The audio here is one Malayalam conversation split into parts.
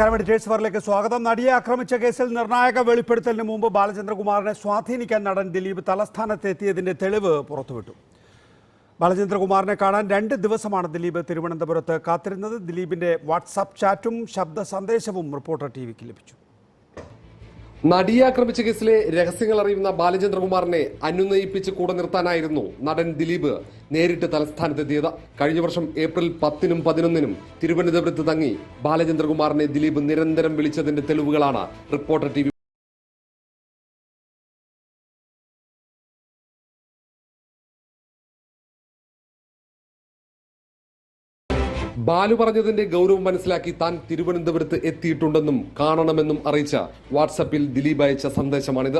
നമസ്കാരം. എഡിറ്റേഴ്സ് വറിലേക്ക് സ്വാഗതം. നടിയെ ആക്രമിച്ച കേസിൽ നിർണായക വെളിപ്പെടുത്തലിന് മുമ്പ് ബാലചന്ദ്രകുമാറിനെ സ്വാധീനിക്കാൻ നടൻ ദിലീപ് തലസ്ഥാനത്തെത്തിയതിന്റെ തെളിവ് പുറത്തുവിട്ടു. ബാലചന്ദ്രകുമാറിനെ കാണാൻ 2 ദിവസമാണ് ദിലീപ് തിരുവനന്തപുരത്ത് കാത്തിരുന്നത്. ദിലീപിന്റെ വാട്സാപ്പ് ചാറ്റും ശബ്ദ സന്ദേശവും റിപ്പോർട്ടർ ടിവിക്ക് ലഭിച്ചു. നടിയെ ആക്രമിച്ച കേസിലെ രഹസ്യങ്ങൾ അറിയുന്ന ബാലചന്ദ്രകുമാറിനെ അനുനയിപ്പിച്ച് കൂടെ നിർത്താനായിരുന്നു നടൻ ദിലീപ് നേരിട്ട് തലസ്ഥാനത്തെത്തിയത്. കഴിഞ്ഞ വർഷം ഏപ്രിൽ 10-നും 11-നും തിരുവനന്തപുരത്ത് തങ്ങി ബാലചന്ദ്രകുമാറിനെ ദിലീപ് നിരന്തരം വിളിച്ചതിന്റെ തെളിവുകളാണ് റിപ്പോർട്ടർ ടിവി. ബാലു പറഞ്ഞതിന്റെ ഗൗരവം മനസ്സിലാക്കി താൻ തിരുവനന്തപുരത്ത് എത്തിയിട്ടുണ്ടെന്നും കാണണമെന്നും അറിയിച്ച വാട്സാപ്പിൽ ദിലീപ് അയച്ച സന്ദേശമാണിത്.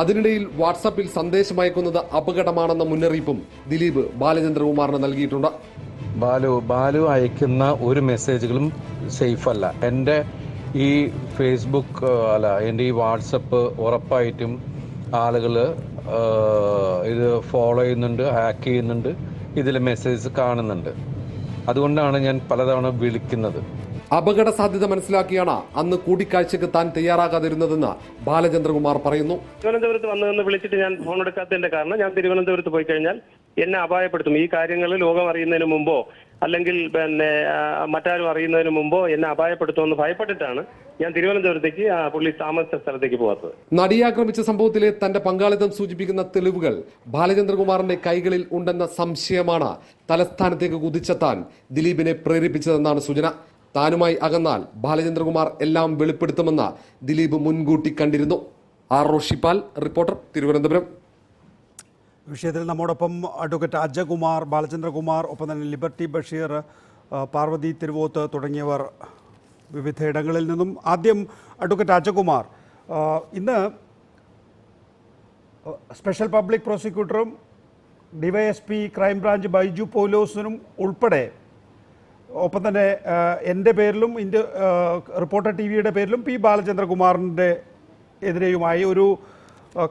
അതിനിടയിൽ വാട്സാപ്പിൽ സന്ദേശമയക്കുന്നത് അപകടമാണെന്ന മുന്നറിയിപ്പും ദിലീപ് ബാലചന്ദ്രകുമാറിന് നൽകിയിട്ടുണ്ട്. ബാലു അയക്കുന്ന ഒരു മെസ്സേജുകളും സേഫ് അല്ല. എൻ്റെ ഈ ഫേസ്ബുക്ക് എൻ്റെ ഈ വാട്സപ്പ് ഉറപ്പായിട്ടും ആളുകൾ ഇത് ഫോളോ ചെയ്യുന്നുണ്ട്, ഹാക്ക് ചെയ്യുന്നുണ്ട്, ഇതിൽ മെസ്സേജ് കാണുന്നുണ്ട്. അതുകൊണ്ടാണ് ഞാൻ പലതവണ വിളിക്കുന്നത്. അപകട സാധ്യത മനസ്സിലാക്കിയാണ് അന്ന് കൂടിക്കാഴ്ചക്ക് താൻ തയ്യാറാകാതിരുന്നതെന്ന് ബാലചന്ദ്രകുമാർ പറയുന്നു. തിരുവനന്തപുരത്ത് വന്നതെന്ന് വിളിച്ചിട്ട് ഞാൻ ഫോൺ എടുക്കാത്തതിന്റെ കാരണം ഞാൻ തിരുവനന്തപുരത്ത് പോയി കഴിഞ്ഞാൽ എന്നെ അപായപ്പെടുത്തും. ഈ കാര്യങ്ങൾ ലോകം അറിയുന്നതിന് മുമ്പോ അല്ലെങ്കിൽ മറ്റാരും അറിയുന്നതിന് മുമ്പോ എന്നെ അപായപ്പെടുത്തുമെന്ന് ഭയപ്പെട്ടിട്ടാണ് ഞാൻ തിരുവനന്തപുരത്തേക്ക് പുള്ളി താമസിച്ച സ്ഥലത്തേക്ക് പോകാത്തത്. നടിയെ ആക്രമിച്ച സംഭവത്തിലെ തന്റെ പങ്കാളിത്തം സൂചിപ്പിക്കുന്ന തെളിവുകൾ ബാലചന്ദ്രകുമാറിന്റെ കൈകളിൽ ഉണ്ടെന്ന സംശയമാണ് തലസ്ഥാനത്തേക്ക് കുതിച്ചെത്താൻ ദിലീപിനെ പ്രേരിപ്പിച്ചതെന്നാണ് സൂചന. താനുമായി അകന്നാൽ ബാലചന്ദ്രകുമാർ എല്ലാം വെളിപ്പെടുത്തുമെന്ന് ദിലീപ് മുൻകൂട്ടി കണ്ടിരുന്നു. R Roshipal, reporter, Thiruvananthapuram. വിഷയത്തിൽ നമ്മോടൊപ്പം അഡ്വക്കേറ്റ് അജകുമാർ, ബാലചന്ദ്രകുമാർ, ഒപ്പം തന്നെ ലിബർട്ടി ബഷീർ, പാർവതി തിരുവോത്ത് തുടങ്ങിയവർ വിവിധയിടങ്ങളിൽ നിന്നും. ആദ്യം അഡ്വക്കേറ്റ് അജകുമാർ, ഇന്ന് സ്പെഷ്യൽ പബ്ലിക് പ്രോസിക്യൂട്ടറും ഡിവൈഎസ്പി ക്രൈംബ്രാഞ്ച് ബൈജു പൗലോസിനും ഉൾപ്പെടെ, ഒപ്പം തന്നെ എൻ്റെ പേരിലും റിപ്പോർട്ടർ ടിവിയുടെ പേരിലും പി ബാലചന്ദ്രകുമാറിൻ്റെ എതിരെയുമായി ഒരു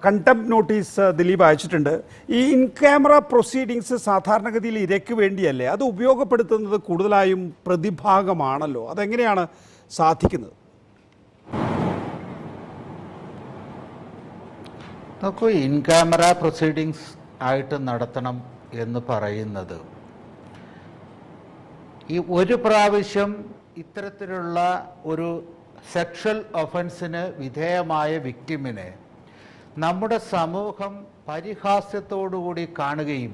കണ്ടംപ്റ്റ് നോട്ടീസ് ദിലീപ് അയച്ചിട്ടുണ്ട്. ഈ ഇൻ ക്യാമറ പ്രൊസീഡിങ്സ് സാധാരണഗതിയിൽ ഇരയ്ക്ക് വേണ്ടിയല്ലേ? അത് ഉപയോഗപ്പെടുത്തുന്നത് കൂടുതലായും പ്രതിഭാഗമാണല്ലോ. അതെങ്ങനെയാണ് സാധിക്കുന്നത്? നോക്കൂ, ഇൻ ക്യാമറ പ്രൊസീഡിങ്സ് ആയിട്ട് നടത്തണം എന്ന് പറയുന്നത് ഈ ഒരു പ്രാവശ്യം ഇത്തരത്തിലുള്ള ഒരു സെക്ഷൽ ഒഫൻസിന് വിധേയമായ വിക്ടിമിനെ നമ്മുടെ സമൂഹം പരിഹാസ്യത്തോടുകൂടി കാണുകയും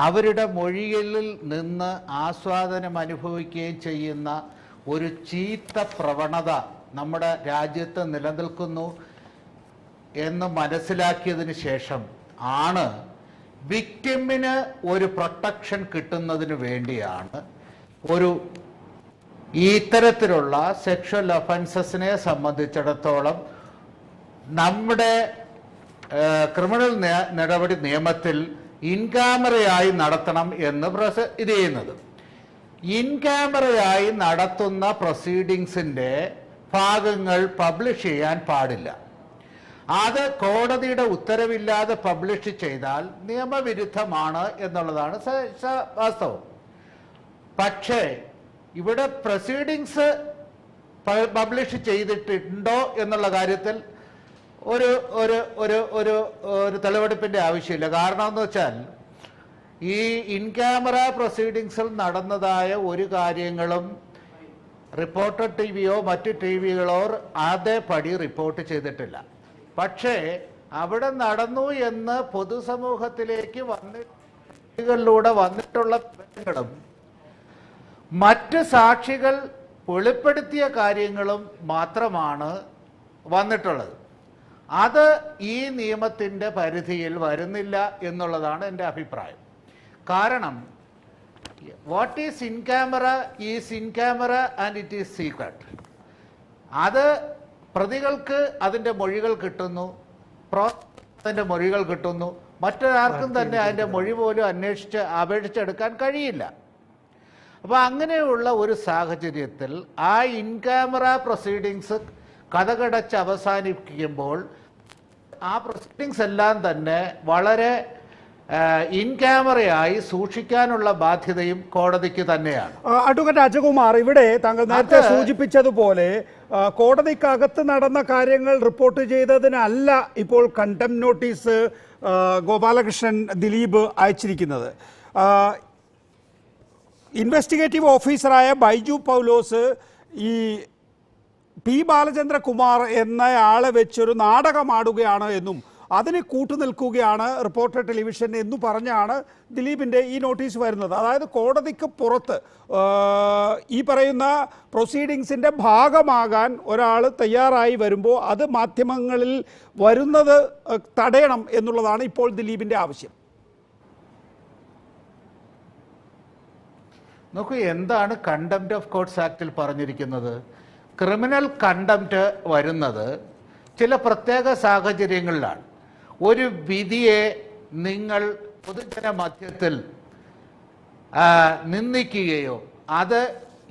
അവരുടെ മൊഴികളിൽ നിന്ന് ആസ്വാദനം അനുഭവിക്കുകയും ചെയ്യുന്ന ഒരു ചീത്ത പ്രവണത നമ്മുടെ രാജ്യത്ത് നിലനിൽക്കുന്നു എന്ന് മനസ്സിലാക്കിയതിന് ശേഷം ആണ് വിക്ടിമിന് ഒരു പ്രൊട്ടക്ഷൻ കിട്ടുന്നതിന് വേണ്ടിയാണ് ഈ ഇത്തരത്തിലുള്ള സെക്ഷൽ ഒഫൻസസിനെ സംബന്ധിച്ചിടത്തോളം നമ്മുടെ ക്രിമിനൽ നടപടി നിയമത്തിൽ ഇൻ ക്യാമറയായി നടത്തണം എന്ന് ഇത് ചെയ്യുന്നത്. ഇൻ ക്യാമറയായി നടത്തുന്ന പ്രൊസീഡിങ്സിൻ്റെ ഭാഗങ്ങൾ പബ്ലിഷ് ചെയ്യാൻ പാടില്ല. അത് കോടതിയുടെ ഉത്തരവില്ലാതെ പബ്ലിഷ് ചെയ്താൽ നിയമവിരുദ്ധമാണ് എന്നുള്ളതാണ് വാസ്തവം. പക്ഷേ ഇവിടെ പ്രൊസീഡിങ്സ് പബ്ലിഷ് ചെയ്തിട്ടുണ്ടോ എന്നുള്ള കാര്യത്തിൽ ഒരു ഒരു ഒരു ഒരു ഒരു തെളിവെടുപ്പിൻ്റെ ആവശ്യമില്ല. കാരണം എന്ന് വെച്ചാൽ ഈ ഇൻ ക്യാമറ പ്രൊസീഡിങ്സിൽ നടന്നതായ ഒരു കാര്യങ്ങളും റിപ്പോർട്ടർ ടി വിയോ മറ്റ് ടി വികളോ അതേപടി റിപ്പോർട്ട് ചെയ്തിട്ടില്ല. പക്ഷേ അവിടെ നടന്നു എന്ന് പൊതുസമൂഹത്തിലേക്ക് വന്നിട്ടുള്ള വിവരങ്ങളും മറ്റ് സാക്ഷികൾ വെളിപ്പെടുത്തിയ കാര്യങ്ങളും മാത്രമാണ് വന്നിട്ടുള്ളത്. അത് ഈ നിയമത്തിൻ്റെ പരിധിയിൽ വരുന്നില്ല എന്നുള്ളതാണ് എൻ്റെ അഭിപ്രായം. കാരണം what is in camera is in camera and it is secret. അത് പ്രതികൾക്ക് അതിൻ്റെ മൊഴികൾ കിട്ടുന്നു, അതിൻ്റെ മൊഴികൾ കിട്ടുന്നു, മറ്റൊരാർക്കും തന്നെ അതിൻ്റെ മൊഴി പോലും അപേക്ഷിച്ചെടുക്കാൻ കഴിയില്ല. അപ്പോൾ അങ്ങനെയുള്ള ഒരു സാഹചര്യത്തിൽ ആ ഇൻ ക്യാമറ പ്രൊസീഡിങ്സ് കഥകടച്ച് അവസാനിപ്പിക്കുമ്പോൾ ആ പ്രൊസീഡിങ്സ് എല്ലാം തന്നെ വളരെ ഇൻ ക്യാമറയായി സൂക്ഷിക്കാനുള്ള ബാധ്യതയും കോടതിക്ക് തന്നെയാണ്. അഡ്വക്കേറ്റ് അജകുമാർ, ഇവിടെ താങ്കൾ നേരത്തെ സൂചിപ്പിച്ചതുപോലെ കോടതിക്കകത്ത് നടന്ന കാര്യങ്ങൾ റിപ്പോർട്ട് ചെയ്തതിനല്ല ഇപ്പോൾ കണ്ടംപ്റ്റ് നോട്ടീസ് ഗോപാലകൃഷ്ണൻ ദിലീപ് അയച്ചിരിക്കുന്നത്. ഇൻവെസ്റ്റിഗേറ്റീവ് ഓഫീസറായ ബൈജു പൗലോസ് ഈ പി ബാലചന്ദ്രകുമാർ എന്നയാളെ വെച്ചൊരു നാടകമാടുകയാണ് എന്നും അതിന് കൂട്ടുനിൽക്കുകയാണ് റിപ്പോർട്ടർ ടെലിവിഷൻ എന്നു പറഞ്ഞാണ് ദിലീപിൻ്റെ ഈ നോട്ടീസ് വരുന്നത്. അതായത് കോടതിക്ക് പുറത്ത് ഈ പറയുന്ന പ്രൊസീഡിങ്സിൻ്റെ ഭാഗമാകാൻ ഒരാൾ തയ്യാറായി വരുമ്പോൾ അത് മാധ്യമങ്ങളിൽ വരുന്നത് തടയണം എന്നുള്ളതാണ് ഇപ്പോൾ ദിലീപിൻ്റെ ആവശ്യം. നോക്കൂ, എന്താണ് കണ്ടംപ്റ്റ് ഓഫ് കോർട്ട്സ് ആക്ടിൽ പറഞ്ഞിരിക്കുന്നത്? ക്രിമിനൽ കണ്ടംപ്റ്റ് വരുന്നത് ചില പ്രത്യേക സാഹചര്യങ്ങളിലാണ്. ഒരു വിധിയെ നിങ്ങൾ പൊതുജന മധ്യത്തിൽ നിന്ദിക്കുകയോ അത്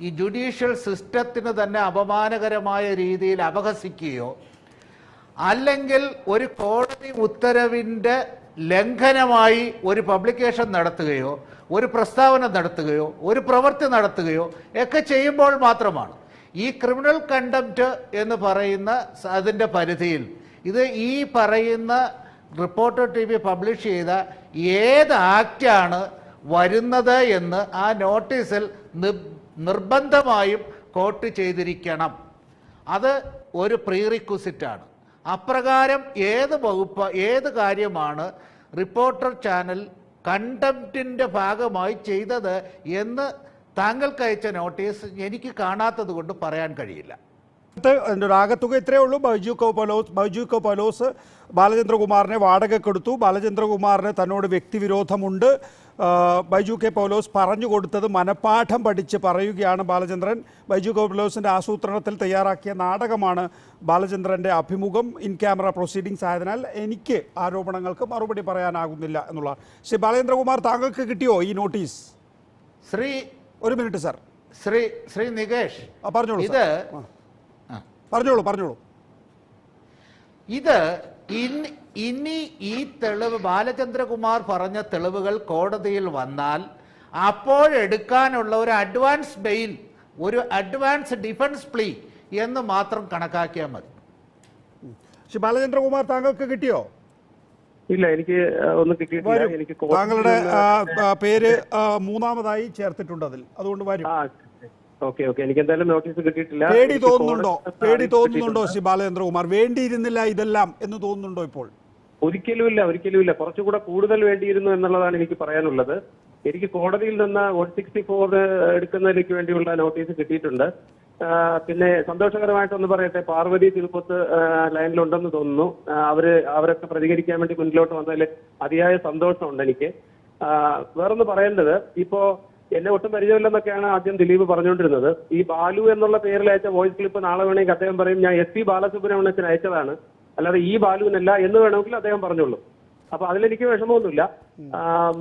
ഈ ജുഡീഷ്യൽ സിസ്റ്റത്തിന് തന്നെ അപമാനകരമായ രീതിയിൽ അപഹസിക്കുകയോ അല്ലെങ്കിൽ ഒരു കോടതി ഉത്തരവിൻ്റെ ലംഘനമായി ഒരു പബ്ലിക്കേഷൻ നടത്തുകയോ ഒരു പ്രസ്താവന നടത്തുകയോ ഒരു പ്രവൃത്തി നടത്തുകയോ ഒക്കെ ചെയ്യുമ്പോൾ മാത്രമാണ് ഈ ക്രിമിനൽ കണ്ടംപ്റ്റ് എന്ന് പറയുന്ന അതിൻ്റെ പരിധിയിൽ ഇത് ഈ പറയുന്ന റിപ്പോർട്ടർ ടി വി പബ്ലിഷ് ചെയ്ത ഏത് ആക്റ്റാണ് വരുന്നത് എന്ന് ആ നോട്ടീസിൽ നിർബന്ധമായും കോട്ട് ചെയ്തിരിക്കണം. അത് ഒരു പ്രീറിക്വിസിറ്റാണ്. അപ്രകാരം ഏത് വകുപ്പ് ഏത് കാര്യമാണ് റിപ്പോർട്ടർ ചാനൽ കണ്ടംപ്റ്റിൻ്റെ ഭാഗമായി ചെയ്തത് എന്ന് താങ്കൾക്ക് അയച്ച നോട്ടീസ് എനിക്ക് കാണാത്തത് കൊണ്ട് പറയാൻ കഴിയില്ല. അതിൻ്റെ ഒരു ആകത്തുക ഇത്രയേ ഉള്ളൂ. ബൈജു പൗലോസ് ബാലചന്ദ്രകുമാറിനെ വാടകയ്ക്കെടുത്തു. ബാലചന്ദ്രകുമാറിന് തന്നോട് വ്യക്തിവിരോധമുണ്ട്. ബൈജു കെ പൗലോസ് പറഞ്ഞു കൊടുത്തത് മനഃപാഠം പഠിച്ച് പറയുകയാണ് ബാലചന്ദ്രൻ. ബൈജു കെ പൗലോസിൻ്റെ ആസൂത്രണത്തിൽ തയ്യാറാക്കിയ നാടകമാണ് ബാലചന്ദ്രൻ്റെ അഭിമുഖം. ഇൻ ക്യാമറ പ്രൊസീഡിങ്സ് ആയതിനാൽ എനിക്ക് ആരോപണങ്ങൾക്ക് മറുപടി പറയാനാകുന്നില്ല എന്നുള്ള. ശ്രീ ബാലചന്ദ്രകുമാർ, താങ്കൾക്ക് കിട്ടിയോ ഈ നോട്ടീസ്? ഒരു മിനിറ്റ് സാർ. ശ്രീ നികേഷ്, പറഞ്ഞോളൂ. പറഞ്ഞോളൂ. ഇത് ഇനി ഈ തെളിവ് ബാലചന്ദ്രകുമാർ പറഞ്ഞ തെളിവുകൾ കോടതിയിൽ വന്നാൽ അപ്പോഴെടുക്കാനുള്ള ഒരു അഡ്വാൻസ് ബെയിൽ, ഒരു അഡ്വാൻസ് ഡിഫൻസ് പ്ലീ എന്ന് മാത്രം കണക്കാക്കിയാൽ മതി. ശ്രീ ബാലചന്ദ്രകുമാർ, താങ്കൾക്ക് കിട്ടിയോ? ഇല്ല, എനിക്ക് ഒന്നും കിട്ടിയിട്ടില്ല. എനിക്ക് താങ്കളുടെ പേര് മൂന്നാമതായി ചേർത്തിട്ടുണ്ട് അതിൽ, അതുകൊണ്ട് വരും. ഓക്കെ, എനിക്ക് എന്തായാലും നോട്ടീസ് കിട്ടിയിട്ടില്ല. പേടി തോന്നുന്നുണ്ടോ ശ്രീ ബാലചന്ദ്രകുമാർ? വേണ്ടിയിരുന്നില്ല ഇതെല്ലാം എന്ന് തോന്നുന്നുണ്ടോ ഇപ്പോൾ? ഒരിക്കലുമില്ല. കുറച്ചുകൂടെ കൂടുതൽ വേണ്ടിയിരുന്നു എന്നുള്ളതാണ് എനിക്ക് പറയാനുള്ളത്. എനിക്ക് കോടതിയിൽ നിന്ന് 164 എടുക്കുന്നതിലേക്ക് വേണ്ടിയുള്ള നോട്ടീസ് കിട്ടിയിട്ടുണ്ട്. പിന്നെ സന്തോഷകരമായിട്ടൊന്ന് പറയട്ടെ, പാർവതി തിരുപ്പത്ത് ലൈനിലുണ്ടെന്ന് തോന്നുന്നു. അവരൊക്കെ പ്രതികരിക്കാൻ വേണ്ടി മുന്നിലോട്ട് വന്നതിൽ അതിയായ സന്തോഷമുണ്ട് എനിക്ക്. വേറൊന്ന് പറയേണ്ടത്, ഇപ്പോ എന്നെ ഒട്ടും പരിചയമില്ലെന്നൊക്കെയാണ് ആദ്യം ദിലീപ് പറഞ്ഞുകൊണ്ടിരുന്നത്. ഈ ബാലു എന്നുള്ള പേരിൽ അയച്ച വോയിസ് ക്ലിപ്പ് നാളെ വേണമെങ്കിൽ അദ്ദേഹം പറയും ഞാൻ SP ബാലസുബ്രഹ്മണ്യത്തിന് അയച്ചതാണ്, അല്ലാതെ ഈ ബാലുവിനല്ല എന്ന് വേണമെങ്കിൽ അദ്ദേഹം പറഞ്ഞോളൂ. അപ്പൊ അതിലെനിക്ക് വിഷമമൊന്നുമില്ല.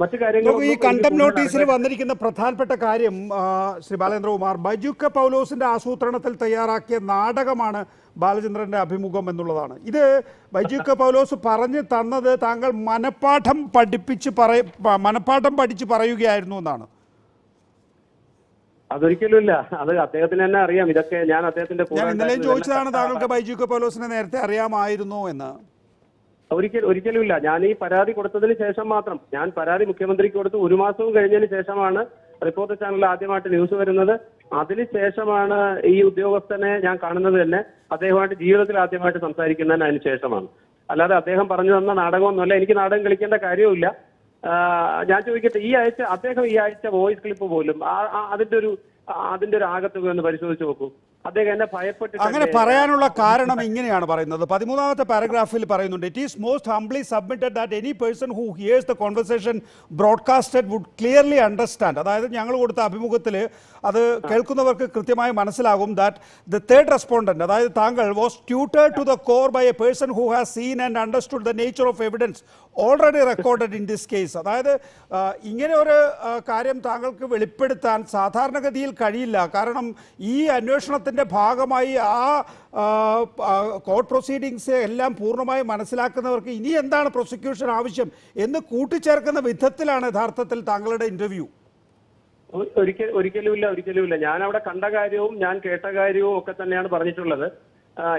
മറ്റു കാര്യങ്ങൾ ഈ കണ്ടംപ്റ്റ് നോട്ടീസിൽ വന്നിരിക്കുന്ന പ്രധാനപ്പെട്ട കാര്യം ശ്രീ ബാലചന്ദ്രകുമാർ, ബൈജു കെ പൗലോസിന്റെ ആസൂത്രണത്തിൽ തയ്യാറാക്കിയ നാടകമാണ് ബാലചന്ദ്രന്റെ അഭിമുഖം എന്നുള്ളതാണ്. ഇത് ബൈജു കെ പൗലോസ് പറഞ്ഞു തന്നത് താങ്കൾ മനഃപാഠം പഠിച്ച് പറയുകയായിരുന്നു എന്നാണ്. അതൊരിക്കലുമില്ല. അത് അദ്ദേഹത്തിന് തന്നെ അറിയാം. ഇതൊക്കെ ഞാൻ അദ്ദേഹത്തിന്റെ ഇന്നലെയും ചോദിച്ചതാണ് താങ്കൾക്ക് ബൈജു കെ പൗലോസിനെ നേരത്തെ അറിയാമായിരുന്നോ എന്ന്. ഒരിക്കലുമില്ല. ഞാൻ ഈ പരാതി കൊടുത്തതിന് ശേഷം മാത്രം, ഞാൻ പരാതി മുഖ്യമന്ത്രിക്ക് കൊടുത്ത് 1 മാസവും കഴിഞ്ഞതിന് ശേഷമാണ് റിപ്പോർട്ടർ ചാനലിൽ ആദ്യമായിട്ട് ന്യൂസ് വരുന്നത്. അതിനുശേഷമാണ് ഈ ഉദ്യോഗസ്ഥനെ ഞാൻ കാണുന്നത് തന്നെ. അദ്ദേഹമായിട്ട് ജീവിതത്തിൽ ആദ്യമായിട്ട് സംസാരിക്കുന്നതിന് അതിന് ശേഷമാണ്. അല്ലാതെ അദ്ദേഹം പറഞ്ഞു തന്ന നാടകമൊന്നുമല്ല. എനിക്ക് നാടകം കളിക്കേണ്ട കാര്യവുമില്ല. ഞാൻ ചോദിക്കട്ടെ, അദ്ദേഹം ഈ ആഴ്ച വോയിസ് ക്ലിപ്പ് പോലും അതിന്റെ ഒരു ആകത്തുക ഒന്ന് പരിശോധിച്ച് നോക്കൂ. അദ്ദേഹം എന്നെ ഭയപ്പെട്ട് അങ്ങനെ പറയാനുള്ള കാരണം ഇങ്ങനെയാണ് പറയുന്നത്. 13ാമത്തെ പാരഗ്രാഫിൽ പറയുന്നുണ്ട്, it is most humbly submitted that any person who hears the conversation broadcasted would clearly understand. അതായത് ഞങ്ങൾ കൊടുത്ത അഭിമുഖത്തിൽ അത് കേൾക്കുന്നവർക്ക് കൃത്യമായി മനസ്സിലാകും ദാറ്റ് ദ തേർഡ് റെസ്പോണ്ടന്റ്, അതായത് താങ്കൾ, വാസ് ട്യൂട്ടേഡ് to the core by a person who has seen and understood the nature of evidence already recorded in this case. അതായത് ഇങ്ങനെ ഒരു കാര്യം താങ്കൾക്ക് വെളിപ്പെടുത്താൻ സാധാരണഗതിയിൽ കഴിയില്ല. കാരണം ഈ അന്വേഷണത്തിന് അന്വേഷണത്തിൻ്റെ ഭാഗമായി കോർട്ട് പ്രൊസീഡിങ്സ് എല്ലാം പൂർണ്ണമായി മനസ്സിലാക്കുന്നവർക്ക് ഇനി എന്താണ് പ്രോസിക്യൂഷൻ ആവശ്യം എന്ന് കൂട്ടിച്ചേർക്കുന്ന വിധത്തിലാണ് യഥാർത്ഥത്തിൽ താങ്കളുടെ ഇൻ്റർവ്യൂ. ഒരിക്കലുമില്ല. ഞാൻ അവിടെ കണ്ട കാര്യവും ഞാൻ കേട്ട കാര്യവും ഒക്കെ തന്നെയാണ് പറഞ്ഞിട്ടുള്ളത്.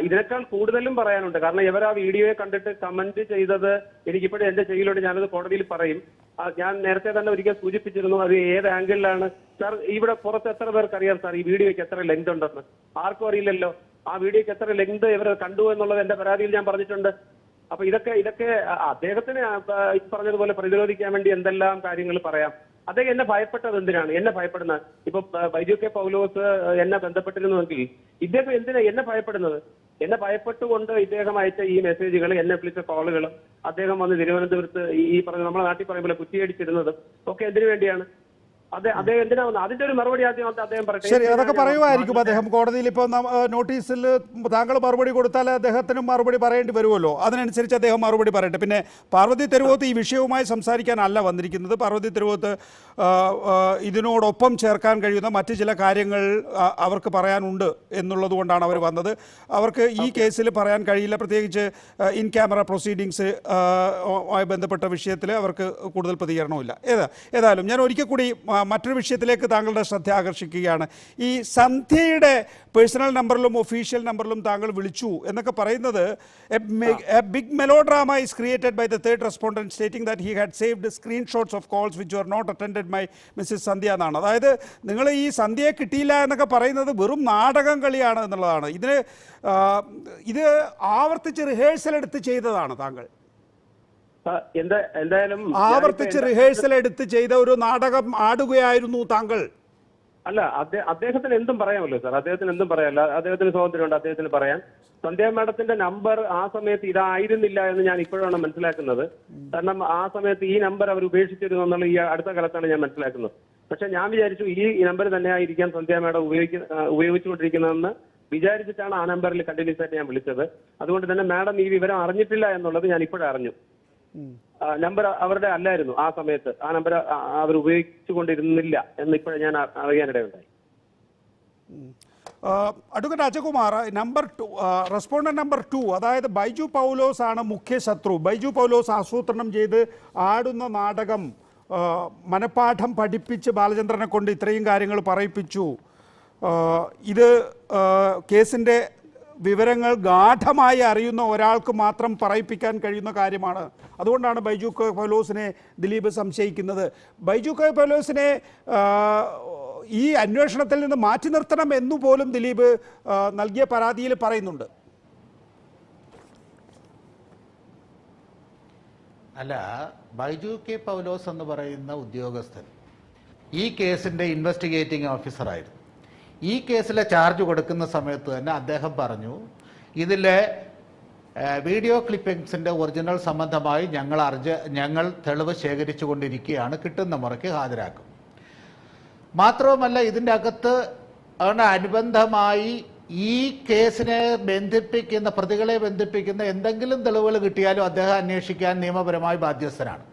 ഇതിനേക്കാൾ കൂടുതലും പറയാനുണ്ട്. കാരണം ഇവർ ആ വീഡിയോയെ കണ്ടിട്ട് കമന്റ് ചെയ്തത് എനിക്കിപ്പോഴും എന്റെ ചെയ്യലുണ്ട്, ഞാനത് കോടതിയിൽ പറയും. ഞാൻ നേരത്തെ തന്നെ ഒരിക്കൽ സൂചിപ്പിച്ചിരുന്നു, അത് ഏത് ആംഗിളിലാണ് സാർ. ഇവിടെ പുറത്ത് എത്ര പേർക്ക് അറിയാം സാർ ഈ വീഡിയോയ്ക്ക് എത്ര ലെങ്ത് ഉണ്ടെന്ന്? ആർക്കും അറിയില്ലല്ലോ. ആ വീഡിയോയ്ക്ക് എത്ര ലെങ്ത് ഇവർ കണ്ടു എന്നുള്ളത് എന്റെ പരാതിയിൽ ഞാൻ പറഞ്ഞിട്ടുണ്ട്. അപ്പൊ ഇതൊക്കെ അദ്ദേഹത്തിന് പറഞ്ഞതുപോലെ പ്രതിരോധിക്കാൻ വേണ്ടി എന്തെല്ലാം കാര്യങ്ങൾ പറയാം. അദ്ദേഹം എന്നെ ഭയപ്പെട്ടത് എന്തിനാണ്? എന്നെ ഭയപ്പെടുന്നത് ഇപ്പൊ ബൈജു കെ പൗലോസ് എന്നെ ബന്ധപ്പെട്ടിരുന്നുവെങ്കിൽ ഇദ്ദേഹം എന്തിനാ എന്നെ ഭയപ്പെടുന്നത്? എന്നെ ഭയപ്പെട്ടുകൊണ്ട് ഇദ്ദേഹം അയച്ച ഈ മെസ്സേജുകൾ, എന്നെ വിളിച്ച കോളുകളും, അദ്ദേഹം വന്ന് തിരുവനന്തപുരത്ത് ഈ പറഞ്ഞ നമ്മുടെ നാട്ടിൽ പറയുമ്പോൾ കുറ്റിയടിച്ചിരുന്നതും ഒക്കെ എന്തിനു വേണ്ടിയാണ്? അദ്ദേഹം എന്തിനാ വന്നത്? അതിന്റെ ഒരു മറുപടി ആദ്യം അദ്ദേഹം പറയട്ടെ. ശരി, അതൊക്കെ പറയുമായിരിക്കും അദ്ദേഹം കോടതിയിൽ. ഇപ്പോൾ നോട്ടീസിൽ താങ്കൾ മറുപടി കൊടുത്താൽ അദ്ദേഹത്തിനും മറുപടി പറയേണ്ടി വരുമല്ലോ. അതിനനുസരിച്ച് അദ്ദേഹം മറുപടി പറയട്ടെ. പിന്നെ പാർവതി തെരുവോത്ത് ഈ വിഷയവുമായി സംസാരിക്കാനല്ല വന്നിരിക്കുന്നത്. പാർവതി തെരുവോത്ത് ഇതിനോടൊപ്പം ചേർക്കാൻ കഴിയുന്ന മറ്റ് ചില കാര്യങ്ങൾ അവർക്ക് പറയാനുണ്ട് എന്നുള്ളത് കൊണ്ടാണ് അവർ വന്നത്. അവർക്ക് ഈ കേസിൽ പറയാൻ കഴിയില്ല, പ്രത്യേകിച്ച് ഇൻ ക്യാമറ പ്രൊസീഡിങ്സ് ആയി ബന്ധപ്പെട്ട വിഷയത്തിൽ അവർക്ക് കൂടുതൽ പ്രതികരണമില്ല. ഏതായാലും ഞാൻ ഒരിക്കൽ കൂടി മറ്റൊരു വിഷയത്തിലേക്ക് താങ്കളുടെ ശ്രദ്ധ ആകർഷിക്കുകയാണ്. ഈ സന്ധ്യയുടെ പേഴ്സണൽ നമ്പറിലും ഒഫീഷ്യൽ നമ്പറിലും താങ്കൾ വിളിച്ചു എന്നൊക്കെ പറയുന്നത് a big melodrama is created by the third respondent stating that he had saved screenshots of calls which were not attended by Mrs Sandhya എന്നാണ്. അതായത് നിങ്ങൾ ഈ സന്ധ്യയെ കിട്ടിയില്ല എന്നൊക്കെ പറയുന്നത് വെറും നാടകം കളിയാണ് എന്നുള്ളതാണ്. ഇത് ആവർത്തിച്ച് റിഹേഴ്സൽ എടുത്ത് ചെയ്തതാണ് താങ്കൾ. എന്തായാലും ആവർത്തിച്ച് റിഹേഴ്സൽ എടുത്ത് ചെയ്ത ഒരു നാടകം ആടുകയായിരുന്നു താങ്കൾ. അല്ല, അദ്ദേഹത്തിന് എന്തും പറയാമല്ലോ സാർ. അദ്ദേഹത്തിന് എന്തും പറയാമല്ല. അദ്ദേഹത്തിന് സ്വാതന്ത്ര്യമുണ്ട്, അദ്ദേഹത്തിന് പറയാൻ. സന്ധ്യ മാഡത്തിന്റെ നമ്പർ ആ സമയത്ത് ഇതായിരുന്നില്ല എന്ന് ഞാൻ ഇപ്പോഴാണ് മനസ്സിലാക്കുന്നത്. കാരണം ആ സമയത്ത് ഈ നമ്പർ അവർ ഉപേക്ഷിച്ചിരുന്നു എന്നുള്ള ഈ അടുത്ത കാലത്താണ് ഞാൻ മനസ്സിലാക്കുന്നത്. പക്ഷെ ഞാൻ വിചാരിച്ചു ഈ നമ്പർ തന്നെ ആയിരിക്കാം സന്ധ്യ മാഡം ഉപയോഗിച്ചുകൊണ്ടിരിക്കുന്നതെന്ന് വിചാരിച്ചിട്ടാണ് ആ നമ്പറിൽ കണ്ടിന്യൂസ് ആയിട്ട് ഞാൻ വിളിച്ചത്. അതുകൊണ്ട് തന്നെ മാഡം ഈ വിവരം അറിഞ്ഞിട്ടില്ല എന്നുള്ളത് ഞാൻ ഇപ്പോഴറിഞ്ഞു. നമ്പർ അവരുടെ അല്ലായിരുന്നു ആ സമയത്ത്. ആ നമ്പർ അവർ ഉപയോഗിച്ചുകൊണ്ടിരുന്നില്ല എന്ന് ഇപ്പോഴും ഞാൻ അറിയാനിടയുണ്ടായി. Advocate Ajakumar, number 2, respondent number 2, അതായത് ബൈജു പൗലോസ് ആണ് മുഖ്യ ശത്രു. ബൈജു പൗലോസ് ആസൂത്രണം ചെയ്ത് ആടുന്ന നാടകം മനഃപാഠം പഠിപ്പിച്ച് ബാലചന്ദ്രനെ കൊണ്ട് ഇത്രയും കാര്യങ്ങൾ പറയിപ്പിച്ചു. ഇത് കേസിൻ്റെ വിവരങ്ങൾ ഗാഠമായി അറിയുന്ന ഒരാൾക്ക് മാത്രം പറയിപ്പിക്കാൻ കഴിയുന്ന കാര്യമാണ്. അതുകൊണ്ടാണ് ബൈജു കെ പൗലോസിനെ ദിലീപ് സംശയിക്കുന്നത്. ബൈജു കെ പൗലോസിനെ ഈ അന്വേഷണത്തിൽ നിന്ന് മാറ്റി നിർത്തണം എന്നുപോലും ദിലീപ് നൽകിയ പരാതിയിൽ പറയുന്നുണ്ട്. അല്ല, ബൈജു കെ പൗലോസ് എന്ന് പറയുന്ന ഉദ്യോഗസ്ഥൻ ഈ കേസിൻ്റെ ഇൻവെസ്റ്റിഗേറ്റിംഗ് ഓഫീസറായിരുന്നു. ഈ കേസിലെ ചാർജ് കൊടുക്കുന്ന സമയത്ത് തന്നെ അദ്ദേഹം പറഞ്ഞു, ഇതിലെ വീഡിയോ ക്ലിപ്പിംഗ്സിൻ്റെ ഒറിജിനൽ സംബന്ധമായി ഞങ്ങൾ തെളിവ് ശേഖരിച്ചു കൊണ്ടിരിക്കുകയാണ്, കിട്ടുന്ന മുറയ്ക്ക് ഹാജരാക്കും. മാത്രവുമല്ല, ഇതിൻ്റെ അകത്ത് അനുബന്ധമായി ഈ കേസിനെ ബന്ധിപ്പിക്കുന്ന, പ്രതികളെ ബന്ധിപ്പിക്കുന്ന എന്തെങ്കിലും തെളിവുകൾ കിട്ടിയാലും അദ്ദേഹം അന്വേഷിക്കാൻ നിയമപരമായി ബാധ്യസ്ഥനാണ്.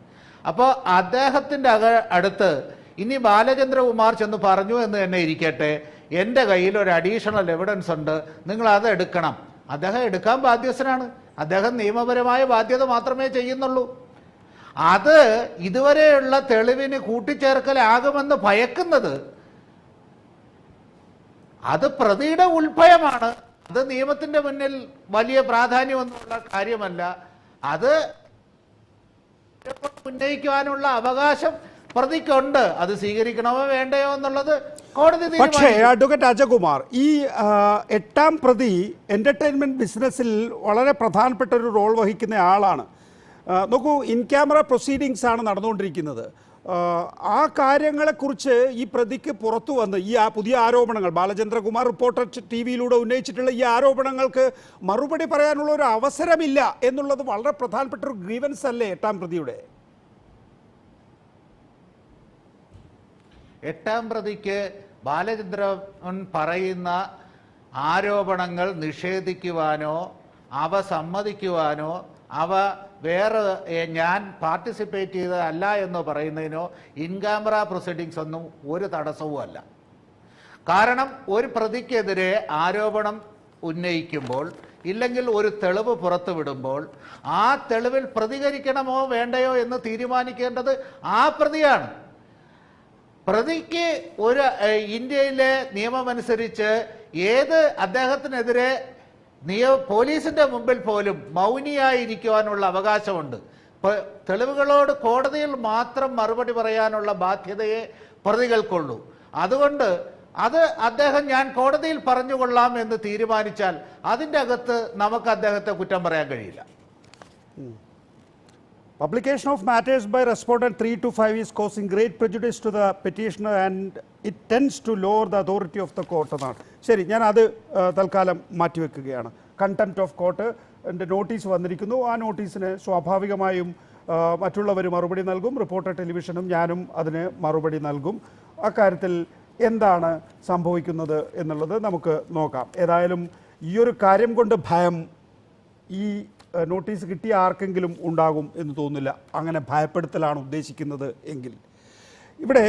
അപ്പോൾ അദ്ദേഹത്തിൻ്റെ അടുത്ത് ഇനി ബാലചന്ദ്രകുമാർ ചെന്ന് പറഞ്ഞു എന്ന് തന്നെ ഇരിക്കട്ടെ, എൻ്റെ കയ്യിൽ ഒരു അഡീഷണൽ എവിഡൻസ് ഉണ്ട്, നിങ്ങൾ അത് എടുക്കണം. അദ്ദേഹം എടുക്കാൻ ബാധ്യസ്ഥനാണ്. അദ്ദേഹം നിയമപരമായ ബാധ്യത മാത്രമേ ചെയ്യുന്നുള്ളൂ. അത് ഇതുവരെയുള്ള തെളിവിന് കൂട്ടിച്ചേർക്കലാകുമെന്ന് ഭയക്കുന്നത് അത് പ്രതിയുടെ ഉൾഭയമാണ്. അത് നിയമത്തിൻ്റെ മുന്നിൽ വലിയ പ്രാധാന്യമൊന്നുമുള്ള കാര്യമല്ല. അത് ഉന്നയിക്കുവാനുള്ള അവകാശം പ്രതിക്കുണ്ട്. അത് സ്വീകരിക്കണമോ വേണ്ടയോ എന്നുള്ളത് കോടതി. പക്ഷേ അഡ്വക്കേറ്റ് അജകുമാർ, ഈ 8ാം പ്രതി എൻ്റർടൈൻമെൻറ്റ് ബിസിനസ്സിൽ വളരെ പ്രധാനപ്പെട്ട ഒരു റോൾ വഹിക്കുന്ന ആളാണ്. നോക്കൂ, ഇൻ ക്യാമറ പ്രൊസീഡിങ്സ് ആണ് നടന്നുകൊണ്ടിരിക്കുന്നത്. ആ കാര്യങ്ങളെക്കുറിച്ച് ഈ പ്രതിക്ക് പുറത്തു വന്ന് ഈ പുതിയ ആരോപണങ്ങൾ, ബാലചന്ദ്രകുമാർ റിപ്പോർട്ടർ TV-യിലൂടെ ഉന്നയിച്ചിട്ടുള്ള ഈ ആരോപണങ്ങൾക്ക് മറുപടി പറയാനുള്ള ഒരു അവസരമില്ല എന്നുള്ളത് വളരെ പ്രധാനപ്പെട്ട ഒരു ഗ്രീവൻസ് അല്ലേ 8ാം പ്രതിയുടെ? 8ാം പ്രതിക്ക് ബാലചന്ദ്രൻ പറയുന്ന ആരോപണങ്ങൾ നിഷേധിക്കുവാനോ അവ സമ്മതിക്കുവാനോ അവ വേറെ ഞാൻ പാർട്ടിസിപ്പേറ്റ് ചെയ്തതല്ല എന്ന് പറയുന്നതിനോ ഇൻ ക്യാമറ പ്രൊസീഡിങ്സ് ഒന്നും ഒരു തടസ്സവും അല്ല. കാരണം ഒരു പ്രതിക്കെതിരെ ആരോപണം ഉന്നയിക്കുമ്പോൾ ഇല്ലെങ്കിൽ ഒരു തെളിവ് പുറത്തുവിടുമ്പോൾ ആ തെളിവിൽ പ്രതികരിക്കണമോ വേണ്ടയോ എന്ന് തീരുമാനിക്കേണ്ടത് ആ പ്രതിയാണ്. പ്രതിക്ക് ഒരു ഇന്ത്യയിലെ നിയമമനുസരിച്ച് അദ്ദേഹത്തിനെതിരെ പോലീസിന്റെ മുമ്പിൽ പോലും മൗനിയായിരിക്കുവാനുള്ള അവകാശമുണ്ട്. തെളിവുകളോട് കോടതിയിൽ മാത്രം മറുപടി പറയാനുള്ള ബാധ്യതയെ പ്രതികൾക്കുള്ളൂ. അതുകൊണ്ട് അദ്ദേഹം ഞാൻ കോടതിയിൽ പറഞ്ഞുകൊള്ളാം എന്ന് തീരുമാനിച്ചാൽ അതിൻ്റെ അകത്ത് നമുക്ക് അദ്ദേഹത്തെ കുറ്റം പറയാൻ കഴിയില്ല. Publication of matters by respondent 3 to 5 is causing great prejudice to the petitioner and it tends to lower the authority of the court എന്നാണ്. ശരി, ഞാൻ അത് തൽക്കാലം മാറ്റിവെക്കുകയാണ്. കണ്ടംപ്റ്റ് ഓഫ് കോർട്ട് നോട്ടീസ് വന്നിരിക്കുന്നു. ആ നോട്ടീസിന് സ്വാഭാവികമായും മറ്റുള്ളവർ മറുപടി നൽകും. റിപ്പോർട്ടർ ടെലിവിഷനും ഞാനും അതിന് മറുപടി നൽകും. അക്കാര്യത്തിൽ എന്താണ് സംഭവിക്കുന്നത് എന്നുള്ളത് നമുക്ക് നോക്കാം. ഏതായാലും ഈ ഒരു കാര്യം കൊണ്ട് ഭയം ഈ നോട്ടീസ് കിട്ടിയ ആർക്കെങ്കിലും ഉണ്ടാകും എന്ന് തോന്നുന്നില്ല. അങ്ങനെ ഭയപ്പെടുത്തലാണ് ഉദ്ദേശിക്കുന്നത് എങ്കിൽ. ഇവിടെ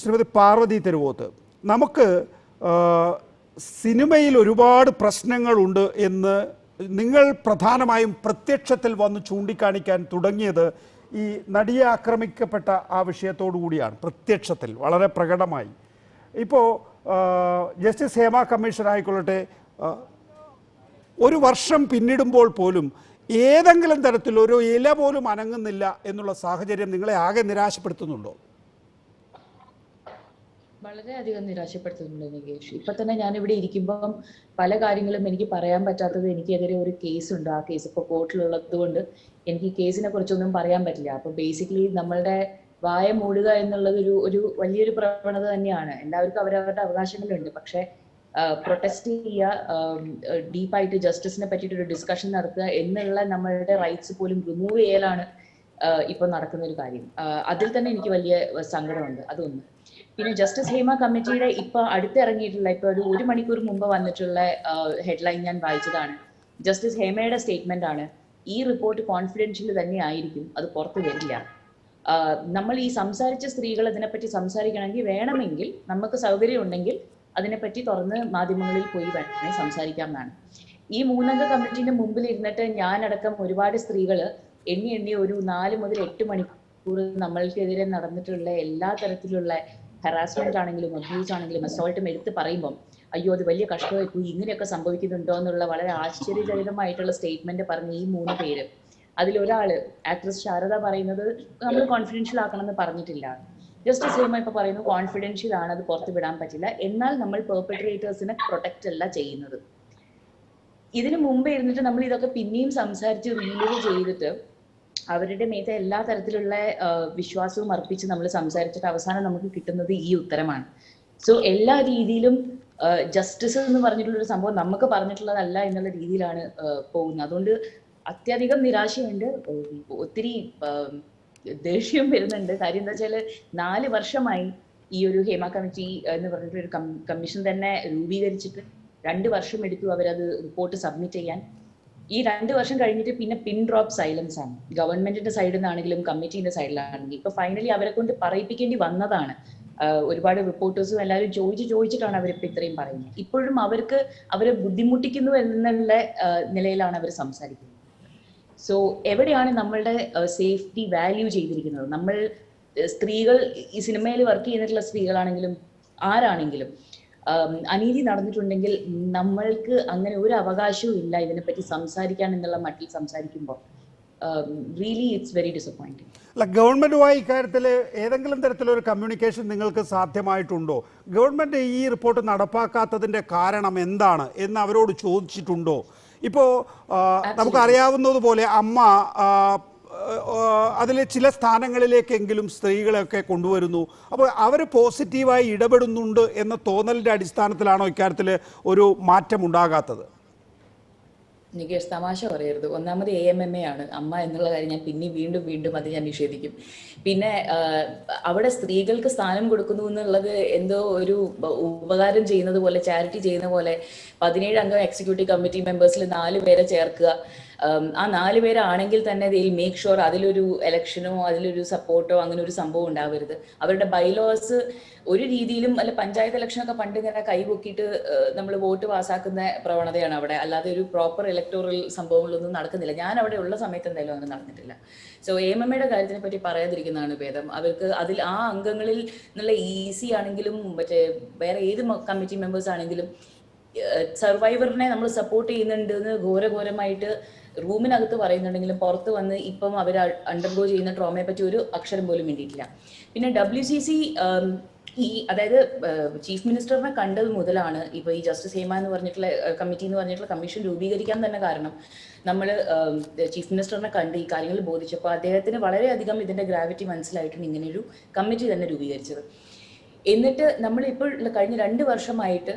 ശ്രീമതി പാർവതി തെരുവോത്ത്, നമുക്ക് സിനിമയിൽ ഒരുപാട് പ്രശ്നങ്ങളുണ്ട് എന്ന് നിങ്ങൾ പ്രധാനമായും പ്രത്യക്ഷത്തിൽ വന്ന് ചൂണ്ടിക്കാണിക്കാൻ തുടങ്ങിയത് ഈ നടിയെ ആക്രമിക്കപ്പെട്ട ആ വിഷയത്തോടു കൂടിയാണ്. പ്രത്യക്ഷത്തിൽ വളരെ പ്രകടമായി. ഇപ്പോൾ ജസ്റ്റിസ് ഹേമ കമ്മീഷൻ ആയിക്കൊള്ളട്ടെ, ഒരു വർഷം പിന്നിടുമ്പോൾ പോലും ഏതെങ്കിലും തരത്തിൽ ഒരു ഇല പോലും അനങ്ങുന്നില്ല എന്നുള്ള സാഹചര്യം നിങ്ങളെ ആകെ നിരാശപ്പെടുത്തുന്നുണ്ടോ? വളരെയധികം നിരാശപ്പെടുത്തുന്നുണ്ട് നികേഷ്. ഇപ്പൊ തന്നെ ഞാനിവിടെ ഇരിക്കുമ്പം പല കാര്യങ്ങളും എനിക്ക് പറയാൻ പറ്റാത്തത്, എനിക്കെതിരെ ഒരു കേസ് ഉണ്ട്. ആ കേസ് ഇപ്പോൾ കോർട്ടിലുള്ളത് കൊണ്ട് എനിക്ക് ഈ കേസിനെ കുറിച്ചൊന്നും പറയാൻ പറ്റില്ല. അപ്പൊ ബേസിക്കലി നമ്മളുടെ വായ മൂടുക എന്നുള്ളത് ഒരു വലിയൊരു പ്രവണത തന്നെയാണ്. എല്ലാവർക്കും അവരവരുടെ അവകാശങ്ങളുണ്ട്. പക്ഷെ പ്രൊട്ടസ്റ്റ് ചെയ്യുക, ഡീപ്പായിട്ട് ജസ്റ്റിസിനെ പറ്റിയിട്ട് ഒരു ഡിസ്കഷൻ നടത്തുക എന്നുള്ള നമ്മളുടെ റൈറ്റ്സ് പോലും റിമൂവ് ചെയ്യലാണ് ഇപ്പൊ നടക്കുന്ന ഒരു കാര്യം. അതിൽ തന്നെ എനിക്ക് വലിയ സങ്കടമുണ്ട്. അതൊന്ന്. പിന്നെ ജസ്റ്റിസ് ഹേമ കമ്മിറ്റിയുടെ ഇപ്പൊ അടുത്തിറങ്ങിയിട്ടുള്ള ഇപ്പൊ ഒരു മണിക്കൂർ മുമ്പ് വന്നിട്ടുള്ള ഹെഡ്ലൈൻ ഞാൻ വായിച്ചതാണ്. ജസ്റ്റിസ് ഹേമയുടെ സ്റ്റേറ്റ്മെന്റ് ആണ്, ഈ റിപ്പോർട്ട് കോൺഫിഡൻഷ്യൽ തന്നെ ആയിരിക്കും, അത് പുറത്തു വരില്ല. നമ്മൾ ഈ സംസാരിച്ച സ്ത്രീകൾ ഇതിനെപ്പറ്റി സംസാരിക്കണമെങ്കിൽ വേണമെങ്കിൽ നമുക്ക് സൗകര്യം ഉണ്ടെങ്കിൽ അതിനെപ്പറ്റി തുറന്ന് മാധ്യമങ്ങളിൽ പോയി വേണമെങ്കിൽ സംസാരിക്കാം എന്നാണ്. ഈ 3 അംഗ കമ്മിറ്റിന്റെ മുമ്പിൽ ഇരുന്നിട്ട് ഞാനടക്കം ഒരുപാട് സ്ത്രീകൾ എണ്ണി ഒരു 4 മുതൽ 8 മണിക്കൂർ നമ്മൾക്കെതിരെ നടന്നിട്ടുള്ള എല്ലാ തരത്തിലുള്ള ഹറാസ്മെന്റ് ആണെങ്കിലും അബ്യൂസ് ആണെങ്കിലും അസോൾട്ടും എടുത്ത് പറയുമ്പം അയ്യോ അത് വലിയ കഷ്ടമായി പോയി, ഇങ്ങനെയൊക്കെ സംഭവിക്കുന്നുണ്ടോ എന്നുള്ള വളരെ ആശ്ചര്യജനകമായിട്ടുള്ള സ്റ്റേറ്റ്മെന്റ് പറഞ്ഞ ഈ 3 പേര്, അതിലൊരാള് ആക്ട്രസ് ശാരദ പറയുന്നത് നമ്മൾ കോൺഫിഡൻഷ്യൽ ആക്കണം എന്ന് പറഞ്ഞിട്ടില്ല. ജസ്റ്റിസ് ഹേമ ഇപ്പൊ പറയുന്നു കോൺഫിഡൻഷ്യൽ ആണ്, അത് പുറത്തു വിടാൻ പറ്റില്ല. എന്നാൽ നമ്മൾ പെർപെട്രേറ്റേഴ്സിനെ പ്രൊട്ടക്റ്റ് അല്ല ചെയ്യുന്നത്. ഇതിനു മുമ്പ് ഇരുന്നിട്ട് നമ്മൾ ഇതൊക്കെ പിന്നെയും സംസാരിച്ച് റിലീവ് ചെയ്തിട്ട് അവരുടെ മേത്തെ എല്ലാ തരത്തിലുള്ള വിശ്വാസവും അർപ്പിച്ച് നമ്മൾ സംസാരിച്ചിട്ട് അവസാനം നമുക്ക് കിട്ടുന്നത് ഈ ഉത്തരമാണ്. സോ എല്ലാ രീതിയിലും ജസ്റ്റിസ് എന്ന് പറഞ്ഞിട്ടുള്ളൊരു സംഭവം നമുക്ക് പറഞ്ഞിട്ടുള്ളതല്ല എന്നുള്ള രീതിയിലാണ് പോകുന്നത്. അതുകൊണ്ട് അത്യധികം നിരാശയുണ്ട്, ഒത്തിരി ദേഷ്യം വരുന്നുണ്ട്. കാര്യം എന്താ വെച്ചാൽ 4 വർഷമായി ഈ ഒരു ഹേമ കമ്മിറ്റി എന്ന് പറഞ്ഞിട്ടൊരു കമ്മീഷൻ തന്നെ രൂപീകരിച്ചിട്ട് 2 വർഷം എടുത്തു അവരത് റിപ്പോർട്ട് സബ്മിറ്റ് ചെയ്യാൻ. ഈ 2 വർഷം കഴിഞ്ഞിട്ട് പിന്നെ പിൻ ഡ്രോപ്പ് സൈലൻസ് ആണ്, ഗവൺമെന്റിന്റെ സൈഡിൽ നിന്നാണെങ്കിലും കമ്മിറ്റിന്റെ സൈഡിലാണെങ്കിലും. ഇപ്പൊ ഫൈനലി അവരെ കൊണ്ട് പറയിപ്പിക്കേണ്ടി വന്നതാണ്. ഒരുപാട് റിപ്പോർട്ടേഴ്സും എല്ലാവരും ചോദിച്ചിട്ടാണ് അവരിപ്പോ ഇത്രയും പറയുന്നത്. ഇപ്പോഴും അവരെ ബുദ്ധിമുട്ടിക്കുന്നു എന്നുള്ള നിലയിലാണ് അവർ സംസാരിക്കുന്നത്. സോ എവിടെയാണ് നമ്മളുടെ സേഫ്റ്റി വാല്യൂ ചെയ്തിരിക്കുന്നത്? നമ്മൾ സ്ത്രീകൾ ഈ സിനിമയിൽ വർക്ക് ചെയ്തിട്ടുള്ള സ്ത്രീകളാണെങ്കിലും ആരാണെങ്കിലും അനീതി നടന്നിട്ടുണ്ടെങ്കിൽ നമ്മൾക്ക് അങ്ങനെ ഒരു അവകാശവും ഇല്ല ഇതിനെപ്പറ്റി സംസാരിക്കാൻ എന്നുള്ള മട്ടിൽ സംസാരിക്കുമ്പോൾ റിയലി ഇറ്റ്സ് വെരി ഡിസപ്പോയിന്റിങ്. അല്ല, ഗവൺമെന്റുമായി ഇക്കാര്യത്തിൽ ഏതെങ്കിലും തരത്തിലൊരു കമ്മ്യൂണിക്കേഷൻ നിങ്ങൾക്ക് സാധ്യമായിട്ടുണ്ടോ? ഗവൺമെന്റ് ഈ റിപ്പോർട്ട് നടപ്പാക്കാത്തതിന്റെ കാരണം എന്താണ് എന്ന് അവരോട് ചോദിച്ചിട്ടുണ്ടോ? ഇപ്പോൾ നമുക്കറിയാവുന്നതുപോലെ അമ്മ അതിലെ ചില സ്ഥാനങ്ങളിലേക്കെങ്കിലും സ്ത്രീകളെയൊക്കെ കൊണ്ടുവരുന്നു. അപ്പോൾ അവർ പോസിറ്റീവായി ഇടപെടുന്നുണ്ട് എന്ന തോന്നലിൻ്റെ അടിസ്ഥാനത്തിലാണോ ഇക്കാര്യത്തിൽ ഒരു മാറ്റം ഉണ്ടാകാത്തത്? നികേഷ്, തമാശ പറയരുത്. ഒന്നാമത് AMMA ആണ് അമ്മ എന്നുള്ള കാര്യം ഞാൻ വീണ്ടും വീണ്ടും അത് ഞാൻ നിഷേധിക്കും. പിന്നെ അവിടെ സ്ത്രീകൾക്ക് സ്ഥാനം കൊടുക്കുന്നു എന്നുള്ളത് എന്തോ ഒരു ഉപകാരം ചെയ്യുന്നത് പോലെ, ചാരിറ്റി ചെയ്യുന്ന പോലെ 17 അംഗ എക്സിക്യൂട്ടീവ് കമ്മിറ്റി മെമ്പേഴ്സിൽ 4 പേരെ ചേർക്കുക. ആ 4 പേരാണെങ്കിൽ തന്നെ ദിൽ മേക്ക് ഷുവർ അതിലൊരു ഇലക്ഷനോ അതിലൊരു സപ്പോർട്ടോ അങ്ങനെ ഒരു സംഭവം ഉണ്ടാവരുത്. അവരുടെ ബൈലോസ് ഒരു രീതിയിലും അല്ല, പഞ്ചായത്ത് ഇലക്ഷനൊക്കെ പണ്ട് ഇങ്ങനെ കൈപൊക്കിയിട്ട് നമ്മൾ വോട്ട് പാസ്സാക്കുന്ന പ്രവണതയാണ് അവിടെ, അല്ലാതെ ഒരു പ്രോപ്പർ ഇലക്ടോറൽ സംഭവങ്ങളൊന്നും നടക്കുന്നില്ല. ഞാൻ അവിടെ ഉള്ള സമയത്ത് എന്തായാലും അങ്ങനെ നടന്നിട്ടില്ല. സോ AMMയുടെ കാര്യത്തിനെ പറ്റി പറയാതിരിക്കുന്നതാണ് ഭേദം. അവർക്ക് അതിൽ ആ അംഗങ്ങളിൽ നിന്നുള്ള ഈസി ആണെങ്കിലും മറ്റേ വേറെ ഏത് കമ്മിറ്റി മെമ്പേഴ്സ് ആണെങ്കിലും സർവൈവറിനെ നമ്മൾ സപ്പോർട്ട് ചെയ്യുന്നുണ്ട് എന്ന് ഘോരഘോരമായിട്ട് റൂമിനകത്ത് പറയുന്നുണ്ടെങ്കിലും പുറത്ത് വന്ന് ഇപ്പം അവർ അണ്ടർഗോ ചെയ്യുന്ന ട്രോമയെ പറ്റി ഒരു അക്ഷരം പോലും വേണ്ടിയിട്ടില്ല. പിന്നെ WCC അതായത് ചീഫ് മിനിസ്റ്ററിനെ കണ്ടത് മുതലാണ് ഇപ്പൊ ഈ ജസ്റ്റിസ് ഹേമ എന്ന് പറഞ്ഞിട്ടുള്ള കമ്മിറ്റി എന്ന് പറഞ്ഞിട്ടുള്ള കമ്മീഷൻ രൂപീകരിക്കാൻ തന്നെ കാരണം നമ്മൾ ചീഫ് മിനിസ്റ്ററിനെ കണ്ട് ഈ കാര്യങ്ങൾ ബോധിച്ചപ്പോൾ അദ്ദേഹത്തിന് വളരെയധികം ഇതിന്റെ ഗ്രാവിറ്റി മനസ്സിലായിട്ടാണ് ഇങ്ങനെയൊരു കമ്മിറ്റി തന്നെ രൂപീകരിച്ചത്. എന്നിട്ട് നമ്മൾ ഇപ്പോൾ കഴിഞ്ഞ 2 വർഷമായിട്ട്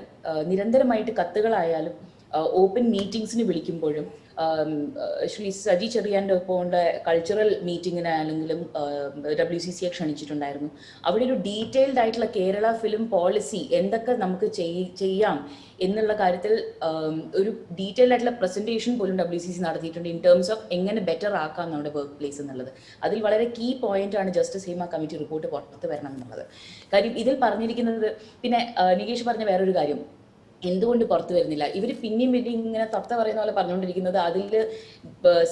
നിരന്തരമായിട്ട് കത്തുകളായാലും ഓപ്പൺ മീറ്റിംഗ്സിന് വിളിക്കുമ്പോഴും ശ്രീ സജി ചെറിയാൻ്റെ ഒപ്പമുള്ള കൾച്ചറൽ മീറ്റിങ്ങിനാണെങ്കിലും WCCയെ ക്ഷണിച്ചിട്ടുണ്ടായിരുന്നു. അവിടെ ഒരു ഡീറ്റെയിൽഡ് ആയിട്ടുള്ള കേരള ഫിലിം പോളിസി എന്തൊക്കെ നമുക്ക് ചെയ്യാം എന്നുള്ള കാര്യത്തിൽ ഒരു ഡീറ്റെയിൽഡ് ആയിട്ടുള്ള പ്രസന്റേഷൻ പോലും WCC നടത്തിയിട്ടുണ്ട് ഇൻ ടേംസ് ഓഫ് എങ്ങനെ ബെറ്റർ ആക്കാം നമ്മുടെ വർക്ക് പ്ലേസ് എന്നുള്ളത്. അതിൽ വളരെ കീ പോയിന്റ് ആണ് ജസ്റ്റിസ് ഹേമ കമ്മിറ്റി റിപ്പോർട്ട് പുറത്ത് വരണം എന്നുള്ളത്. കാര്യം ഇതിൽ പറഞ്ഞിരിക്കുന്നത്, പിന്നെ നികേഷ് പറഞ്ഞ വേറൊരു കാര്യം, എന്തുകൊണ്ട് പുറത്തു വരുന്നില്ല? ഇവർ പിന്നെയും ഇങ്ങനെ തത്ത പറയുന്ന പോലെ പറഞ്ഞുകൊണ്ടിരിക്കുന്നത് അതിൽ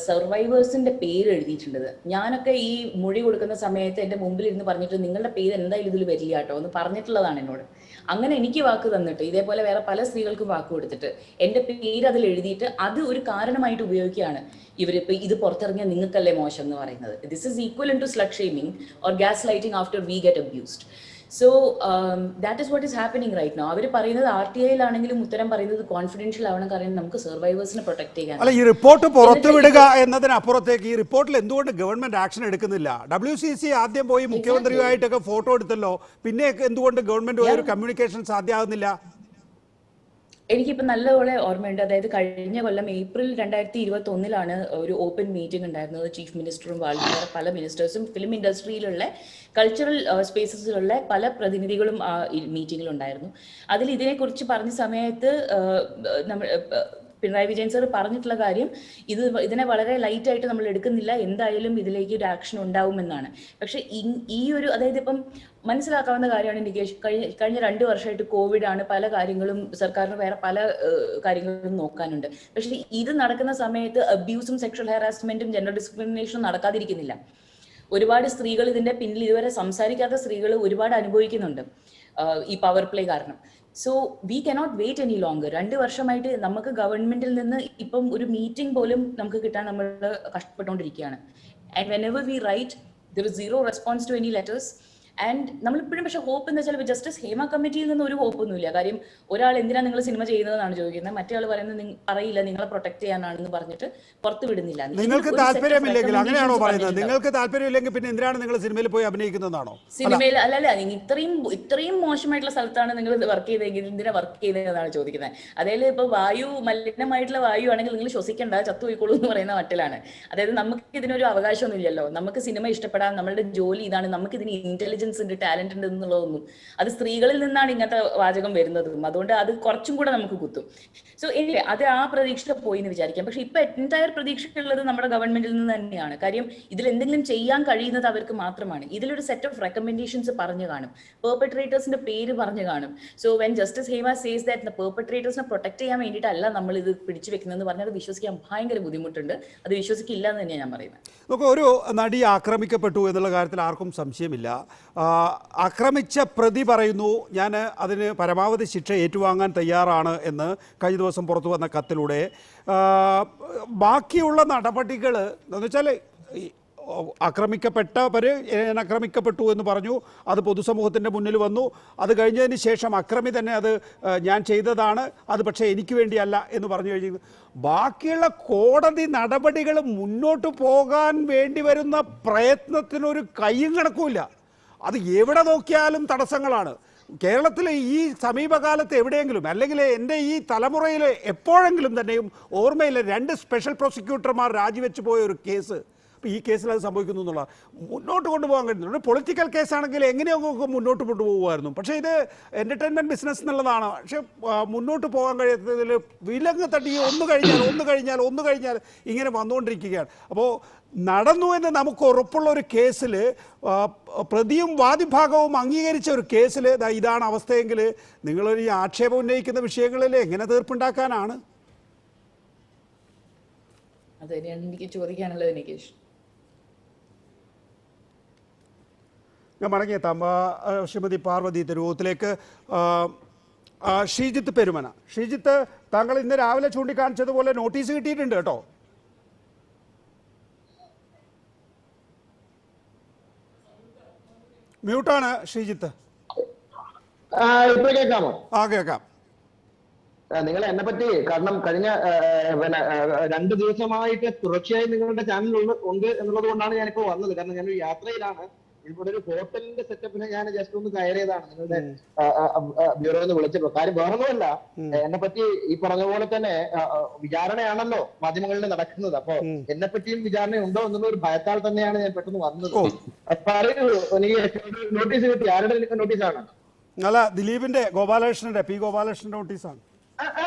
സർവൈവേഴ്സിന്റെ പേര് എഴുതിയിട്ടുണ്ട്. ഞാനൊക്കെ ഈ മൊഴി കൊടുക്കുന്ന സമയത്ത് എൻ്റെ മുമ്പിൽ ഇരുന്ന് പറഞ്ഞിട്ട് നിങ്ങളുടെ പേര് എന്തായാലും ഇതിൽ വരില്ല കേട്ടോ എന്ന് പറഞ്ഞിട്ടുള്ളതാണ് എന്നോട്. അങ്ങനെ എനിക്ക് വാക്ക് തന്നിട്ട് ഇതേപോലെ വേറെ പല സ്ത്രീകൾക്കും വാക്ക് കൊടുത്തിട്ട് എൻ്റെ പേര് അതിൽ എഴുതിയിട്ട് അത് ഒരു കാരണമായിട്ട് ഉപയോഗിക്കുകയാണ് ഇവരിപ്പോൾ ഇത് പുറത്തിറങ്ങിയാൽ നിങ്ങൾക്കല്ലേ മോശം എന്ന് പറയുന്നത്. This is equal to slut shaming or gaslighting after we get abused. So that is what is happening right now. അവർ പറയുന്നത് RTIയിലാണെങ്കിലും ഉത്തരം പറയുന്നത് കോൺഫിഡൻഷ്യൽ ആവണം, കാരണം നമുക്ക് സർവൈവേഴ്സിനെ പ്രൊട്ടക്ട് ചെയ്യാൻ. അല്ല, ഈ റിപ്പോർട്ട് പുറത്തുവിടുക എന്നതിനപ്പുറത്തേക്ക് ഈ റിപ്പോർട്ടിൽ എന്തുകൊണ്ട് ഗവൺമെന്റ് ആക്ഷൻ എടുക്കുന്നില്ല? WCC ആദ്യം പോയി മുഖ്യമന്ത്രിയുമായിട്ടൊക്കെ ഫോട്ടോ എടുത്തല്ലോ, പിന്നെ എന്തുകൊണ്ട് ഗവൺമെന്റ് ഒരു കമ്മ്യൂണിക്കേഷൻ സാധ്യമാകുന്നില്ല? എനിക്കിപ്പോൾ നല്ലപോലെ ഓർമ്മയുണ്ട്. അതായത് കഴിഞ്ഞ കൊല്ലം ഏപ്രിൽ 2021 ഒരു ഓപ്പൺ മീറ്റിംഗ് ഉണ്ടായിരുന്നത്. ചീഫ് മിനിസ്റ്ററും വേറെ പല മിനിസ്റ്റേഴ്സും ഫിലിം ഇൻഡസ്ട്രിയിലുള്ള കൾച്ചറൽ സ്പേസസിലുള്ള പല പ്രതിനിധികളും ആ മീറ്റിംഗിലുണ്ടായിരുന്നു. അതിൽ ഇതിനെക്കുറിച്ച് പറഞ്ഞ സമയത്ത് പിണറായി വിജയൻ സർ പറഞ്ഞിട്ടുള്ള കാര്യം ഇതിനെ വളരെ ലൈറ്റായിട്ട് നമ്മൾ എടുക്കുന്നില്ല, എന്തായാലും ഇതിലേക്ക് ഒരു ആക്ഷൻ ഉണ്ടാവുമെന്നാണ്. പക്ഷെ ഈ ഒരു അതായത് ഇപ്പം മനസ്സിലാക്കാവുന്ന കാര്യമാണ് നികേഷ്, കഴിഞ്ഞ 2 വർഷമായിട്ട് കോവിഡ് ആണ്, പല കാര്യങ്ങളും സർക്കാരിന് വേറെ പല കാര്യങ്ങളും നോക്കാനുണ്ട്. പക്ഷെ ഇത് നടക്കുന്ന സമയത്ത് അബ്യൂസും സെക്ഷൽ ഹാരാസ്മെന്റും ജെൻഡർ ഡിസ്ക്രിമിനേഷനും നടക്കാതിരിക്കുന്നില്ല. ഒരുപാട് സ്ത്രീകൾ ഇതിന്റെ പിന്നിൽ ഇതുവരെ സംസാരിക്കാത്ത സ്ത്രീകൾ ഒരുപാട് അനുഭവിക്കുന്നുണ്ട് ഈ പവർ പ്ലേ കാരണം. So we cannot wait any longer. 2 വർഷമായിട്ട് നമുക്ക് ഗവൺമെന്റിൽ നിന്ന് ഇപ്പം ഒരു മീറ്റിംഗ് പോലും നമുക്ക് കിട്ടാൻ നമ്മൾ കഷ്ടപ്പെട്ടുകൊണ്ടിരിക്കുകയാണ്. And whenever we write there is zero response to any letters. And നമ്മളിപ്പോഴും പക്ഷെ ഹോപ്പ് എന്ന് വെച്ചാൽ ജസ്റ്റിസ് ഹേമ കമ്മിറ്റിയിൽ നിന്ന് ഒരു ഹോപ്പൊന്നുമില്ല. കാര്യം ഒരാൾ എന്തിനാ നിങ്ങൾ സിനിമ ചെയ്യുന്നതെന്നാണ് ചോദിക്കുന്നത്, മറ്റേ ആൾ പറയുന്നത് പറയില്ല നിങ്ങളെ പ്രൊട്ടക്ട് ചെയ്യാനാണെന്ന് പറഞ്ഞിട്ട് പുറത്തു വിടുന്നില്ല. നിങ്ങൾക്ക് താല്പര്യമില്ലെങ്കിൽ അങ്ങനെയാണോ പറയുന്നത്? നിങ്ങൾക്ക് താല്പര്യമില്ലെങ്കിൽ പിന്നെ എന്തിനാണ് നിങ്ങൾ സിനിമയിൽ പോയി അഭിനയിക്കുന്നതാണോ? സിനിമയിൽ അല്ലല്ല, ഇത്രയും മോശമായിട്ടുള്ള സ്ഥലത്താണ് നിങ്ങൾ വർക്ക് ചെയ്തെങ്കിൽ എന്തിനാ വർക്ക് ചെയ്തതെന്നാണ് ചോദിക്കുന്നത്. അതായത് ഇപ്പൊ വായു മലിനമായിട്ടുള്ള വായു ആണെങ്കിൽ നിങ്ങൾ ശ്വസിക്കേണ്ട, ചത്തുപോയിക്കോളൂ എന്ന് പറയുന്ന മട്ടിലാണ്. അതായത് നമുക്ക് ഇതിനൊരു അവകാശമൊന്നും ഇല്ലല്ലോ. നമുക്ക് സിനിമ ഇഷ്ടപ്പെടാൻ, നമ്മളുടെ ജോലി ഇതാണ്, നമുക്ക് ഇതിന് ഇന്റലിജൻസ് ഉണ്ട്, ടാലന്റ് ഉണ്ട് എന്നുള്ളതൊന്നും അത് സ്ത്രീകളിൽ നിന്നാണ് ഇങ്ങനത്തെ വാചകം വരുന്നതും. അതുകൊണ്ട് അത് കുറച്ചും കൂടെ നമുക്ക് കുത്തും. സോ എനിവേ അത് ആ പ്രതീക്ഷ പോയി എന്ന് വിചാരിക്കാം. പക്ഷെ ഇപ്പൊ എൻറ്റയർ പ്രതീക്ഷ ഉള്ളത് നമ്മുടെ ഗവൺമെന്റിൽ നിന്ന് തന്നെയാണ്. കാര്യം ഇതിൽ എന്തെങ്കിലും ചെയ്യാൻ കഴിയുന്നത് അവർക്ക് മാത്രമാണ്. ഇതിലൊരു സെറ്റ് ഓഫ് റെക്കമെൻഡേഷൻസ് പറഞ്ഞു കാണും, പെർപെട്രേറ്റേഴ്സിന്റെ പേര് പറഞ്ഞു കാണും. So when justice Hema says that പെർപെട്രേറ്റേഴ്സിനെ പ്രൊട്ടക്ട് ചെയ്യാൻ വേണ്ടിയിട്ടല്ല നമ്മൾ ഇത് പിടിച്ചു വെക്കുന്നതെന്ന് പറഞ്ഞാൽ അത് വിശ്വസിക്കാൻ ഭയങ്കര ബുദ്ധിമുട്ടുണ്ട്. അത് വിശ്വസിക്കില്ല എന്ന് തന്നെയാണ് ഞാൻ പറയുന്നത്. നമുക്ക് ഒരു നടി ആക്രമിക്കപ്പെട്ടു എന്നുള്ള കാര്യത്തിൽ ആർക്കും സംശയമില്ല. ആക്രമിച്ച പ്രതി പറയുന്നു ഞാൻ അതിന് പരമാവധി ശിക്ഷ ഏറ്റുവാങ്ങാൻ തയ്യാറാണ് എന്ന് കഴിഞ്ഞ ദിവസം പുറത്തു വന്ന കത്തിലൂടെ. ബാക്കിയുള്ള നടപടികൾ എന്ന് വെച്ചാൽ ആക്രമിക്കപ്പെട്ടവർ ആക്രമിക്കപ്പെട്ടു എന്ന് പറഞ്ഞു, അത് പൊതുസമൂഹത്തിൻ്റെ മുന്നിൽ വന്നു. അത് കഴിഞ്ഞതിന് ശേഷം അക്രമി തന്നെ അത് ഞാൻ ചെയ്തതാണ്, അത് പക്ഷേ എനിക്ക് വേണ്ടിയല്ല എന്ന് പറഞ്ഞു കഴിഞ്ഞു. ബാക്കിയുള്ള കോടതി നടപടികൾ മുന്നോട്ട് പോകാൻ വേണ്ടി വരുന്ന പ്രയത്നത്തിനൊരു കയ്യും കണക്കുമില്ല. അത് എവിടെ നോക്കിയാലും തടസ്സങ്ങളാണ്. കേരളത്തിൽ ഈ സമീപകാലത്ത് എവിടെയെങ്കിലും അല്ലെങ്കിൽ എൻ്റെ ഈ തലമുറയിൽ എപ്പോഴെങ്കിലും തന്നെയും ഓർമ്മയില്ല 2 സ്പെഷ്യൽ പ്രോസിക്യൂട്ടർമാർ രാജിവെച്ച് പോയ ഒരു കേസ്. അപ്പോൾ ഈ കേസിൽ അത് സംഭവിക്കുന്നു എന്നുള്ള മുന്നോട്ട് കൊണ്ടുപോകാൻ കഴിയുന്നുണ്ട്. പൊളിറ്റിക്കൽ കേസാണെങ്കിൽ എങ്ങനെയൊക്കെ മുന്നോട്ട് കൊണ്ടുപോകുമായിരുന്നു. പക്ഷേ ഇത് എൻ്റർടൈൻമെൻറ്റ് ബിസിനസ് എന്നുള്ളതാണ്. പക്ഷേ മുന്നോട്ട് പോകാൻ കഴിയാത്തതിൽ വിലങ്ങ് തട്ടി ഒന്ന് കഴിഞ്ഞാൽ ഇങ്ങനെ വന്നുകൊണ്ടിരിക്കുകയാണ്. അപ്പോൾ നടന്നു എന്ന് നമുക്ക് ഉറപ്പുള്ള ഒരു കേസിൽ പ്രതിയും വാദിഭാഗവും അംഗീകരിച്ച ഒരു കേസിൽ ഇതാണ് അവസ്ഥയെങ്കിൽ നിങ്ങളൊരു ഈ ആക്ഷേപം ഉന്നയിക്കുന്ന വിഷയങ്ങളിൽ എങ്ങനെ തീർപ്പുണ്ടാക്കാനാണ്? അത് തന്നെയാണ് എനിക്ക് ചോദിക്കാനുള്ളത് നികേഷ്. ഞാൻ മടങ്ങിയെത്താം ശ്രീമതി പാർവതി തെരുവോത്തിലേക്ക്. ശ്രീജിത്ത് പെരുമന, ശ്രീജിത്ത്, താങ്കൾ ഇന്ന് രാവിലെ ചൂണ്ടിക്കാണിച്ചതുപോലെ നോട്ടീസ് കിട്ടിയിട്ടുണ്ട് കേട്ടോ. മ്യൂട്ടാണ് ശ്രീജിത്ത്. ഇപ്പൊ കേൾക്കാമോ? കേൾക്കാം. നിങ്ങൾ എന്നെ പറ്റി, കാരണം കഴിഞ്ഞ 2 ദിവസമായിട്ട് തുടർച്ചയായി നിങ്ങളുടെ ചാനൽ ഉണ്ട് എന്നുള്ളത് കൊണ്ടാണ് ഞാനിപ്പോ വന്നത്. കാരണം ഞാനൊരു യാത്രയിലാണ്. ഇവിടെ ഒരു ഹോട്ടലിന്റെ സെറ്റപ്പിന് ഞാൻ ജസ്റ്റ് ഒന്ന് കയറിയതാണ്. നിങ്ങളുടെ ബ്യൂറോന്ന് വിളിച്ചപ്പോ കാര്യം വേറൊന്നുമല്ല, എന്നെ പറ്റി ഈ പറഞ്ഞ പോലെ തന്നെ വിചാരണയാണല്ലോ മാധ്യമങ്ങളിൽ നടക്കുന്നത്. അപ്പൊ എന്നെ പറ്റിയും വിചാരണ ഉണ്ടോ എന്നുള്ള ഒരു ഭയത്താൽ തന്നെയാണ് ഞാൻ പെട്ടെന്ന് വന്നത്. പറയൂ, എനിക്ക് നോട്ടീസ് കിട്ടി. ആരുടെ നോട്ടീസാണ്? അല്ല, ദിലീപിന്റെ, പി ഗോപാലകൃഷ്ണന്റെ നോട്ടീസാണ്.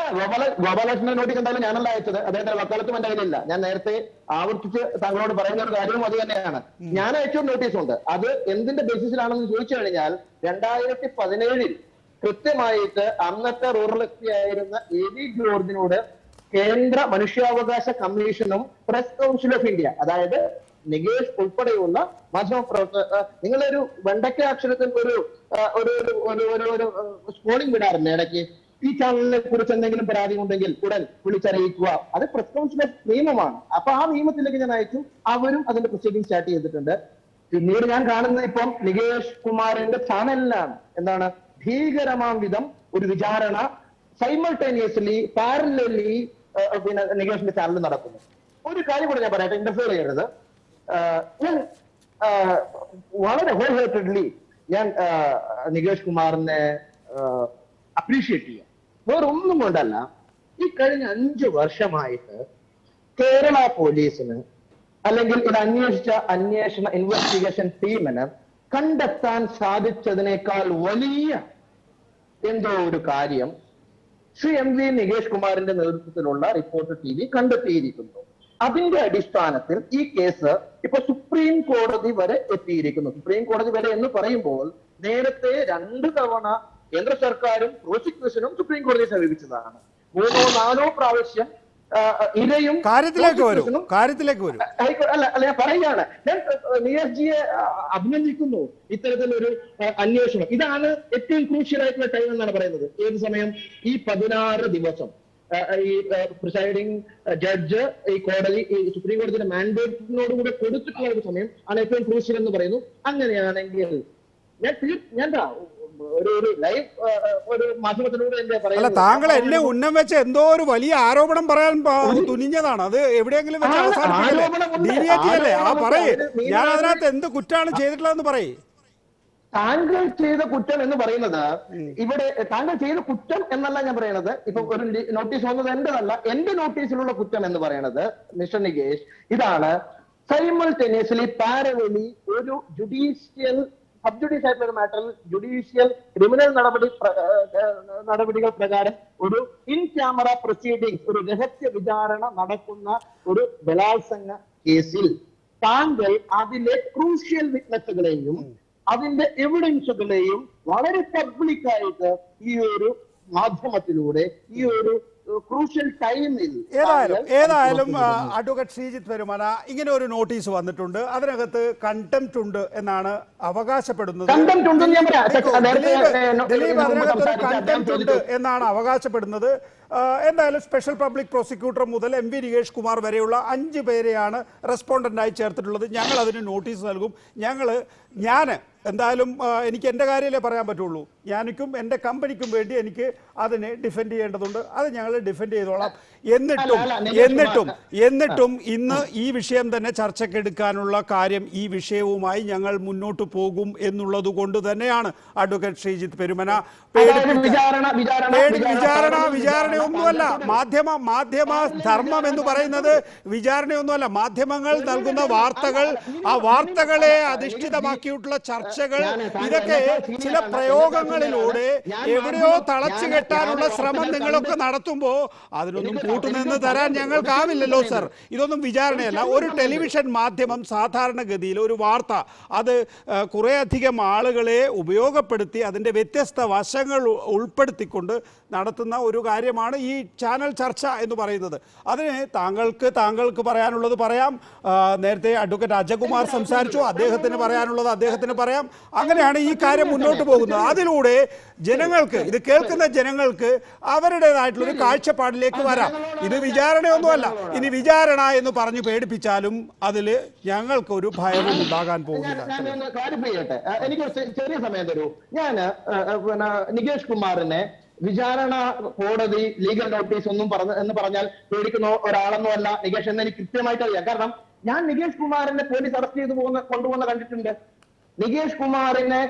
ഗോപാലകൃഷ്ണന്റെ നോട്ടീസ് എന്തായാലും ഞാനല്ല അയച്ചത്. അദ്ദേഹത്തിന്റെ വക്കാലത്തും എന്റെ കയ്യിലില്ല. ഞാൻ നേരത്തെ ആവർത്തിച്ച് താങ്കളോട് പറയുന്ന ഒരു കാര്യവും അത് തന്നെയാണ്. ഞാൻ അയച്ച നോട്ടീസ് ഉണ്ട്. അത് എന്തിന്റെ ബേസിസിലാണെന്ന് ചോദിച്ചു കഴിഞ്ഞാൽ 2017 കൃത്യമായിട്ട് അന്നത്തെ റൂറൽ എസ് ആയിരുന്ന എ.വി. ജോർജിനോട് കേന്ദ്ര മനുഷ്യാവകാശ കമ്മീഷനും പ്രസ് കൗൺസിൽ ഓഫ് ഇന്ത്യ, അതായത് നികേഷ് ഉൾപ്പെടെയുള്ള മാധ്യമപ്രവർത്തകർ, നിങ്ങളൊരു വെണ്ടയ്ക്ക അക്ഷരത്തിൽ ഒരു സ്പോളിംഗ് വിടാറുണ്ട് ഇടയ്ക്ക്. ഈ ചാനലിനെ കുറിച്ച് എന്തെങ്കിലും പരാതി ഉണ്ടെങ്കിൽ ഉടൻ വിളിച്ചറിയിക്കുക. അത് പ്രസ് കൗൺസിൽ നിയമമാണ്. അപ്പൊ ആ നിയമത്തിലേക്ക് ഞാൻ അയച്ചു. അവരും അതിന്റെ പ്രൊസീഡിംഗ് സ്റ്റാർട്ട് ചെയ്തിട്ടുണ്ട്. പിന്നീട് ഞാൻ കാണുന്നത് ഇപ്പം നികേഷ് കുമാറിന്റെ ചാനലിലാണ് എന്താണ് ഭീകരമാം വിധം ഒരു വിചാരണ സൈമൾട്ടേനിയസ്ലി പാരലലി നികേഷിന്റെ ചാനലിൽ നടക്കുന്നു. ഒരു കാര്യം കൂടെ ഞാൻ പറയട്ടെ, ഇന്റർഫിയർ ചെയ്യരുത്. ഞാൻ വളരെ ഹോൾ ഹാർട്ടഡ്ലി ഞാൻ നികേഷ് കുമാറിനെ അപ്രീഷിയേറ്റ് ചെയ്യാം. വേറൊന്നും കൊണ്ടല്ല, ഈ കഴിഞ്ഞ 5 വർഷമായിട്ട് കേരള പോലീസിന് അല്ലെങ്കിൽ ഇത് അന്വേഷണ ഇൻവെസ്റ്റിഗേഷൻ ടീമിന് കണ്ടെത്താൻ സാധിച്ചതിനേക്കാൾ വലിയ എന്തോ ഒരു കാര്യം ശ്രീ MV നികേഷ് കുമാറിന്റെ നേതൃത്വത്തിലുള്ള റിപ്പോർട്ടർ TV കണ്ടെത്തിയിരിക്കുന്നു. അതിന്റെ അടിസ്ഥാനത്തിൽ ഈ കേസ് ഇപ്പൊ സുപ്രീം കോടതി വരെ എത്തിയിരിക്കുന്നു. സുപ്രീം കോടതി വരെ എന്ന് പറയുമ്പോൾ നേരത്തെ 2 തവണ കേന്ദ്ര സർക്കാരും പ്രോസിക്യൂഷനും സുപ്രീം കോടതിയെ സമീപിച്ചതാണ്. 3ഓ 4ഓ പ്രാവശ്യം ഇരയും കാര്യത്തിലേക്ക് വരും. അല്ല, ഞാൻ പറയുകയാണ്. ഞാൻ നികേഷ് ജിയെ അഭിനന്ദിക്കുന്നു. ഇത്തരത്തിലൊരു അന്വേഷണം ഇതാണ് ഏറ്റവും ക്രൂഷ്യൽ ആയിട്ടുള്ള ടൈം എന്നാണ് പറയുന്നത്. ഏത് സമയം? ഈ 16 ദിവസം ഈ പ്രിസൈഡിംഗ് ജഡ്ജ് ഈ കോടതി, ഈ സുപ്രീം കോടതിയുടെ മാൻഡേറ്റിനോടുകൂടെ കൊടുത്തിട്ടുള്ള ഒരു സമയം ആണ് ഏറ്റവും ക്രൂഷ്യൽ എന്ന് പറയുന്നു. അങ്ങനെയാണെങ്കിൽ ഞാൻ ഒരു ലൈവ് ഒരു മാധ്യമത്തിലൂടെ എന്റെ അല്ല, താങ്കൾ എന്നെ ഉന്നം വെച്ച് എന്തോ ഒരു വലിയ ആരോപണം പറയാൻ തുനിഞ്ഞതാണ്. അത് എവിടെയെങ്കിലും വെച്ച് അവസാനിപ്പിക്കല്ലേ? പറയേ, ഞാൻ അതിനകത്ത് എന്ത് കുറ്റാണ് ചെയ്തിട്ടുള്ളതെന്ന് പറയേ. താങ്കൾ ചെയ്ത കുറ്റം എന്ന് പറയുന്നത് ഇവിടെ താങ്കൾ ചെയ്ത കുറ്റം എന്നല്ല ഞാൻ പറയുന്നത്. ഇപ്പൊ ഒരു നോട്ടീസ് വന്നത് എന്റേതല്ല. എന്റെ നോട്ടീസിലുള്ള കുറ്റം എന്ന് പറയുന്നത് മിസ്റ്റർ നികേഷ് ഇതാണ്: സൈമൾട്ടേനിയസ്ലി പാരലലി ഒരു ജുഡീഷ്യൽ സബ് ജുഡീഷ്യൽ ആയിട്ടുള്ള മാറ്ററിൽ ജുഡീഷ്യൽ ക്രിമിനൽ നടപടികൾ പ്രകാരം ഒരു ഇൻ ക്യാമറ പ്രൊസീഡിംഗ്സ്, ഒരു രഹസ്യ വിചാരണ നടക്കുന്ന ഒരു ബലാത്സംഗ കേസിൽ താങ്കൾ അതിലെ ക്രൂഷ്യൽ വിറ്റ്നസ്സുകളെയും അതിന്റെ എവിഡൻസുകളെയും വളരെ പബ്ലിക്കായിട്ട് ഈ ഒരു മാധ്യമത്തിലൂടെ ഈ ഒരു ക്രൂഷ്യൽ ടൈമിൽ ഏതായാലും അഡ്വക്കേറ്റ് ശ്രീജിത്ത് പെരുമന, ഇങ്ങനെ ഒരു നോട്ടീസ് വന്നിട്ടുണ്ട്. അതിനകത്ത് കണ്ടംപ്റ്റ് ഉണ്ട് എന്നാണ് അവകാശപ്പെടുന്നത്. ദിലീപ് അതിനകത്ത് കണ്ടംപ്റ്റ് ഉണ്ട് എന്നാണ് അവകാശപ്പെടുന്നത്. എന്തായാലും സ്പെഷ്യൽ പബ്ലിക് പ്രോസിക്യൂട്ടർ മുതൽ MV നികേഷ് കുമാർ വരെയുള്ള 5 പേരെയാണ് റെസ്പോണ്ടന്റായി ചേർത്തിട്ടുള്ളത്. ഞങ്ങൾ അതിന് നോട്ടീസ് നൽകും. ഞാൻ എന്തായാലും എനിക്ക് എൻ്റെ കാര്യമല്ലേ പറയാൻ പറ്റുള്ളൂ. എനിക്കും എൻ്റെ കമ്പനിക്കും വേണ്ടി എനിക്ക് അതിനെ ഡിഫെൻഡ് ചെയ്യേണ്ടതുണ്ട്. അത് ഞങ്ങൾ ഡിഫെൻഡ് ചെയ്തോളാം. എന്നിട്ടും ഇന്ന് ഈ വിഷയം തന്നെ ചർച്ചയ്ക്കെടുക്കാനുള്ള കാര്യം, ഈ വിഷയവുമായി ഞങ്ങൾ മുന്നോട്ട് പോകും എന്നുള്ളത് കൊണ്ട് തന്നെയാണ് അഡ്വക്കേറ്റ് ശ്രീജിത്ത് പെരുമന വിചാരണയൊന്നുമല്ല. മാധ്യമ ധർമ്മം എന്ന് പറയുന്നത് വിചാരണയൊന്നുമല്ല. മാധ്യമങ്ങൾ നൽകുന്ന വാർത്തകൾ, ആ വാർത്തകളെ അധിഷ്ഠിതമാക്കിയിട്ടുള്ള ചർച്ചകൾ, ഇതൊക്കെ ചില പ്രയോഗങ്ങളിലൂടെ എവിടെയോ തളച്ചു കെട്ടാനുള്ള ശ്രമം നിങ്ങളൊക്കെ നടത്തുമ്പോൾ അതിനൊന്നും കൂട്ടുനിന്ന് തരാൻ ഞങ്ങൾക്കാവില്ലല്ലോ സർ. ഇതൊന്നും വിചാരണയല്ല. ഒരു ടെലിവിഷൻ മാധ്യമം സാധാരണഗതിയിൽ ഒരു വാർത്ത അത് കുറേയധികം ആളുകളെ ഉപയോഗപ്പെടുത്തി അതിൻ്റെ വ്യത്യസ്ത വശങ്ങൾ ഉൾപ്പെടുത്തിക്കൊണ്ട് നടത്തുന്ന ഒരു കാര്യമാണ് ഈ ചാനൽ ചർച്ച എന്ന് പറയുന്നത്. അതിന് താങ്കൾക്ക് പറയാനുള്ളത് പറയാം. നേരത്തെ അഡ്വക്കേറ്റ് അജകുമാർ സംസാരിച്ചു, അദ്ദേഹത്തിന് പറയാനുള്ളത് അദ്ദേഹത്തിന് പറയാം. അങ്ങനെയാണ് ഈ കാര്യം മുന്നോട്ട് പോകുന്നത്. അതിലൂടെ ജനങ്ങൾക്ക്, ഇത് കേൾക്കുന്ന ജനങ്ങൾക്ക് അവരുടേതായിട്ടുള്ളൊരു കാഴ്ചപ്പാടിലേക്ക് വരാം. ഇത് വിചാരണയൊന്നുമല്ല. ഇനി വിചാരണ എന്ന് പറഞ്ഞു പേടിപ്പിച്ചാലും അതിൽ ഞങ്ങൾക്കൊരു ഭയവും ഉണ്ടാകാൻ പോകുന്നില്ല. എനിക്ക് ചെറിയ സമയം തരൂ. ഞാൻ നികേഷ് കുമാറിനെ വിചാരണ കോടതി ലീഗൽ നോട്ടീസ് ഒന്നും എന്ന് പറഞ്ഞാൽ പേടിക്കുന്ന ഒരാളൊന്നും അല്ല നികേഷ് എന്ന് എനിക്ക് കൃത്യമായിട്ട് അറിയാം. കാരണം ഞാൻ നികേഷ് കുമാറിനെ പോലീസ് അറസ്റ്റ് ചെയ്ത് കൊണ്ടുപോകുന്ന കണ്ടിട്ടുണ്ട്. നികേഷ് കുമാറിനെ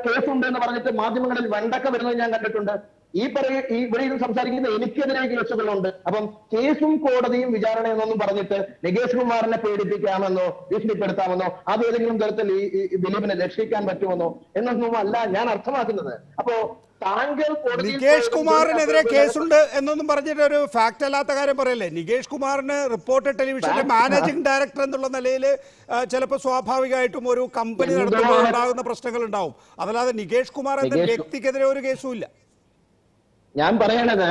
കേസുണ്ട് എന്ന് പറഞ്ഞിട്ട് മാധ്യമങ്ങളിൽ വെണ്ടക്ക വരുന്നത് ഞാൻ കണ്ടിട്ടുണ്ട്. ഇവിടെ ഇത് സംസാരിക്കുന്ന എനിക്കെതിരെ കേസുകളുണ്ട്. അപ്പം കേസും കോടതിയും വിചാരണയെന്നൊന്നും പറഞ്ഞിട്ട് നികേഷ് കുമാറിനെ പേടിപ്പിക്കാമെന്നോ ഭീഷണിപ്പെടുത്താമെന്നോ അത് ഏതെങ്കിലും തരത്തിൽ ഈ ദിലീപിനെ രക്ഷിക്കാൻ പറ്റുമെന്നോ എന്നൊന്നും അല്ല ഞാൻ അർത്ഥമാക്കുന്നത്. അപ്പോ നികേഷ് കുമാറിനെതിരെ കേസുണ്ട് എന്നൊന്നും പറഞ്ഞിട്ട് ഒരു ഫാക്ട് അല്ലാത്ത കാര്യം പറയല്ലേ. നികേഷ് കുമാറിന് റിപ്പോർട്ടർ ടെലിവിഷന്റെ മാനേജിംഗ് ഡയറക്ടർ എന്നുള്ള നിലയിൽ ചിലപ്പോൾ സ്വാഭാവികമായിട്ടും ഒരു കമ്പനി നടത്തുമ്പോൾ ഉണ്ടാകുന്ന പ്രശ്നങ്ങൾ ഉണ്ടാവും. അതല്ലാതെ നികേഷ് കുമാർ എന്ന വ്യക്തിക്കെതിരെ ഒരു കേസും ഇല്ല. ഞാൻ പറയണത്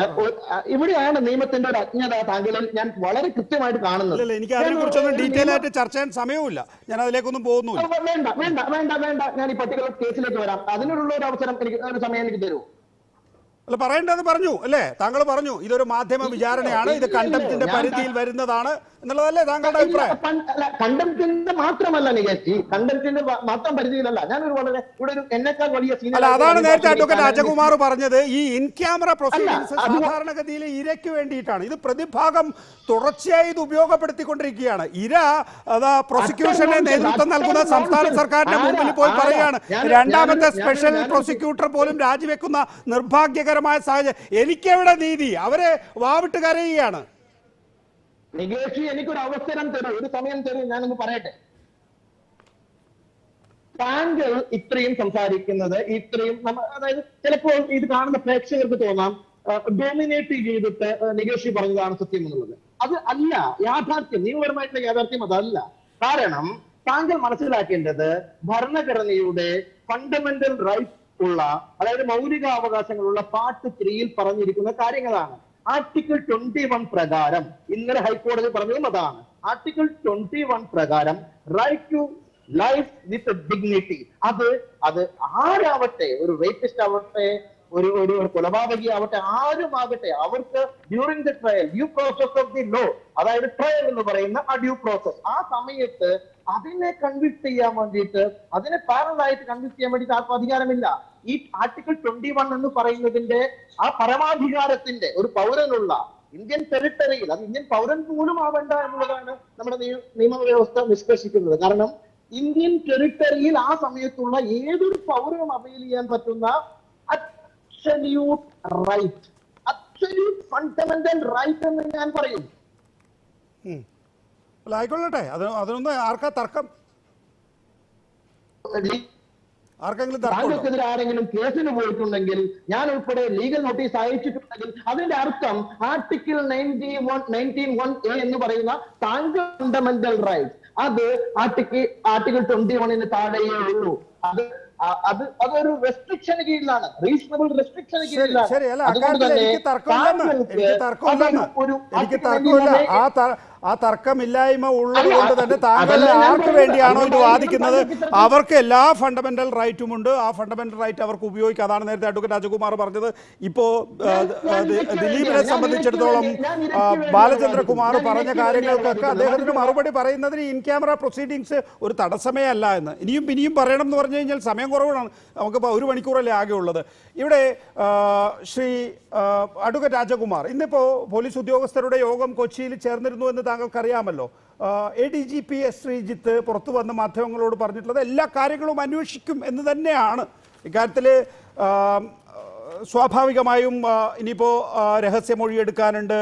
ഇവിടെയാണ് നിയമത്തിന്റെ ഒരു അജ്ഞത താങ്കളിൽ ഞാൻ വളരെ കൃത്യമായിട്ട് കാണുന്നത്. എനിക്ക് അതിനെ കുറിച്ചൊന്നും ഡീറ്റെയിൽ ആയിട്ട് ചർച്ച ചെയ്യാൻ സമയവുമില്ല. ഞാൻ അതിലേക്കൊന്നും പോകുന്നില്ല. വേണ്ട ഞാൻ ഈ പർട്ടിക്കുലർ കേസിലേക്ക് വരാം. അതിനുള്ള ഒരു അവസരം ഒരു സമയം എനിക്ക് തരൂ. അല്ല, പറയേണ്ടത് പറഞ്ഞു അല്ലേ? താങ്കൾ പറഞ്ഞു ഇതൊരു മാധ്യമ വിചാരണയാണ്, ഇത് കണ്ടംപ്റ്റിന്റെ പരിധിയിൽ വരുന്നതാണ് എന്നുള്ളതല്ലേ താങ്കളുടെ അഭിപ്രായം? കണ്ടംപ്റ്റിന്റെ മാത്രമല്ല നികേഷ്, കണ്ടംപ്റ്റിന്റെ മാത്രം പരിധിയിലല്ല. ഞാനൊരു വളരെ ഇവിടെ ഒരു എന്നെക്കാൾ വലിയ അല്ല, അതാണ് നേരത്തെ അഡ്വക്കേറ്റ് അജകുമാർ പറഞ്ഞത്. ഈ ഇൻ ക്യാമറ പ്രൊസീഡിംഗ്സ് സാധാരണഗതിയിൽ ഇരയ്ക്ക് വേണ്ടിയിട്ടാണ്. ഇത് പ്രതിഭാഗം തുടർച്ചയായി ഇത് ഉപയോഗപ്പെടുത്തിക്കൊണ്ടിരിക്കുകയാണ്. ഇര അതാ പ്രോസിക്യൂഷന് നേതൃത്വം നൽകുന്ന സംസ്ഥാന സർക്കാരിന്റെ മുമ്പിൽ പോയി പറയുകയാണ്. രണ്ടാമത്തെ സ്പെഷ്യൽ പ്രോസിക്യൂട്ടർ പോലും രാജിവെക്കുന്ന നിർഭാഗ്യകരമായ സാഹചര്യം. എനിക്കെവിടെ നീതി? അവരെ വാവിട്ട് കരയുകയാണ്. നികേഷ്, എനിക്കൊരു അവസരം തരൂ, ഒരു സമയം തരൂ, ഞാനൊന്ന് പറയട്ടെ. താങ്കൾ ഇത്രയും സംസാരിക്കുന്നത് ഇത്രയും അതായത് ചിലപ്പോൾ ഇത് കാണുന്ന പ്രേക്ഷകർക്ക് തോന്നാം ഡോമിനേറ്റ് ചെയ്തിട്ട് നികേഷ് പറഞ്ഞതാണ് സത്യം എന്നുള്ളത്. അത് അല്ല യാഥാർത്ഥ്യം. നിയമപരമായിട്ടുള്ള യാഥാർത്ഥ്യം അതല്ല. കാരണം താങ്കൾ മനസ്സിലാക്കേണ്ടത് ഭരണഘടനയുടെ ഫണ്ടമെന്റൽ റൈറ്റ്സ് ഉള്ള, അതായത് മൗലികാവകാശങ്ങളുള്ള പാർട്ട് 3 പറഞ്ഞിരിക്കുന്ന കാര്യങ്ങളാണ്. ആർട്ടിക്കിൾ 21 പ്രകാരം, ഇന്നലെ ഹൈക്കോടതി പറഞ്ഞതും അതാണ്. ആർട്ടിക്കിൾ 21 പ്രകാരം right to life with dignity. അത് ആരാവട്ടെ, ഒരു റേപ്പിസ്റ്റ് ആവട്ടെ, ഒരു കൊലപാതകി ആവട്ടെ, ആരുമാകട്ടെ, അവർക്ക് during the trial, due process of the law, അതായത് ട്രയൽ എന്ന് പറയുന്ന ആ ഡ്യൂ പ്രോസസ്, ആ സമയത്ത് അതിനെ കൺവിക്ട് ചെയ്യാൻ വേണ്ടിയിട്ട്, അതിനെ പാരലായിട്ട് കൺവിക്ട് ചെയ്യാൻ വേണ്ടിയിട്ട് ആർക്കും അധികാരമില്ല. ഈ ആർട്ടിക്കിൾ 21 എന്ന് പറയുന്നതിന്റെ ആ പരമാധികാരത്തിന്റെ ഒരു പൗരനുള്ള ഇന്ത്യൻ ടെറിട്ടറിയിൽ, അത് ഇന്ത്യൻ പൗരൻ പോലും ആവേണ്ട എന്നുള്ളതാണ് നമ്മുടെ നിയമവ്യവസ്ഥ നിഷ്കർഷിക്കുന്നത്. കാരണം ഇന്ത്യൻ ടെറിട്ടറിയിൽ ആ സമയത്തുള്ള ഏതൊരു പൗരനും അവൈൽ ചെയ്യാൻ പറ്റുന്ന absolute right, absolute fundamental right എന്ന് ഞാൻ പറയും. ആയിക്കൊള്ളട്ടെ, അതിനൊന്നും ആർക്കാ തർക്കം? താങ്കൾക്കെതിരെ ആരെങ്കിലും കേസിന് പോയിട്ടുണ്ടെങ്കിൽ, ഞാൻ ഉൾപ്പെടെ ലീഗൽ നോട്ടീസ് അയച്ചിട്ടുണ്ടെങ്കിൽ, അതിന്റെ അർത്ഥം ആർട്ടിക്കിൾ 19(1)(a) എന്ന് പറയുന്ന താങ്കൾ ഫണ്ടമെന്റൽ റൈറ്റ്, അത് ആർട്ടിക്കിൾ 21 താഴെയേ ഉള്ളൂ. അതൊരു റെസ്ട്രിക്ഷന് കീഴിലാണ്, റീസണബിൾ റെസ്ട്രിക്ഷന് കീഴിലാണ്. അതുകൊണ്ട് തന്നെ ആ തർക്കമില്ലായ്മ ഉള്ളത് കൊണ്ട് തന്നെ താങ്കൾ അതല്ല ഞാൻ ആർക്ക് പറയുന്നത്. വേണ്ടിയാണോ ഇത് അതുകൊണ്ടാണ് വാദിക്കുന്നത് ഇതിന് അവർക്ക് എല്ലാ ഫണ്ടമെന്റൽ റൈറ്റും ഉണ്ട്. ആ ഫണ്ടമെന്റൽ റൈറ്റ് അവർക്ക് ഉപയോഗിക്കാം. അതാണ് നേരത്തെ അഡ്വക്കേറ്റ് രാജകുമാർ പറഞ്ഞത്. ഇപ്പോ ദിലീപിനെ സംബന്ധിച്ചിടത്തോളം ബാലചന്ദ്രകുമാർ പറഞ്ഞ കാര്യങ്ങൾക്കൊക്കെ അദ്ദേഹത്തിന് മറുപടി പറയുന്നതിന് ഇൻ ക്യാമറ പ്രൊസീഡിങ്സ് ഒരു തടസ്സമേ അല്ല എന്ന് ഇനിയും പിന്നെയും പറയണം എന്ന് പറഞ്ഞു കഴിഞ്ഞാൽ സമയം കുറവാണ്. നമുക്കിപ്പോൾ 1 മണിക്കൂറല്ലേ ആകെ ഉള്ളത്. ഇവിടെ ശ്രീ അഡ്വക്കേറ്റ് രാജകുമാർ, ഇന്നിപ്പോൾ പോലീസ് ഉദ്യോഗസ്ഥരുടെ യോഗം കൊച്ചിയിൽ ചേർന്നിരുന്നു എന്ന് താങ്കൾക്കറിയാമല്ലോ. ADGP ശ്രീജിത്ത് പുറത്തു വന്ന മാധ്യമങ്ങളോട് പറഞ്ഞിട്ടുള്ളത് എല്ലാ കാര്യങ്ങളും അന്വേഷിക്കും എന്ന് തന്നെയാണ്. ഇക്കാര്യത്തിൽ സ്വാഭാവികമായും ഇനിയിപ്പോൾ രഹസ്യമൊഴി എടുക്കാനുണ്ട്.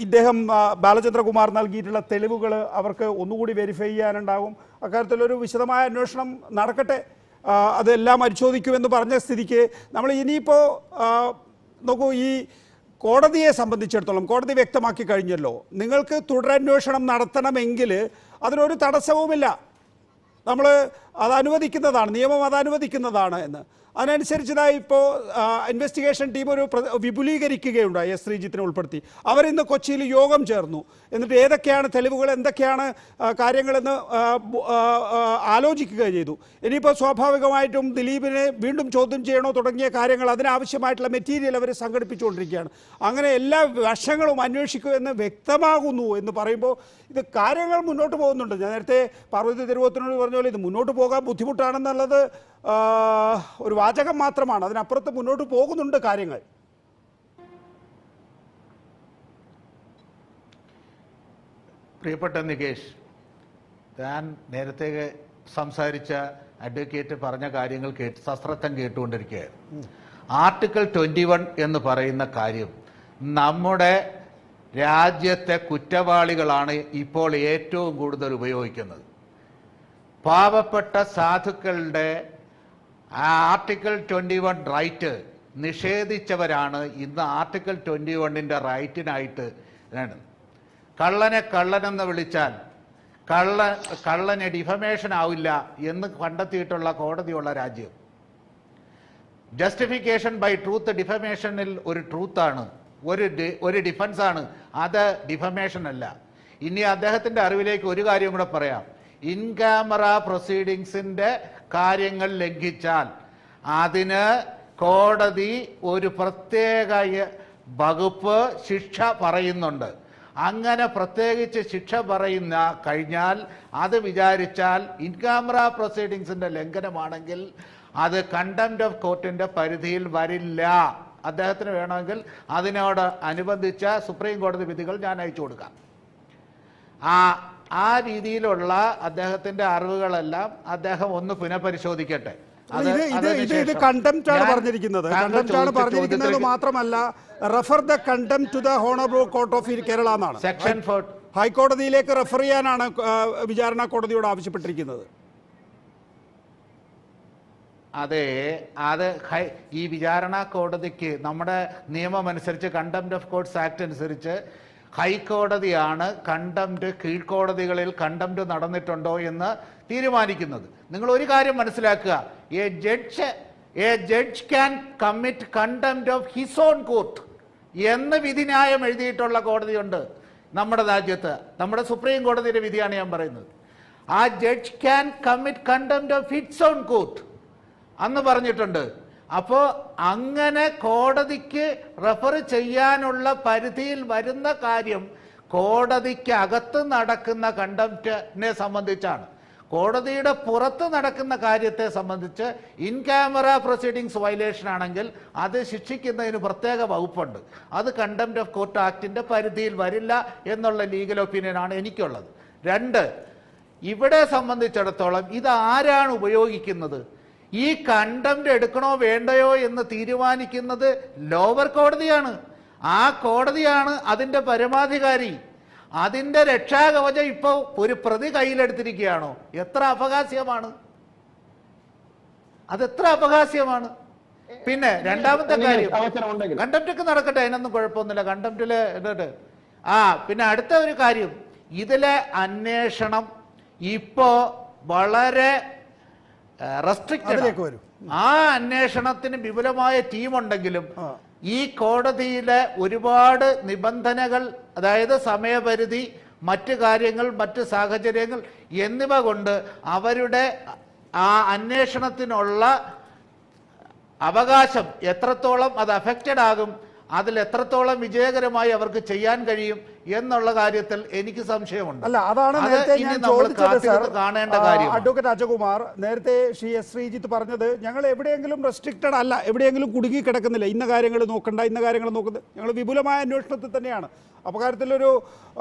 ഇദ്ദേഹം ബാലചന്ദ്രകുമാർ നൽകിയിട്ടുള്ള തെളിവുകൾ അവർക്ക് ഒന്നുകൂടി വെരിഫൈ ചെയ്യാനുണ്ടാകും. അക്കാര്യത്തിലൊരു വിശദമായ അന്വേഷണം നടക്കട്ടെ, അതെല്ലാം പരിശോധിക്കുമെന്ന് പറഞ്ഞ സ്ഥിതിക്ക് നമ്മൾ ഇനിയിപ്പോൾ നോക്കൂ, ഈ കോടതിയെ സംബന്ധിച്ചിടത്തോളം കോടതി വ്യക്തമാക്കി കഴിഞ്ഞല്ലോ, നിങ്ങൾക്ക് തുടരന്വേഷണം നടത്തണമെങ്കിൽ അതിനൊരു തടസ്സവുമില്ല. നമ്മൾ അത് അനുവദിക്കുന്നതാണ്, നിയമം അത് അനുവദിക്കുന്നതാണ് എന്ന്. അതിനനുസരിച്ചതായി ഇപ്പോൾ ഇൻവെസ്റ്റിഗേഷൻ ടീം ഒരു വിപുലീകരിക്കുകയുണ്ടായി ശ്രീജിത്തിനെ ഉൾപ്പെടുത്തി. അവരിന്ന് കൊച്ചിയിൽ യോഗം ചേർന്നു. എന്നിട്ട് ഏതൊക്കെയാണ് തെളിവുകൾ, എന്തൊക്കെയാണ് കാര്യങ്ങളെന്ന് ആലോചിക്കുക ചെയ്തു. ഇനിയിപ്പോൾ സ്വാഭാവികമായിട്ടും ദിലീപിനെ വീണ്ടും ചോദ്യം ചെയ്യണോ തുടങ്ങിയ കാര്യങ്ങൾ, അതിനാവശ്യമായിട്ടുള്ള മെറ്റീരിയൽ അവർ സംഘടിപ്പിച്ചുകൊണ്ടിരിക്കുകയാണ്. അങ്ങനെ എല്ലാ വശങ്ങളും അന്വേഷിക്കുമെന്ന് വ്യക്തമാകുന്നു എന്ന് പറയുമ്പോൾ ഇത് കാര്യങ്ങൾ മുന്നോട്ട് പോകുന്നുണ്ട്. ഞാൻ നേരത്തെ പാർവതി തിരുവോത്തിനോട് പറഞ്ഞ പോലെ ഇത് മുന്നോട്ട് പോകാൻ ബുദ്ധിമുട്ടാണെന്നുള്ളത് ഒരു വാചകം മാത്രമാണ്. അതിനപ്പുറത്ത് മുന്നോട്ട് പോകുന്നുണ്ട് കാര്യങ്ങൾ. പ്രിയപ്പെട്ട നികേഷ്, ഞാൻ നേരത്തെ സംസാരിച്ച അഡ്വക്കേറ്റ് പറഞ്ഞ കാര്യങ്ങൾ സശ്രദ്ധം കേട്ടുകൊണ്ടിരിക്കുകയായിരുന്നു. ആർട്ടിക്കിൾ 21 എന്ന് പറയുന്ന കാര്യം നമ്മുടെ രാജ്യത്തെ കുറ്റവാളികളാണ് ഇപ്പോൾ ഏറ്റവും കൂടുതൽ ഉപയോഗിക്കുന്നത്. പാവപ്പെട്ട സാധുക്കളുടെ ആർട്ടിക്കിൾ 21 റൈറ്റ് നിഷേധിച്ചവരാണ് ഇന്ന് ആർട്ടിക്കിൾ 21ന്റെ റൈറ്റിനായിട്ട്. കള്ളനെ കള്ളനെന്ന് വിളിച്ചാൽ കള്ളനെ ഡിഫമേഷൻ ആവില്ല എന്ന് കണ്ടെത്തിയിട്ടുള്ള കോടതിയുള്ള രാജ്യം. ജസ്റ്റിഫിക്കേഷൻ ബൈ ട്രൂത്ത് ഡിഫമേഷനിൽ ഒരു ട്രൂത്താണ്, ഒരു ഡിഫൻസാണ്, അത് ഡിഫമേഷൻ അല്ല. ഇനി അദ്ദേഹത്തിന്റെ അറിവിലേക്ക് ഒരു കാര്യം കൂടെ പറയാം. ഇൻ ക്യാമറ പ്രൊസീഡിങ്സിന്റെ കാര്യങ്ങൾ ലംഘിച്ചാൽ അതിന് കോടതി ഒരു പ്രത്യേക വകുപ്പ് ശിക്ഷ പറയുന്നുണ്ട്. അങ്ങനെ പ്രത്യേകിച്ച് ശിക്ഷ പറയുന്ന കഴിഞ്ഞാൽ അത് വിചാരിച്ചാൽ ഇൻ ക്യാമറ പ്രൊസീഡിങ്സിന്റെ ലംഘനമാണെങ്കിൽ അത് കണ്ടംപ്റ്റ് ഓഫ് കോർട്ടിന്റെ പരിധിയിൽ വരില്ല. അദ്ദേഹത്തിന് വേണമെങ്കിൽ അതിനോട് അനുബന്ധിച്ച സുപ്രീം കോടതി വിധികൾ ഞാൻ അയച്ചു കൊടുക്കാം. ആ രീതിയിലുള്ള അദ്ദേഹത്തിന്റെ അറിവുകളെല്ലാം അദ്ദേഹം ഒന്ന് പുനഃപരിശോധിക്കട്ടെ. ഇത് കണ്ടംപ്റ്റ് ആണ് പറഞ്ഞിരിക്കുന്നത്. കണ്ടംപ്റ്റ് ആണ് പറഞ്ഞിരിക്കുന്നത് മാത്രമല്ല, refer the contempt to the honourable court of Kerala എന്നാണ്. സെക്ഷൻ 4 ഹൈക്കോടതിയിലേക്ക് റെഫർ ചെയ്യാനാണ് വിചാരണ കോടതിയോട് ആവശ്യപ്പെട്ടിരിക്കുന്നത്. അതെ, അത് ഈ വിചാരണ കോടതിക്ക് നമ്മുടെ നിയമം അനുസരിച്ച് കണ്ടംപ്റ്റ് ഓഫ് കോർട്ട്സ് ആക്ട് അനുസരിച്ച് ഹൈക്കോടതിയാണ് കണ്ടംപ്റ്റ് കീഴ്ക്കോടതികളിൽ കണ്ടംപ്റ്റ് നടന്നിട്ടുണ്ടോ എന്ന് തീരുമാനിക്കുന്നത്. നിങ്ങൾ ഒരു കാര്യം മനസ്സിലാക്കുക, A judge can commit contempt of his own court എന്ന് വിധിന്യായം എഴുതിയിട്ടുള്ള കോടതിയുണ്ട് നമ്മുടെ രാജ്യത്ത്. നമ്മുടെ സുപ്രീം കോടതിയുടെ വിധിയാണ് ഞാൻ പറയുന്നത്. ആ judge can commit contempt of hits on court അന്ന് പറഞ്ഞിട്ടുണ്ട്. അപ്പോൾ അങ്ങനെ കോടതിക്ക് റെഫർ ചെയ്യാനുള്ള പരിധിയിൽ വരുന്ന കാര്യം കോടതിക്ക് അകത്ത് നടക്കുന്ന കണ്ടംപ്റ്റിനെ സംബന്ധിച്ചാണ്. കോടതിയുടെ പുറത്ത് നടക്കുന്ന കാര്യത്തെ സംബന്ധിച്ച് ഇൻ ക്യാമറ പ്രൊസീഡിങ്സ് വയലേഷൻ ആണെങ്കിൽ അത് ശിക്ഷിക്കുന്നതിന് പ്രത്യേക വകുപ്പുണ്ട്. അത് കണ്ടംപ്റ്റ് ഓഫ് കോർട്ട് ആക്ടിന്റെ പരിധിയിൽ വരില്ല എന്നുള്ള ലീഗൽ ഒപ്പീനിയനാണ് എനിക്കുള്ളത്. 2, ഇവിടെ സംബന്ധിച്ചിടത്തോളം ഇത് ആരാണ് ഉപയോഗിക്കുന്നത്? ഈ കണ്ടംപ്റ്റ് എടുക്കണോ വേണ്ടയോ എന്ന് തീരുമാനിക്കുന്നത് ലോവർ കോടതിയാണ്. ആ കോടതിയാണ് അതിന്റെ പരമാധികാരി. അതിന്റെ രക്ഷാകവചം ഇപ്പോൾ ഒരു പ്രതി കയ്യിലെടുത്തിരിക്കുകയാണോ? എത്ര അപഹാസ്യമാണ്, അതെത്ര അപഹാസ്യമാണ്. പിന്നെ രണ്ടാമത്തെ കാര്യം, കണ്ടംപ്റ്റ് ഒക്കെ നടക്കട്ടെ, അതിനൊന്നും കുഴപ്പമൊന്നുമില്ല. കണ്ടംപ്റ്റില് പിന്നെ അടുത്ത ഒരു കാര്യം, ഇതിലെ അന്വേഷണം ഇപ്പോ വളരെ റെസ്ട്രിക്റ്റഡ്. ആ അന്വേഷണത്തിന് വിപുലമായ ടീമുണ്ടെങ്കിലും ഈ കോടതിയിലെ ഒരുപാട് നിബന്ധനകൾ, അതായത് സമയപരിധി, മറ്റ് കാര്യങ്ങൾ, മറ്റ് സാഹചര്യങ്ങൾ എന്നിവ കൊണ്ട് അവരുടെ ആ അന്വേഷണത്തിനുള്ള അവകാശം എത്രത്തോളം അത് അഫക്റ്റഡ് ആകും, അതിൽ എത്രത്തോളം വിജയകരമായി അവർക്ക് ചെയ്യാൻ കഴിയും എന്നുള്ള കാര്യത്തിൽ എനിക്ക് സംശയമുണ്ട്. അല്ല, അതാണ് അത് നേരത്തെ ഇനി ഞാൻ നമ്മൾ ചോദിച്ചത് സർ. കാണേണ്ട കാര്യം. അഡ്വക്കേറ്റ് അജകുമാർ, നേരത്തെ ശ്രീജിത്ത് പറഞ്ഞത് ഞങ്ങൾ എവിടെയെങ്കിലും റെസ്ട്രിക്റ്റഡ് അല്ല, എവിടെയെങ്കിലും കുടുങ്ങി കിടക്കുന്നില്ല, ഇന്ന കാര്യങ്ങൾ നോക്കണ്ട, ഇന്ന കാര്യങ്ങൾ നോക്കുന്നത്, ഞങ്ങൾ വിപുലമായ അന്വേഷണത്തിൽ തന്നെയാണ്. അപ്പോൾ കാര്യത്തിലൊരു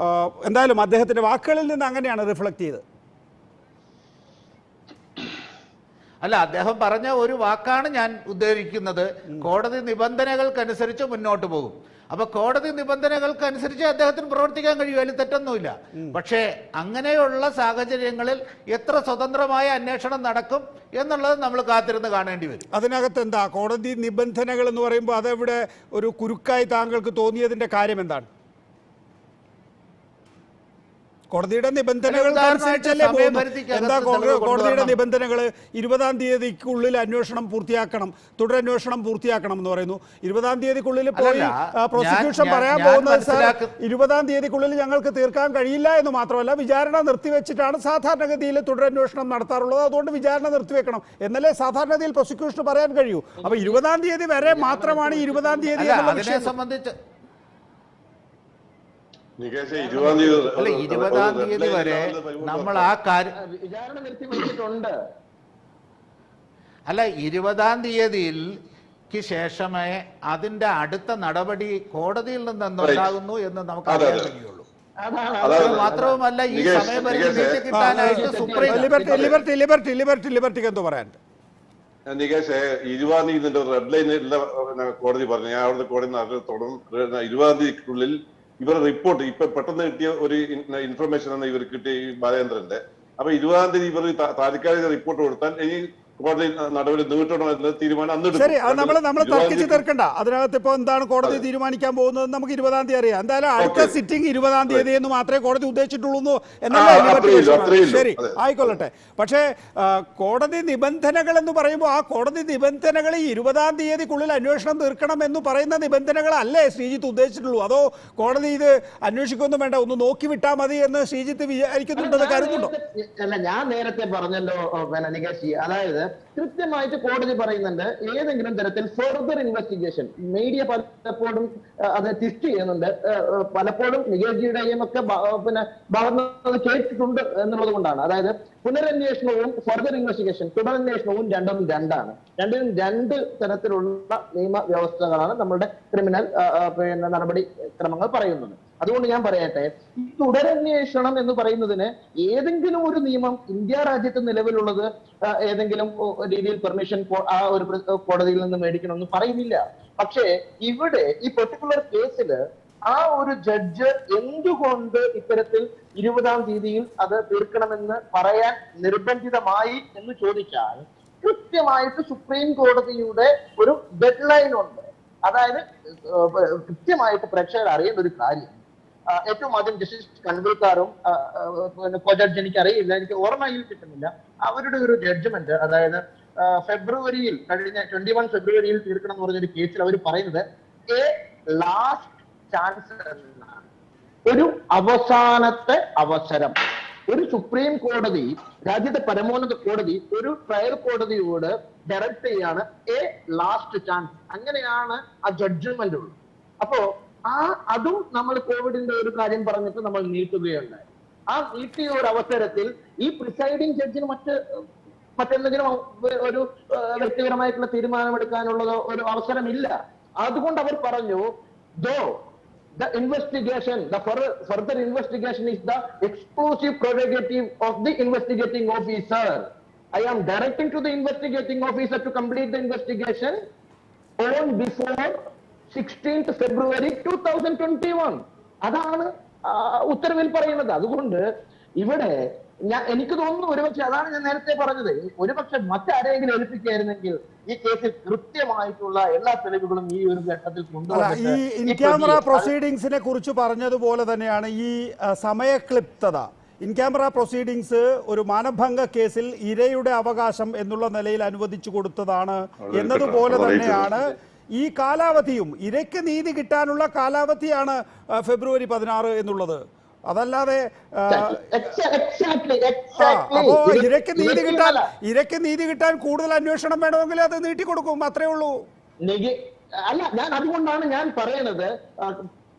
എന്തായാലും അദ്ദേഹത്തിൻ്റെ വാക്കുകളിൽ നിന്ന് അങ്ങനെയാണ് റിഫ്ലക്ട് ചെയ്തത്. അല്ല, അദ്ദേഹം പറഞ്ഞ ഒരു വാക്കാണ് ഞാൻ ഉദ്ദേശിക്കുന്നത്. കോടതി നിബന്ധനകൾക്കനുസരിച്ച് മുന്നോട്ട് പോകും. അപ്പൊ കോടതി നിബന്ധനകൾക്കനുസരിച്ച് അദ്ദേഹത്തിന് പ്രവർത്തിക്കാൻ കഴിയും, അതിൽ തെറ്റൊന്നുമില്ല. പക്ഷേ അങ്ങനെയുള്ള സാഹചര്യങ്ങളിൽ എത്ര സ്വതന്ത്രമായ അന്വേഷണം നടക്കും എന്നുള്ളത് നമ്മൾ കാത്തിരുന്ന് കാണേണ്ടി വരും. അതിനകത്ത് എന്താ കോടതി നിബന്ധനകൾ എന്ന് പറയുമ്പോൾ അതെവിടെ ഒരു കുരുക്കായി താങ്കൾക്ക് തോന്നിയതിന്റെ കാര്യം എന്താണ്? കോടതിയുടെ നിബന്ധനകൾക്കനുസരിച്ചല്ലേ പോകുന്നത്. എന്താ കോടതിയുടെ നിബന്ധനകൾ? 20-ാം തീയതിക്കുള്ളിൽ അന്വേഷണം പൂർത്തിയാക്കണം, തുടരന്വേഷണം പൂർത്തിയാക്കണം എന്ന് പറയുന്നു. 20-ാം തീയതിക്കുള്ളിൽ പോയി പ്രോസിക്യൂഷൻ പറയാൻ പോകുന്നത് സാർ 20-ാം തീയതിക്കുള്ളിൽ ഞങ്ങൾക്ക് തീർക്കാൻ കഴിയില്ല എന്ന് മാത്രമല്ല, വിചാരണ നിർത്തിവെച്ചിട്ടാണ് സാധാരണഗതിയിൽ തുടരന്വേഷണം നടത്താറുള്ളത്. അതുകൊണ്ട് വിചാരണ നിർത്തിവെക്കണം എന്നല്ലേ സാധാരണഗതിയിൽ പ്രോസിക്യൂഷന് പറയാൻ കഴിയൂ. അപ്പൊ 20-ാം തീയതി വരെ മാത്രമാണ് 20-ാം തീയതി അതിനെ സംബന്ധിച്ച് 20-ാം തീയതി വരെ നമ്മൾ ആ കാര്യം വിചാരണ നിർത്തിവെച്ചിട്ടുണ്ട്. അല്ല, 20-ാം തീയതിക്ക് ശേഷമേ അതിന്റെ അടുത്ത നടപടി കോടതിയിൽ നിന്ന് എന്തുണ്ടാകുന്നു എന്ന് നമുക്ക് അറിയാൻ കഴിയുള്ളൂ. മാത്രവുമല്ല, ഈ സമയപരിധി നീട്ടി കിട്ടാനായിട്ട് സുപ്രീം ലിബർട്ടിക്ക് എന്തോ പറയാൻ നികേഷ് 20-ാം തീയതി റെഡ് ലൈൻ കോടതി പറഞ്ഞു. ഞാൻ അവിടുത്തെ കോടതി തുടർന്ന് 20-ാം തീയതിക്കുള്ളിൽ ഇവരുടെ റിപ്പോർട്ട് ഇപ്പൊ പെട്ടെന്ന് കിട്ടിയ ഒരു ഇൻഫർമേഷൻ ആണ് ഇവർ കിട്ടിയ ഈ ബാലേന്ദ്രന്റെ. അപ്പൊ 20-ാം തീയതി ഇവർ താൽക്കാലിക റിപ്പോർട്ട് കൊടുത്താൽ ഇനി കോടതി നടപടി നീട്ടണോ എന്ന തീരുമാനം അന്ന്. ശരി, അത് നമ്മൾ തർക്കിച്ച് തീർക്കണ്ട. അതിനകത്ത് ഇപ്പൊ എന്താണ് കോടതി തീരുമാനിക്കാൻ പോകുന്നത് നമുക്ക് 20-ാം തീയതി അറിയാം. എന്തായാലും അടുത്ത സിറ്റിംഗ് 20-ാം തീയതി എന്ന് മാത്രമേ കോടതി ഉദ്ദേശിച്ചിട്ടുള്ളൂ എന്നല്ലേ? ശരി, ആയിക്കൊള്ളട്ടെ. പക്ഷേ കോടതി നിബന്ധനകൾ എന്ന് പറയുമ്പോൾ ആ കോടതി നിബന്ധനകൾ 20-ാം തീയതിക്കുള്ളിൽ അന്വേഷണം തീർക്കണം എന്ന് പറയുന്ന നിബന്ധനകളല്ലേ ശ്രീജിത്ത് ഉദ്ദേശിച്ചിട്ടുള്ളൂ? അതോ കോടതി ഇത് അന്വേഷിക്കൊന്നും വേണ്ട, ഒന്ന് നോക്കി വിട്ടാൽ മതി എന്ന് ശ്രീജിത്ത് വിചാരിക്കുന്നുണ്ടെന്ന് കരുതുന്നുണ്ടോ? അല്ല, ഞാൻ നേരത്തെ പറഞ്ഞല്ലോ നികേഷ്, അതായത് കൃത്യമായിട്ട് കോടതി പറയുന്നുണ്ട് ഏതെങ്കിലും തരത്തിൽ ഫർദർ ഇൻവെസ്റ്റിഗേഷൻ. മീഡിയ പലപ്പോഴും അത് ട്വിസ്റ്റ് ചെയ്യുന്നുണ്ട്, പലപ്പോഴും നികേഷിയുടെയും ഒക്കെ ഭാഗത്ത് കേട്ടിട്ടുണ്ട് എന്നുള്ളത് കൊണ്ടാണ്. അതായത് പുനരന്വേഷണവും ഫർദർ ഇൻവെസ്റ്റിഗേഷൻ, തുടരന്വേഷണവും രണ്ടും രണ്ടാണ്. രണ്ടിനും രണ്ട് തരത്തിലുള്ള നിയമവ്യവസ്ഥകളാണ് നമ്മുടെ ക്രിമിനൽ നടപടി ക്രമങ്ങൾ പറയുന്നത്. അതുകൊണ്ട് ഞാൻ പറയട്ടെ, ഈ തുടരന്വേഷണം എന്ന് പറയുന്നതിന് ഏതെങ്കിലും ഒരു നിയമം ഇന്ത്യ രാജ്യത്ത് നിലവിലുള്ളത് ഏതെങ്കിലും രീതിയിൽ പെർമിഷൻ ആ ഒരു കോടതിയിൽ നിന്ന് മേടിക്കണമെന്ന് പറയുന്നില്ല. പക്ഷേ ഇവിടെ ഈ പെർട്ടിക്കുലർ കേസില് ആ ഒരു ജഡ്ജ് എന്തുകൊണ്ട് ഇത്തരത്തിൽ 20-ാം തീയതിയിൽ അത് തീർക്കണമെന്ന് പറയാൻ നിർബന്ധിതമായി എന്ന് ചോദിച്ചാൽ, കൃത്യമായിട്ട് സുപ്രീം കോടതിയുടെ ഒരു ഡെഡ് ലൈൻ ഉണ്ട്. അതായത് കൃത്യമായിട്ട് പ്രേക്ഷകർ അറിയേണ്ട ഒരു കാര്യം, ഏറ്റവും ആദ്യം ജസ്റ്റിസ് കൺവിൽക്കാറും ജഡ്ജ് എനിക്ക് അറിയില്ല, എനിക്ക് ഓർമ്മയിൽ കിട്ടുന്നില്ല, അവരുടെ ഒരു ജഡ്ജ്മെന്റ്, അതായത് ഫെബ്രുവരിയിൽ കഴിഞ്ഞ 21 ഫെബ്രുവരിയിൽ തീർക്കണം എന്ന് പറഞ്ഞൊരു കേസിൽ അവർ പറയുന്നത് എ ലാസ്റ്റ് ചാൻസ് എന്നാണ്, ഒരു അവസാനത്തെ അവസരം. ഒരു സുപ്രീം കോടതി, രാജ്യത്തെ പരമോന്നത കോടതി ഒരു ട്രയൽ കോടതിയോട് ഡയറക്റ്റ് ചെയ്യാണ് എ ലാസ്റ്റ് ചാൻസ്. അങ്ങനെയാണ് ആ ജഡ്ജ്മെന്റ് ഉള്ളത്. അപ്പോ അതും നമ്മൾ കോവിഡിന്റെ ഒരു കാര്യം പറഞ്ഞിട്ട് നമ്മൾ നീട്ടുകയുണ്ടായി. ആ നീട്ടിയ ഒരു അവസരത്തിൽ ഈ പ്രിസൈഡിംഗ് ജഡ്ജിന് മറ്റെന്തെങ്കിലും ഒരു വ്യക്തിപരമായിട്ടുള്ള തീരുമാനമെടുക്കാനുള്ളതോ ഒരു അവസരമില്ല. അതുകൊണ്ട് അവർ പറഞ്ഞു, the investigation, the further investigation is the exclusive prerogative of the investigating officer. I am directing to the investigating officer to complete the investigation on before 16th February 2021. അതാണ് ഉത്തരവിൽ പറയുന്നത്. അതുകൊണ്ട് ഇവിടെ എനിക്ക് തോന്നുന്നു ഒരുപക്ഷെ അതാണ് ഞാൻ നേരത്തെ പറഞ്ഞത്, ഒരുപക്ഷെ മറ്റാരെങ്കിലും ഏൽപ്പിക്കുകയായിരുന്നെങ്കിൽ ഈ കേസിൽ കൃത്യമായിട്ടുള്ള എല്ലാ തെളിവുകളും ഈ ഒരു ഘട്ടത്തിൽ കൊണ്ടുവന്നിട്ട് ഈ ഇൻ ക്യാമറ പ്രൊസീഡിങ്സിനെ കുറിച്ച് പറഞ്ഞതുപോലെ തന്നെയാണ് ഈ സമയക്ലിപ്തത. ഇൻ ക്യാമറ പ്രൊസീഡിങ്സ് ഒരു മാനഭംഗ കേസിൽ ഇരയുടെ അവകാശം എന്നുള്ള നിലയിൽ അനുവദിച്ചു കൊടുത്തതാണ് എന്നതുപോലെ തന്നെയാണ് ഈ കാലാവധിയും. ഇരയ്ക്ക് നീതി കിട്ടാനുള്ള കാലാവധിയാണ് ഫെബ്രുവരി 16 എന്നുള്ളത്. അതല്ലാതെ എക്സാക്ട്ലി അപ്പോ ഇരയ്ക്ക് നീതി കിട്ടാൻ കൂടുതൽ അന്വേഷണം വേണമെങ്കിൽ അത് നീട്ടിക്കൊടുക്കും, അത്രേ ഉള്ളൂ. അല്ല, ഞാൻ അതുകൊണ്ടാണ് ഞാൻ പറയുന്നത്,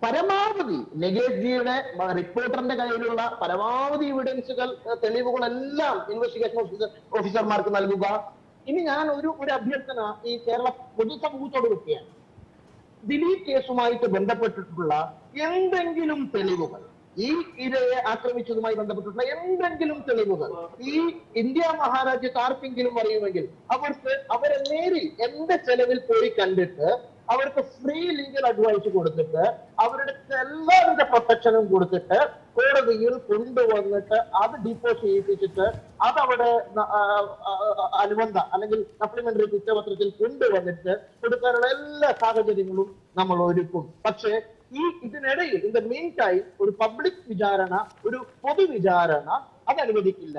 പരമാവധി നഗേഷ് ജിയുടെ റിപ്പോർട്ടറിന്റെ കയ്യിലുള്ള പരമാവധി എവിഡൻസുകൾ, തെളിവുകളെല്ലാം ഇൻവെസ്റ്റിഗേഷൻ ഓഫീസർമാർക്ക് നൽകുക. ഇനി ഞാൻ ഒരു അഭ്യർത്ഥന ഈ കേരള പൊതുസമൂഹത്തോട് വെക്കുകയാണ്. ദിലീപ് കേസുമായിട്ട് ബന്ധപ്പെട്ടിട്ടുള്ള എന്തെങ്കിലും തെളിവുകൾ, ഈ ഇരയെ ആക്രമിച്ചതുമായി ബന്ധപ്പെട്ടിട്ടുള്ള എന്തെങ്കിലും തെളിവുകൾ ഈ ഇന്ത്യ മഹാരാജ്യത്ത് ആർക്കെങ്കിലും അറിയുമെങ്കിൽ അവരെ നേരിൽ എന്റെ ചെലവിൽ പോയി കണ്ടിട്ട് അവർക്ക് ഫ്രീ ലീഗൽ അഡ്വൈസ് കൊടുത്തിട്ട് അവരുടെ എല്ലാവിധ പ്രൊട്ടക്ഷനും കൊടുത്തിട്ട് കോടതിയിൽ കൊണ്ടുവന്നിട്ട് അത് ഡിപ്പോസ് ചെയ്യിപ്പിച്ചിട്ട് അതവിടെ അനുബന്ധ അല്ലെങ്കിൽ സപ്ലിമെന്ററി കുറ്റപത്രത്തിൽ കൊണ്ടുവന്നിട്ട് കൊടുക്കാനുള്ള എല്ലാ സാഹചര്യങ്ങളും നമ്മൾ ഒരുക്കും. പക്ഷേ ഇതിനിടയിൽ ഇൻ ദ മീൻ ടൈം ഒരു പബ്ലിക് വിചാരണ, ഒരു പൊതുവിചാരണ അത് അനുവദിക്കില്ല.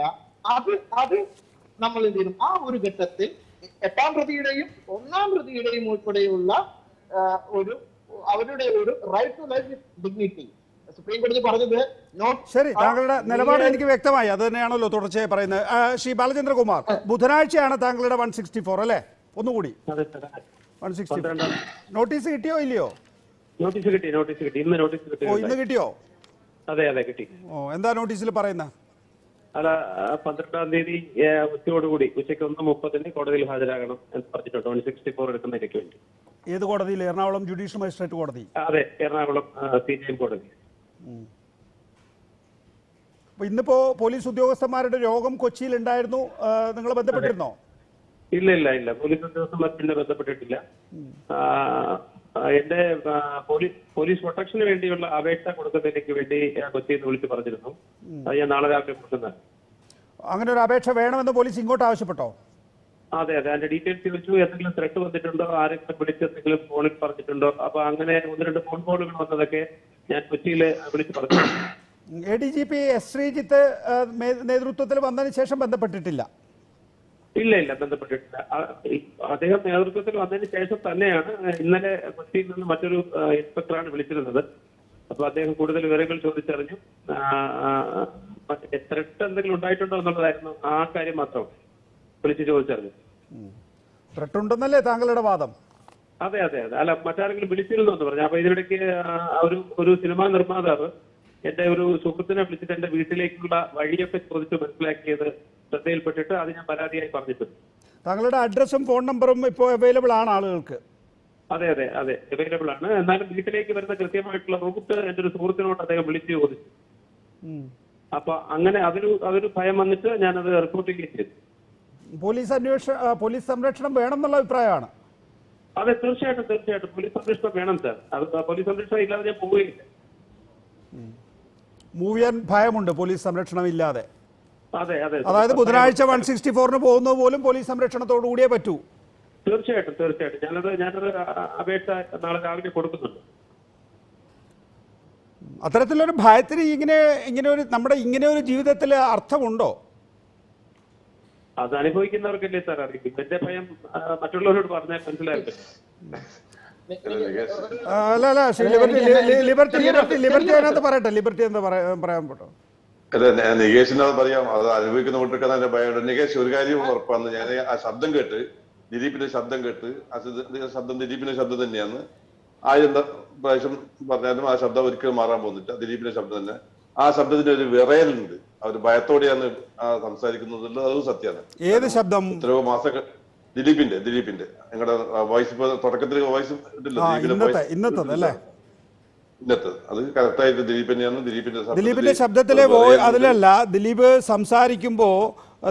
അത് നമ്മൾ എന്ത് ചെയ്യും? ആ ഒരു ഘട്ടത്തിൽ 8ാം പ്രതിയുടെയും 1ാം പ്രതിയുടെയും ഉൾപ്പെടെയുള്ള അവരുടെ ഒരു right to life with dignity supreme കോടതി പറഞ്ഞത്. ശരി, താങ്കളുടെ നിലപാട് എനിക്ക് വ്യക്തമായി. അത് തന്നെയാണല്ലോ തുടർച്ചയായി പറയുന്നത്. ശ്രീ ബാലചന്ദ്രകുമാർ, ബുധനാഴ്ചയാണ് താങ്കളുടെ 164 അല്ലേ? ഒന്നുകൂടി 164 നോട്ടീസ് കിട്ടിയോ ഇല്ലയോ? നോട്ടീസ് കിട്ടി. ഇന്ന് നോട്ടീസ് കിട്ടി. ഇന്ന് കിട്ടിയോ? അതെ കിട്ടി. എന്താ നോട്ടീസിൽ പറയുന്നത്? അല്ല, 12ാം തീയതി ഉച്ചയോടുകൂടി ഉച്ചയ്ക്ക് 1:30 കോടതിയിൽ ഹാജരാകണം എന്ന് പറഞ്ഞിട്ടുണ്ട് 164 എടുക്കുന്നതിലേക്ക് വേണ്ടി. ഏത് കോടതിയിൽ? എറണാകുളം ജുഡീഷ്യൽ മജിസ്ട്രേറ്റ് കോടതി? അതെ, എറണാകുളം CJM കോടതി. ഇന്നിപ്പോ പോലീസ് ഉദ്യോഗസ്ഥന്മാരുടെ യോഗം കൊച്ചിയിൽ ഉണ്ടായിരുന്നു, നിങ്ങൾ ബന്ധപ്പെട്ടിരുന്നോ? ഇല്ല, പോലീസ് ഉദ്യോഗസ്ഥന്മാർ പിന്നെ ബന്ധപ്പെട്ടിട്ടില്ല. എന്റെ പോലീസ് പ്രൊട്ടക്ഷന് വേണ്ടിയുള്ള അപേക്ഷ കൊടുക്കുന്നതിലേക്ക് വേണ്ടി കൊച്ചിയിൽ നിന്ന് വിളിച്ച് പറഞ്ഞിരുന്നു. അത് ഞാൻ നാളെ രാവിലെ കൊടുക്കുന്നത്. അങ്ങനെ ഒരു അപേക്ഷ വേണമെന്ന് പോലീസ് ഇങ്ങോട്ട് ആവശ്യപ്പെട്ടോ? അതെ, അതിന്റെ ഡീറ്റെയിൽസ് ചോദിച്ചു. എന്തെങ്കിലും ത്രെട്ട് വന്നിട്ടുണ്ടോ, ആരെങ്കിലും വിളിച്ച് എന്തെങ്കിലും ഫോണിൽ പറഞ്ഞിട്ടുണ്ടോ? അപ്പൊ അങ്ങനെ 1-2 ഫോൺ കോളുകൾ വന്നതൊക്കെ ഞാൻ കൊച്ചിയിൽ വിളിച്ച് പറഞ്ഞു. ADGP എസ് ശ്രീജിത്ത് നേതൃത്വത്തിൽ വന്നതിന് ശേഷം ബന്ധപ്പെട്ടിട്ടില്ല? ഇല്ല, ബന്ധപ്പെട്ടിട്ടില്ല. അദ്ദേഹം നേതൃത്വത്തിൽ വന്നതിന് ശേഷം തന്നെയാണ് ഇന്നലെ കൊച്ചിയിൽ നിന്ന് മറ്റൊരു ഇൻസ്പെക്ടറാണ് വിളിച്ചിരുന്നത്. അപ്പൊ അദ്ദേഹം കൂടുതൽ വിവരങ്ങൾ ചോദിച്ചറിഞ്ഞു. ത്രെട്ട് എന്തെങ്കിലും ഉണ്ടായിട്ടുണ്ടോ എന്നുള്ളതായിരുന്നു ആ കാര്യം മാത്രം വിളിച്ച് ചോദിച്ചറിഞ്ഞു. ത്രെട്ട് ഉണ്ടെന്നല്ലേ താങ്കളുടെ വാദം? അതെ. അല്ല, മറ്റാരെങ്കിലും വിളിച്ചിരുന്നു എന്ന് പറഞ്ഞു. അപ്പൊ ഇതിനിടയ്ക്ക് ഒരു സിനിമാ നിർമ്മാതാവ് എന്റെ ഒരു സുഹൃത്തിനെ വിളിച്ചിട്ട് എന്റെ വീട്ടിലേക്കുള്ള വഴിയൊക്കെ ചോദിച്ച് മനസ്സിലാക്കിയത് ശ്രദ്ധയിൽപ്പെട്ടിട്ട് അത് ഞാൻ പരാതിയായി പറഞ്ഞിട്ടുണ്ട്. താങ്കളുടെ അഡ്രസ്സും ഫോൺ നമ്പറും ഇപ്പോൾ അവൈലബിൾ ആണ് ആളുകൾക്ക്? അതെ, അവൈലബിൾ ആണ്. എന്നാലും വീട്ടിലേക്ക് വരുന്ന കൃത്യമായിട്ടുള്ള റൂട്ട് എന്റെ ഒരു സുഹൃത്തിനോട് അദ്ദേഹം വിളിച്ച് ചോദിച്ചു. അപ്പൊ അങ്ങനെ അതൊരു ഭയം വന്നിട്ട് ഞാനത് റിപ്പോർട്ട് ചെയ്യുകയും ചെയ്തു. പോലീസ് സംരക്ഷണം വേണം എന്നുള്ള അഭിപ്രായമാണ്? അതെ, തീർച്ചയായിട്ടും പോലീസ് സംരക്ഷണം വേണം സാർ. അത് പോലീസ് സംരക്ഷണം ഇല്ലാതെ ഞാൻ പോവുകയില്ല. മൂവ് ചെയ്യാൻ ഭയമുണ്ട് പോലീസ് സംരക്ഷണം ഇല്ലാതെ? അതെ. അതായത് ബുധനാഴ്ച 164 പോകുന്നത് പോലും പോലീസ് സംരക്ഷണത്തോടു കൂടിയേ പറ്റൂ? തീർച്ചയായിട്ടും ഞാനത് അപേക്ഷ നാളെ രാവിലെ കൊടുക്കുന്നുണ്ട്. അത്തരത്തിലൊരു ഭയത്തിന് ഇങ്ങനെ ഒരു ജീവിതത്തിൽ അർത്ഥമുണ്ടോ? അത് അനുഭവിക്കുന്നവർക്കല്ലേ സാർ അറിയിക്കും. എന്റെ ഭയം മറ്റുള്ളവരോട് പറഞ്ഞാൽ മനസ്സിലാക്കില്ല. അല്ല, ലിബർട്ടി അതിനകത്ത് പറയട്ടെ. ലിബർട്ടി എന്താ പറയാൻ പോട്ടോ? അല്ല, നികേഷിനത് പറയാം. അത് അനുഭവിക്കുന്ന കുട്ടിക്ക് നല്ല ഭയമുണ്ട്. നികേഷ്, ഒരു കാര്യം ഉറപ്പാണ്. ഞാൻ ആ ശബ്ദം കേട്ട്, ദിലീപിന്റെ ശബ്ദം കേട്ട്, ദിലീപിന്റെ ശബ്ദം തന്നെയാണ്. 1000 പ്രാവശ്യം പറഞ്ഞാലും ആ ശബ്ദം ഒരിക്കലും മാറാൻ പോകുന്നില്ല. ദിലീപിന്റെ ശബ്ദം തന്നെ. ആ ശബ്ദത്തിന്റെ ഒരു വിറയലുണ്ട്. അവർ ഭയത്തോടെയാണ് സംസാരിക്കുന്നത്. അതും സത്യമാണ്. ഏത് ശബ്ദം? എത്രയോ മാസങ്ങൾ ദിലീപിന്റെ നിങ്ങളുടെ വോയിസ് തുടക്കത്തിൽ വോയിസ് ഇന്നത്തെ അത് കറക്റ്റായിട്ട് ദിലീപിന്റെ ശബ്ദത്തിലെ അതിലല്ല. ദിലീപ് സംസാരിക്കുമ്പോ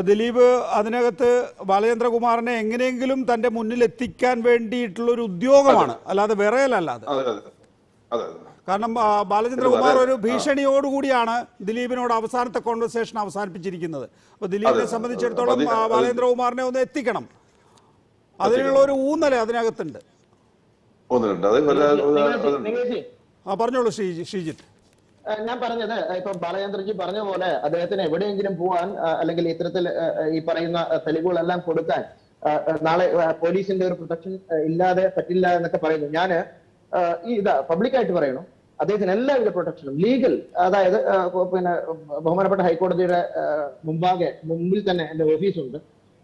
ദിലീപ് അതിനകത്ത് ബാലചന്ദ്രകുമാറിനെ എങ്ങനെയെങ്കിലും തന്റെ മുന്നിൽ എത്തിക്കാൻ വേണ്ടിയിട്ടുള്ള ഒരു ഉദ്യോഗമാണ്, അല്ലാതെ വിറയലല്ല അത്. കാരണം ബാലചന്ദ്രകുമാർ ഒരു ഭീഷണിയോടുകൂടിയാണ് ദിലീപിനോട് അവസാനത്തെ കോൺവെർസേഷൻ അവസാനിപ്പിച്ചിരിക്കുന്നത്. അപ്പൊ ദിലീപിനെ സംബന്ധിച്ചിടത്തോളം ബാലചന്ദ്രകുമാറിനെ ഒന്ന് എത്തിക്കണം. അതിനുള്ള ഒരു ഊന്നൽ അതിനകത്തുണ്ട്. പറഞ്ഞോളൂ ശ്രീജിത്ത്. ഞാൻ പറഞ്ഞത് ഇപ്പൊ ബാലചന്ദ്രജി പറഞ്ഞ പോലെ അദ്ദേഹത്തിന് എവിടെയെങ്കിലും പോവാൻ അല്ലെങ്കിൽ ഇത്തരത്തിൽ ഈ പറയുന്ന തെളിവുകളെല്ലാം കൊടുക്കാൻ നാളെ പോലീസിന്റെ ഒരു പ്രൊട്ടക്ഷൻ ഇല്ലാതെ പറ്റില്ല എന്നൊക്കെ പറയുന്നു. ഞാന് പബ്ലിക്കായിട്ട് പറയണു, അദ്ദേഹത്തിന് എല്ലാവിധ പ്രൊട്ടക്ഷനും ലീഗൽ, അതായത് പിന്നെ ബഹുമാനപ്പെട്ട ഹൈക്കോടതിയുടെ മുമ്പിൽ തന്നെ എന്റെ ഓഫീസുണ്ട്.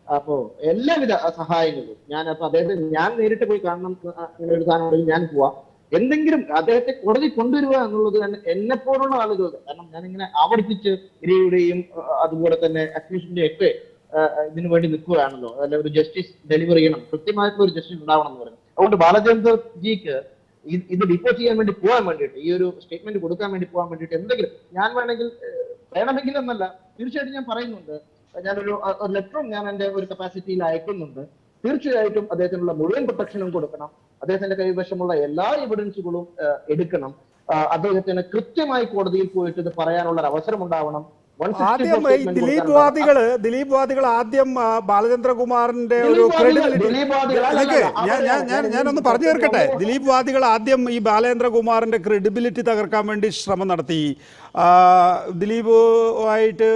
അപ്പോ എല്ലാവിധ സഹായങ്ങളും അപ്പൊ അദ്ദേഹത്തെ ഞാൻ നേരിട്ട് പോയി കാണണം, അങ്ങനെ ഒരു സാധനം ഞാൻ പോവാം. എന്തെങ്കിലും അദ്ദേഹത്തെ കോടതി കൊണ്ടുവരിക എന്നുള്ളത് തന്നെ എന്നെപ്പോലുള്ള ആളുകൾ, കാരണം ഞാനിങ്ങനെ ആവർത്തിച്ച് ഇരയുടെയും അതുപോലെ തന്നെ അക്യൂഷന്റെ ഒക്കെ ഇതിനു വേണ്ടി നിൽക്കുകയാണല്ലോ, അല്ലെ ഒരു ജസ്റ്റിസ് ഡെലിവർ ചെയ്യണം, കൃത്യമായിട്ടുള്ള ഒരു ജസ്റ്റിസ് ഉണ്ടാവണം എന്ന് പറയുന്നത്. അതുകൊണ്ട് ബാലചന്ദ്രജിക്ക് ഇത് ഡിപ്പോസ് ചെയ്യാൻ വേണ്ടി പോകാൻ വേണ്ടിയിട്ട്, ഈ ഒരു സ്റ്റേറ്റ്മെന്റ് കൊടുക്കാൻ വേണ്ടി പോകാൻ വേണ്ടിയിട്ട് എന്തെങ്കിലും ഞാൻ വേണമെങ്കിൽ എന്നല്ല, തീർച്ചയായിട്ടും ഞാൻ പറയുന്നുണ്ട്, ഞാനൊരു ലെറ്ററും ഞാൻ എന്റെ ഒരു കപ്പാസിറ്റിയിൽ അയക്കുന്നുണ്ട്. തീർച്ചയായിട്ടും അദ്ദേഹത്തിനുള്ള മുഴുവൻ പ്രൊട്ടക്ഷനും കൊടുക്കണം. അദ്ദേഹത്തിന്റെ കൈവശമുള്ള എല്ലാ എവിഡൻസുകളും എടുക്കണം. അദ്ദേഹത്തിന് കൃത്യമായി കോടതിയിൽ പോയിട്ട് ഇത് പറയാനുള്ള ഒരു അവസരം ഉണ്ടാവണം. ആദ്യം ഈ ദിലീപ് വാദികൾ ആദ്യം ബാലചന്ദ്രകുമാറിന്റെ ഒരു ഞാനൊന്ന് പറഞ്ഞു തീർക്കട്ടെ. ദിലീപ് വാദികൾ ആദ്യം ഈ ബാലചന്ദ്രകുമാറിന്റെ ക്രെഡിബിലിറ്റി തകർക്കാൻ വേണ്ടി ശ്രമം നടത്തി. ദിലീപുമായിട്ട്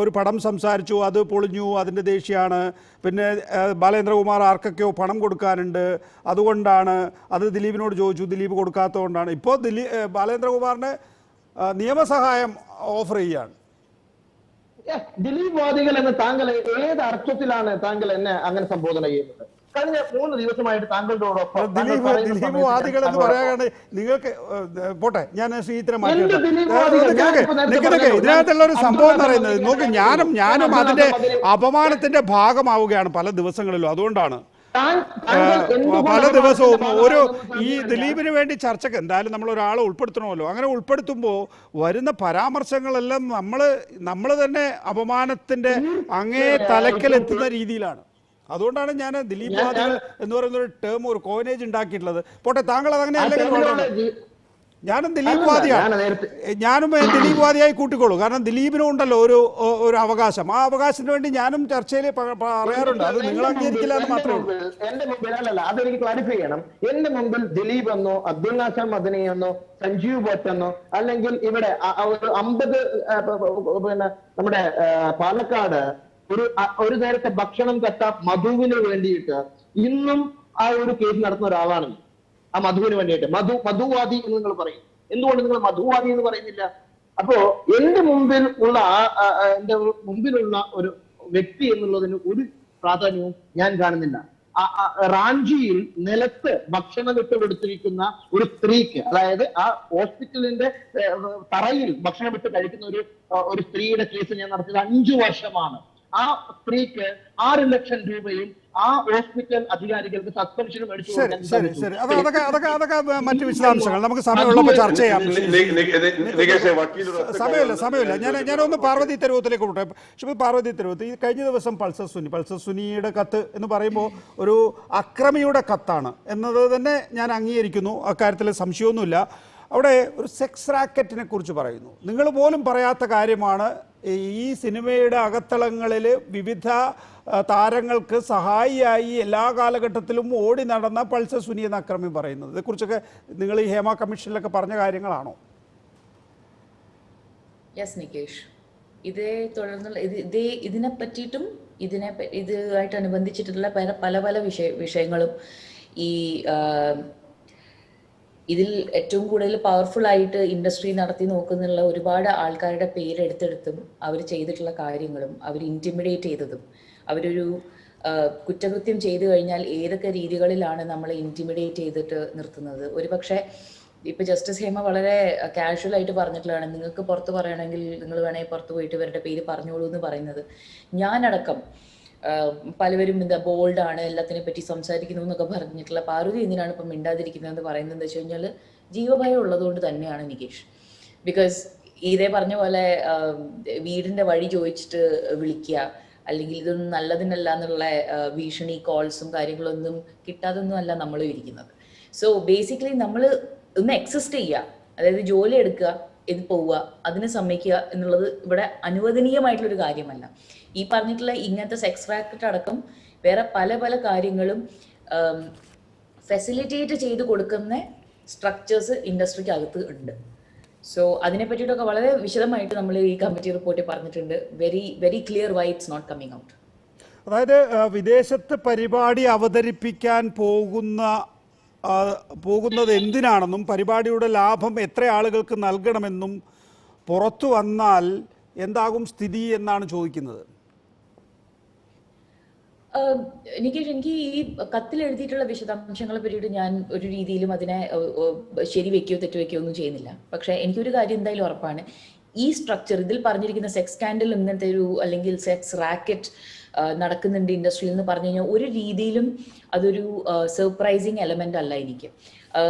ഒരു പടം സംസാരിച്ചു, അത് പൊളിഞ്ഞു, അതിൻ്റെ ദേഷ്യമാണ്. പിന്നെ ബാലചന്ദ്രകുമാർ ആർക്കൊക്കെയോ പണം കൊടുക്കാനുണ്ട്, അതുകൊണ്ടാണ് അത് ദിലീപിനോട് ചോദിച്ചു, ദിലീപ് കൊടുക്കാത്തതുകൊണ്ടാണ്. ഇപ്പോൾ ബാലചന്ദ്രകുമാറിന് നിയമസഹായം ഓഫർ ചെയ്യുകയാണ്. ദിലീപ് വാദികൾ എന്ന് താങ്കൾ ഏത് അർത്ഥത്തിലാണ് താങ്കൾ എന്നെ അങ്ങനെ സംബോധന ചെയ്യുന്നത്? കഴിഞ്ഞ 3 ദിവസമായിട്ട് താങ്കളോടൊപ്പം ദിലീപ് വാദികൾ എന്ന് പറയാനാണ് നിങ്ങൾക്ക്. പോട്ടെ, ഞാൻ ശ്രീധരനെ മാറ്റി. ഇതിനകത്തുള്ള ഒരു സംഭവം എന്ന് പറയുന്നത് നോക്ക്, ഞാനും അതിന്റെ അപമാനത്തിന്റെ ഭാഗമാവുകയാണ് പല ദിവസങ്ങളിലും. അതുകൊണ്ടാണ് പല ദിവസവും ഈ ദിലീപിന് വേണ്ടി ചർച്ചയ്ക്ക് എന്തായാലും നമ്മൾ ഒരാളെ ഉൾപ്പെടുത്തണമല്ലോ. അങ്ങനെ ഉൾപ്പെടുത്തുമ്പോൾ വരുന്ന പരാമർശങ്ങളെല്ലാം നമ്മൾ തന്നെ അപമാനത്തിന്റെ അങ്ങേ തലക്കലെത്തുന്ന രീതിയിലാണ്. അതുകൊണ്ടാണ് ഞാൻ ദിലീപ് വാദികൾ എന്ന് പറയുന്ന ഒരു ടേം, ഒരു കോയിനേജ് ഉണ്ടാക്കിയിട്ടുള്ളത്. പോട്ടെ, താങ്കൾ അതങ്ങനെ അല്ലെങ്കിൽ ഞാനും ദിലീപ് വാദിയായി കൂട്ടിക്കോളൂ. കാരണം ദിലീപിനും ഉണ്ടല്ലോ ഒരു അവകാശം. ആ അവകാശത്തിന് വേണ്ടി ഞാനും ചർച്ചയിൽ പറയാറുണ്ട്. അത് നിങ്ങൾ അംഗീകരിക്കില്ല എന്ന് മാത്രമേ ഉള്ളൂ. എന്റെ മുമ്പിൽ അതെനിക്ക് ക്ലാരിഫൈ ചെയ്യണം. എന്റെ മുമ്പിൽ ദിലീപ് എന്നോ അബ്ദുൽ നാസർ മദനി എന്നോ സഞ്ജീവ് ഭട്ട് എന്നോ അല്ലെങ്കിൽ ഇവിടെ 50 പിന്നെ നമ്മുടെ പാലക്കാട് ഒരു നേരത്തെ ഭക്ഷണം കട്ട മധുവിന് വേണ്ടിയിട്ട് ഇന്നും ആ ഒരു കേസ് നടത്തുന്ന ഒരാളാണ്. ആ മധുവിന് വേണ്ടിയിട്ട് മധുവാദി എന്ന് നിങ്ങൾ പറയും. എന്തുകൊണ്ട് നിങ്ങൾ മധുവാദി എന്ന് പറയുന്നില്ല? അപ്പോ എന്റെ മുമ്പിലുള്ള ഒരു വ്യക്തി എന്നുള്ളതിന് ഒരു പ്രാധാന്യവും ഞാൻ കാണുന്നില്ല. റാഞ്ചിയിൽ നിലത്ത് ഭക്ഷണം വിട്ടുകൊടുത്തിരിക്കുന്ന ഒരു സ്ത്രീക്ക്, അതായത് ആ ഹോസ്പിറ്റലിന്റെ തറയിൽ ഭക്ഷണം വിട്ട് കഴിക്കുന്ന ഒരു സ്ത്രീയുടെ കേസ് ഞാൻ നടത്തിയത് 5 വർഷമാണ്. ആ സ്ത്രീക്ക് 6 ലക്ഷം രൂപയും ആ ഹോസ്പിറ്റൽ അധികാരികൾക്ക് സസ്പെൻഷനും മേടിച്ചു. അതൊക്കെ മറ്റു വിശദാംശങ്ങൾ നമുക്ക് സമയമുള്ളപ്പോൾ ചർച്ച ചെയ്യാം. സമയമില്ല. ഞാനൊന്ന് പാർവതി തെരുവത്തിലേക്ക് വിട്ടെ. പക്ഷേ പാർവതി തെരുവത്ത് ഈ കഴിഞ്ഞ ദിവസം പൾസർ സുനിയുടെ കത്ത് എന്ന് പറയുമ്പോൾ ഒരു അക്രമിയുടെ കത്താണ് എന്നത് തന്നെ ഞാൻ അംഗീകരിക്കുന്നു. അക്കാര്യത്തിൽ സംശയമൊന്നുമില്ല. അവിടെ ഒരു സെക്സ് റാക്കറ്റിനെ കുറിച്ച് പറയുന്നു. നിങ്ങൾ പോലും പറയാത്ത കാര്യമാണ് ഈ സിനിമയുടെ അകത്തളങ്ങളിൽ വിവിധ താരങ്ങൾക്ക് സഹായിയായി എല്ലാ കാലഘട്ടത്തിലും ഓടി നടന്ന പൾസർ സുനി എന്ന അക്രമി പറയുന്നത്. ഇതേക്കുറിച്ചൊക്കെ നിങ്ങൾ ഈ ഹേമ കമ്മീഷനിലൊക്കെ പറഞ്ഞ കാര്യങ്ങളാണോ? യെസ് നികേഷ്, ഇതേ തുടർന്നുള്ള ഇതിനെ പറ്റിയിട്ടും ഇതുമായിട്ടനുബന്ധിച്ചിട്ടുള്ള പല വിഷയങ്ങളും ഇതിൽ ഏറ്റവും കൂടുതൽ പവർഫുൾ ആയിട്ട് ഇൻഡസ്ട്രി നടത്തി നോക്കുന്നുള്ള ഒരുപാട് ആൾക്കാരുടെ പേരെടുത്തെടുത്തും അവർ ചെയ്തിട്ടുള്ള കാര്യങ്ങളും അവർ ഇൻറ്റിമിഡേറ്റ് ചെയ്തതും, അവരൊരു കുറ്റകൃത്യം ചെയ്തു കഴിഞ്ഞാൽ ഏതൊക്കെ രീതികളിലാണ് നമ്മളെ ഇൻറ്റിമിഡേറ്റ് ചെയ്തിട്ട് നിർത്തുന്നത്. ഒരുപക്ഷെ ഇപ്പൊ ജസ്റ്റിസ് ഹേമ വളരെ കാഷ്വൽ ആയിട്ട് പറഞ്ഞിട്ടുള്ളതാണ്, നിങ്ങൾക്ക് പുറത്ത് പറയണമെങ്കിൽ നിങ്ങൾ വേണമെങ്കിൽ പുറത്ത് പോയിട്ട് ഇവരുടെ പേര് പറഞ്ഞോളൂ എന്ന് പറയുന്നത്. ഞാനടക്കം പലവരും ബോൾഡാണ്, എല്ലാത്തിനെ പറ്റി സംസാരിക്കുന്നു എന്നൊക്കെ പറഞ്ഞിട്ടുള്ള പാർവതി എന്തിനാണ് ഇപ്പം മിണ്ടാതിരിക്കുന്നതെന്ന് പറയുന്നത് എന്താ വെച്ച് കഴിഞ്ഞാൽ ജീവഭയം ഉള്ളതുകൊണ്ട് തന്നെയാണ് നികേഷ്. ബിക്കോസ് ഇതേ പറഞ്ഞ പോലെ വീടിന്റെ വഴി ചോദിച്ചിട്ട് വിളിക്കുക, അല്ലെങ്കിൽ ഇതൊന്നും നല്ലതിനല്ല എന്നുള്ള ഭീഷണി കോൾസും കാര്യങ്ങളൊന്നും കിട്ടാതൊന്നും അല്ല നമ്മളും ഇരിക്കുന്നത്. സോ ബേസിക്കലി നമ്മൾ ഒന്ന് എക്സിസ്റ്റ് ചെയ്യുക, അതായത് ജോലി എടുക്കുക, ഇത് പോവുക, അതിന് സമ്മതിക്കുക എന്നുള്ളത് ഇവിടെ അനുവദനീയമായിട്ടുള്ളൊരു കാര്യമല്ല. ഈ പറഞ്ഞിട്ടുള്ള ഇങ്ങനത്തെ സെക്സ് റാക്കറ്റ് അടക്കം വേറെ പല കാര്യങ്ങളും ഫെസിലിറ്റേറ്റ് ചെയ്ത് കൊടുക്കുന്ന സ്ട്രക്ചേഴ്സ് ഇൻഡസ്ട്രിക്ക് അകത്ത് ഉണ്ട്. സോ അതിനെ പറ്റിയിട്ടൊക്കെ വളരെ വിശദമായിട്ട് നമ്മൾ ഈ കമ്മിറ്റി റിപ്പോർട്ടിൽ പറഞ്ഞിട്ടുണ്ട്. Very clear why it's not coming out. അതായത് വിദേശത്ത് പരിപാടി അവതരിപ്പിക്കാൻ പോകുന്ന പോകുന്നത് എന്തിനാണെന്നും പരിപാടിയുടെ ലാഭം എത്ര ആളുകൾക്ക് നൽകണമെന്നും പുറത്തു വന്നാൽ എന്താകും സ്ഥിതി എന്നാണ് ചോദിക്കുന്നത്. എനിക്ക് ഈ കത്തിൽ എഴുതിയിട്ടുള്ള വിശദാംശങ്ങളെ പറ്റിയിട്ട് ഞാൻ ഒരു രീതിയിലും അതിനെ ശരിവെക്കുകയോ തെറ്റുവെക്കുകയോ ഒന്നും ചെയ്യുന്നില്ല. പക്ഷെ എനിക്കൊരു കാര്യം എന്തായാലും ഉറപ്പാണ്, ഈ സ്ട്രക്ചർ, ഇതിൽ പറഞ്ഞിരിക്കുന്ന സെക്സ് സ്കാൻഡൽ ഇങ്ങനത്തെ ഒരു അല്ലെങ്കിൽ സെക്സ് റാക്കറ്റ് നടക്കുന്നുണ്ട് ഇൻഡസ്ട്രിയിൽ എന്ന് പറഞ്ഞു കഴിഞ്ഞാൽ ഒരു രീതിയിലും അതൊരു സർപ്രൈസിങ് എലമെന്റ് അല്ല എനിക്ക്.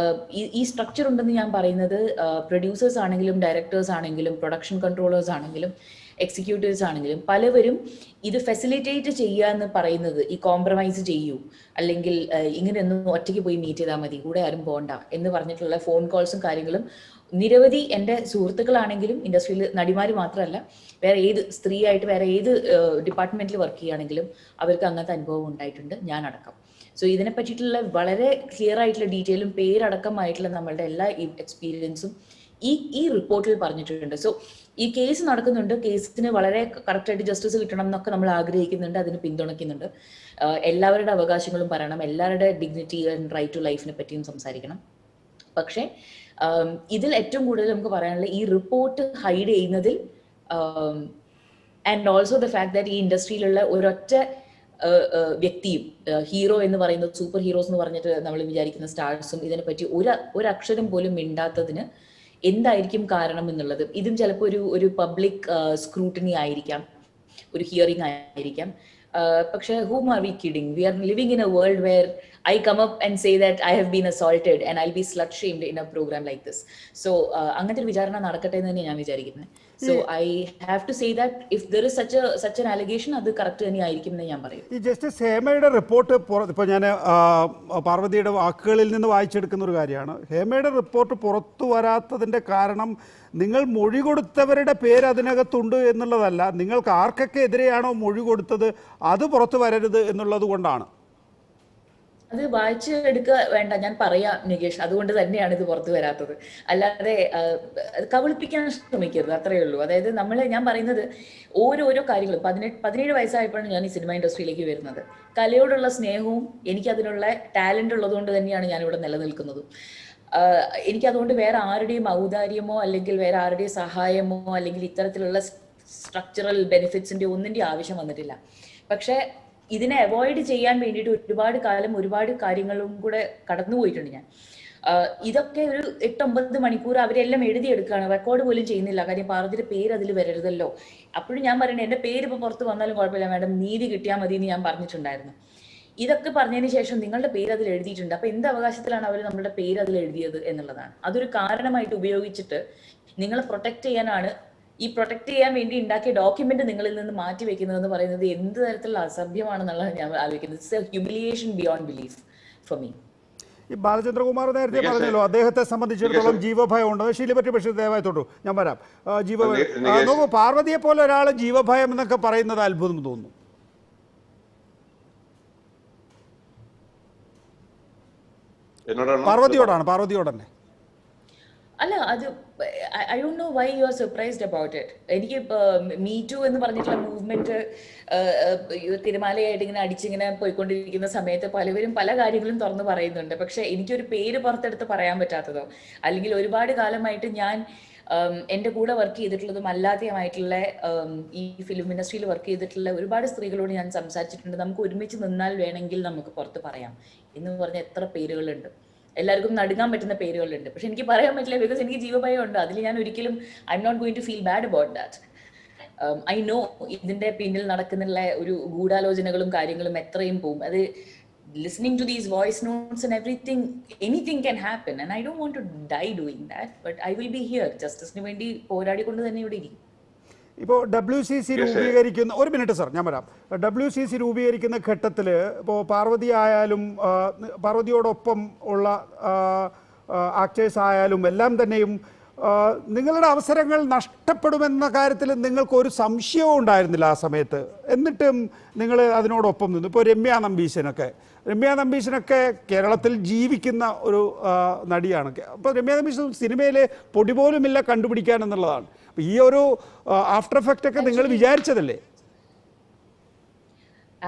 ഈ സ്ട്രക്ചർ ഉണ്ടെന്ന് ഞാൻ പറയുന്നത് പ്രൊഡ്യൂസേഴ്സ് ആണെങ്കിലും ഡയറക്ടേഴ്സ് ആണെങ്കിലും പ്രൊഡക്ഷൻ കൺട്രോളേഴ്സ് ആണെങ്കിലും എക്സിക്യൂട്ടീവ്സ് ആണെങ്കിലും പലവരും ഇത് ഫെസിലിറ്റേറ്റ് ചെയ്യുക എന്ന് പറയുന്നത്, ഈ കോംപ്രമൈസ് ചെയ്യൂ അല്ലെങ്കിൽ ഇങ്ങനെയൊന്നും ഒറ്റയ്ക്ക് പോയി മീറ്റ് ചെയ്താൽ മതി, കൂടെ ആരും പോകണ്ട എന്ന് പറഞ്ഞിട്ടുള്ള ഫോൺ കോൾസും കാര്യങ്ങളും നിരവധി എൻ്റെ സുഹൃത്തുക്കളാണെങ്കിലും ഇൻഡസ്ട്രിയിൽ നടിമാർ മാത്രമല്ല വേറെ ഏത് സ്ത്രീയായിട്ട് വേറെ ഏത് ഡിപ്പാർട്ട്മെന്റിൽ വർക്ക് ചെയ്യുകയാണെങ്കിലും അവർക്ക് അങ്ങനത്തെ അനുഭവം ഉണ്ടായിട്ടുണ്ട്, ഞാൻ അടക്കം. സോ ഇതിനെ പറ്റിയിട്ടുള്ള വളരെ ക്ലിയർ ആയിട്ടുള്ള ഡീറ്റെയിലും പേരടക്കമായിട്ടുള്ള നമ്മളുടെ എല്ലാ എക്സ്പീരിയൻസും ഈ റിപ്പോർട്ടിൽ പറഞ്ഞിട്ടുണ്ട്. സോ ഈ കേസ് നടക്കുന്നുണ്ട്, കേസിന് വളരെ കറക്റ്റായിട്ട് ജസ്റ്റിസ് കിട്ടണം എന്നൊക്കെ നമ്മൾ ആഗ്രഹിക്കുന്നുണ്ട്, അതിന് പിന്തുണയ്ക്കുന്നുണ്ട്. എല്ലാവരുടെ അവകാശങ്ങളും പറയണം, എല്ലാവരുടെ ഡിഗ്നിറ്റി ആൻഡ് റൈറ്റ് ടു ലൈഫിനെ പറ്റിയും സംസാരിക്കണം. പക്ഷേ ഇതിൽ ഏറ്റവും കൂടുതൽ നമുക്ക് പറയാനുള്ള ഈ റിപ്പോർട്ട് ഹൈഡ് ചെയ്യുന്നതിൽ and also the fact that ഈ ഇൻഡസ്ട്രിയിലുള്ള ഒരൊറ്റ വ്യക്തിയും ഹീറോ എന്ന് പറയുന്നത്, സൂപ്പർ ഹീറോസ് എന്ന് പറഞ്ഞിട്ട് നമ്മൾ വിചാരിക്കുന്ന സ്റ്റാർസും ഇതിനെപ്പറ്റി ഒരക്ഷരം പോലും മിണ്ടാത്തതിന് എന്തായിരിക്കും കാരണം എന്നുള്ളത്. ഇതും ചിലപ്പോൾ ഒരു പബ്ലിക് സ്ക്രൂട്ടിനി ആയിരിക്കാം, ഒരു ഹിയറിംഗ് ആയിരിക്കാം. പക്ഷെ whom are we kidding? We are living in a world where I come up and say that I have been assaulted and I'll be slut shamed in a program like this. So അങ്ങനത്തെ ഒരു വിചാരണ നടക്കട്ടെ എന്ന് തന്നെ ഞാൻ വിചാരിക്കുന്നത്. So I have to say that if there is such an allegation, അത് കറക്റ്റ് തന്നെ ആയിരിക്കും എന്ന് ഞാൻ പറയും. ഈ ജസ്റ്റിസ് ഹേമയുടെ റിപ്പോർട്ട് ഇപ്പോൾ ഞാൻ പാർവതിയുടെ വാക്കുകളിൽ നിന്ന് വായിച്ചെടുക്കുന്ന ഒരു കാര്യമാണ്. ഹേമയുടെ റിപ്പോർട്ട് പുറത്തു വരാത്തതിൻ്റെ കാരണം നിങ്ങൾ മൊഴി കൊടുത്തവരുടെ പേര് അതിനകത്തുണ്ട് എന്നുള്ളതല്ല, നിങ്ങൾക്ക് ആർക്കൊക്കെ എതിരെയാണോ മൊഴി കൊടുത്തത് അത് പുറത്തു വരരുത് എന്നുള്ളത് കൊണ്ടാണ്. അത് വായിച്ച് എടുക്കുക വേണ്ട, ഞാൻ പറയാം നികേഷ്, അതുകൊണ്ട് തന്നെയാണ് ഇത് പുറത്തു വരാത്തത്. അല്ലാതെ കബളിപ്പിക്കാൻ ശ്രമിക്കരുത്, അത്രയേ ഉള്ളൂ. അതായത് ഞാൻ പറയുന്നത് ഓരോരോ കാര്യങ്ങളും 17 വയസ്സായപ്പോഴാണ് ഞാൻ ഈ സിനിമ ഇൻഡസ്ട്രിയിലേക്ക് വരുന്നത്. കലയോടുള്ള സ്നേഹവും എനിക്കതിനുള്ള ടാലന്റ് ഉള്ളതുകൊണ്ട് തന്നെയാണ് ഞാനിവിടെ നിലനിൽക്കുന്നതും. എനിക്കതുകൊണ്ട് വേറെ ആരുടെയും ഔദാര്യമോ അല്ലെങ്കിൽ വേറെ ആരുടെയും സഹായമോ അല്ലെങ്കിൽ ഇത്തരത്തിലുള്ള സ്ട്രക്ചറൽ ബെനിഫിറ്റ്സിന്റെ ഒന്നിന്റെ ആവശ്യം വന്നിട്ടില്ല. പക്ഷെ ഇതിനെ അവോയ്ഡ് ചെയ്യാൻ വേണ്ടിയിട്ട് ഒരുപാട് കാലം ഒരുപാട് കാര്യങ്ങളും കൂടെ കടന്നുപോയിട്ടുണ്ട് ഞാൻ. ഇതൊക്കെ ഒരു 8-9 മണിക്കൂർ അവരെല്ലാം എഴുതിയെടുക്കുകയാണ്, റെക്കോർഡ് പോലും ചെയ്യുന്നില്ല. കാര്യം പാർവതിയുടെ പേര് അതിൽ വരരുതല്ലോ. അപ്പോഴും ഞാൻ പറയണേ, എൻ്റെ പേര് ഇപ്പോൾ പുറത്ത് വന്നാലും കുഴപ്പമില്ല മാഡം, നീതി കിട്ടിയാൽ മതി എന്ന് ഞാൻ പറഞ്ഞിട്ടുണ്ടായിരുന്നു. ഇതൊക്കെ പറഞ്ഞതിന് ശേഷം നിങ്ങളുടെ പേര് അതിൽ എഴുതിയിട്ടുണ്ട്, അപ്പൊ എന്ത് അവകാശത്തിലാണ് അവർ നമ്മുടെ പേര് അതിൽ എഴുതിയത് എന്നുള്ളതാണ്. അതൊരു കാരണമായിട്ട് ഉപയോഗിച്ചിട്ട് നിങ്ങളെ പ്രൊട്ടക്ട് ചെയ്യാനാണ്, ഈ പ്രൊട്ടക്ട് ചെയ്യാൻ വേണ്ടി ഉണ്ടാക്കിയ ഡോക്യുമെന്റ് നിങ്ങളിൽ നിന്ന് മാറ്റി വെക്കുന്നത് എന്ന് പറയുന്നത് എന്ത് തരത്തിലുള്ള അസഭ്യമാണെന്നുള്ളത് ഞാൻ ആലോചിക്കുന്നത്. It's a humiliation beyond belief for me. ഈ ബാലചന്ദ്രകുമാർ നേരത്തെ പറഞ്ഞല്ലോ അദ്ദേഹത്തെ സംബന്ധിച്ചിടത്തോളം ജീവഭയം ഉണ്ടെന്ന്. ഷീലപറ്റി ബഷീർ ദയവായി തൊട്ടു, ഞാൻ വരാം. ജീവഭയം നോക്കൂ, പാർവതിയെ പോലെ ഒരാൾ ജീവഭയം എന്നൊക്കെ പറയുന്നത് അത്ഭുതം തോന്നുന്നു. പാർവതിയോട് തന്നെ അല്ല, അത് I don't know why you are surprised about it. എനിക്ക് മീ ടു എന്ന് പറഞ്ഞിട്ടുള്ള മൂവ്മെന്റ് തിരമാലയായിട്ട് ഇങ്ങനെ അടിച്ചിങ്ങനെ പോയിക്കൊണ്ടിരിക്കുന്ന സമയത്ത് പലവരും പല കാര്യങ്ങളും തുറന്നു പറയുന്നുണ്ട്. പക്ഷെ എനിക്കൊരു പേര് പുറത്തെടുത്ത് പറയാൻ പറ്റാത്തതോ അല്ലെങ്കിൽ ഒരുപാട് കാലമായിട്ട് ഞാൻ എൻ്റെ കൂടെ വർക്ക് ചെയ്തിട്ടുള്ളതും അല്ലാതെയുമായിട്ടുള്ള ഈ ഫിലിം ഇൻഡസ്ട്രിയിൽ വർക്ക് ചെയ്തിട്ടുള്ള ഒരുപാട് സ്ത്രീകളോട് ഞാൻ സംസാരിച്ചിട്ടുണ്ട്. നമുക്ക് ഒരുമിച്ച് നിന്നാൽ വേണമെങ്കിൽ നമുക്ക് പുറത്ത് പറയാം എന്ന് പറഞ്ഞ എത്ര പേരുകളുണ്ട്, എല്ലാവർക്കും നടുങ്ങാൻ പറ്റുന്ന പേരുകളുണ്ട്. പക്ഷെ എനിക്ക് പറയാൻ പറ്റില്ല, ബിക്കോസ് എനിക്ക് ജീവഭയം ഉണ്ട്. അതിൽ ഞാൻ ഒരിക്കലും I am not going to feel bad about that. I know ഇതിന്റെ പിന്നിൽ നടക്കുന്നുള്ള ഒരു ഗൂഢാലോചനകളും കാര്യങ്ങളും എത്രയും പോവും. അത് listening to these voice notes and everything, anything can happen and I don't want to die doing that, but I will be here justice-ന് വേണ്ടി പോരാടിക്കൊണ്ട് തന്നെ ഇവിടെ ഇരിക്കും. ഇപ്പോൾ WCC രൂപീകരിക്കുന്ന, ഒരു മിനിറ്റ് സാർ ഞാൻ വരാം. WCC രൂപീകരിക്കുന്ന ഘട്ടത്തിൽ ഇപ്പോൾ പാർവതി ആയാലും പാർവതിയോടൊപ്പം ഉള്ള ആക്ടേഴ്സ് ആയാലും എല്ലാം തന്നെയും നിങ്ങളുടെ അവസരങ്ങൾ നഷ്ടപ്പെടുമെന്ന കാര്യത്തിൽ നിങ്ങൾക്കൊരു സംശയവും ഉണ്ടായിരുന്നില്ല ആ സമയത്ത്. എന്നിട്ടും നിങ്ങൾ അതിനോടൊപ്പം നിന്നു. ഇപ്പോൾ രമ്യ നമ്പീശനൊക്കെ കേരളത്തിൽ ജീവിക്കുന്ന ഒരു നടിയാണ്. അപ്പോൾ രമ്യ നമ്പീശൻ സിനിമയിലെ പൊടി പോലുമില്ല കണ്ടുപിടിക്കാൻ എന്നുള്ളതാണ്. അപ്പോൾ ഈ ഒരു ആഫ്റ്റർ എഫക്റ്റ് ഒക്കെ നിങ്ങൾ വിചാരിച്ചതല്ലേ?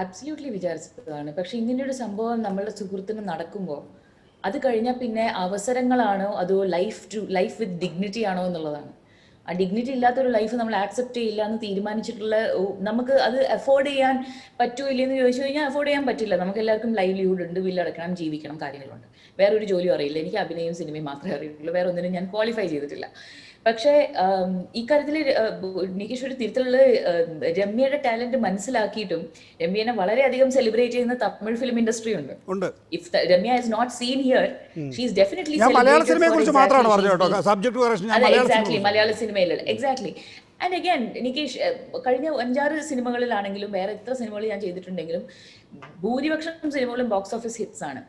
ആബ്സല്യൂട്ട്ലി വിചാരിച്ചതാണ്. പക്ഷെ ഇങ്ങനെയൊരു സംഭവം നമ്മളുടെ സുഹൃത്തിന് നടക്കുമ്പോൾ അത് കഴിഞ്ഞാൽ പിന്നെ അവസരങ്ങളാണോ അതോ ലൈഫ് വിത്ത് ഡിഗ്നിറ്റി ആണോ എന്നുള്ളതാണ്. ആ ഡിഗ്നിറ്റി ഇല്ലാത്തൊരു ലൈഫ് നമ്മൾ ആക്സെപ്റ്റ് ചെയ്യില്ല എന്ന് തീരുമാനിച്ചിട്ടുള്ള, നമുക്ക് അത് അഫോർഡ് ചെയ്യാൻ പറ്റുമോ ഇല്ലെന്ന് ചോദിച്ചു കഴിഞ്ഞാൽ അഫോർഡ് ചെയ്യാൻ പറ്റില്ല. നമുക്ക് എല്ലാവർക്കും ലൈവ്ലിഹുഡ് ഉണ്ട്, ബില്ലടക്കണം, ജീവിക്കണം, കാര്യങ്ങളുണ്ട്. വേറൊരു ജോലിയും അറിയില്ല. എനിക്ക് അഭിനയവും സിനിമയും മാത്രമേ അറിയുള്ളൂ, വേറെ ഒന്നിനും ഞാൻ ക്വാളിഫൈ ചെയ്തിട്ടില്ല. പക്ഷേ ഇക്കാര്യത്തിൽ നികേഷ് ഒരു തിരുത്തലുള്ള രമ്യയുടെ ടാലന്റ് മനസ്സിലാക്കിയിട്ടും രമ്യനെ വളരെയധികം സെലിബ്രേറ്റ് ചെയ്യുന്ന തമിഴ് ഫിലിം ഇൻഡസ്ട്രി ഉണ്ട്. If Ramya is not seen here, she is definitely Malayala സിനിമയിൽ എക്സാക്ട്ലി. ആൻഡ് അഗൈൻ നികേഷ് കഴിഞ്ഞ 5-6 സിനിമകളിലാണെങ്കിലും വേറെ എത്ര സിനിമകൾ ഞാൻ ചെയ്തിട്ടുണ്ടെങ്കിലും ഭൂരിപക്ഷം സിനിമകളും ബോക്സ് ഓഫീസ് ഹിറ്റ്സ് ആണ്.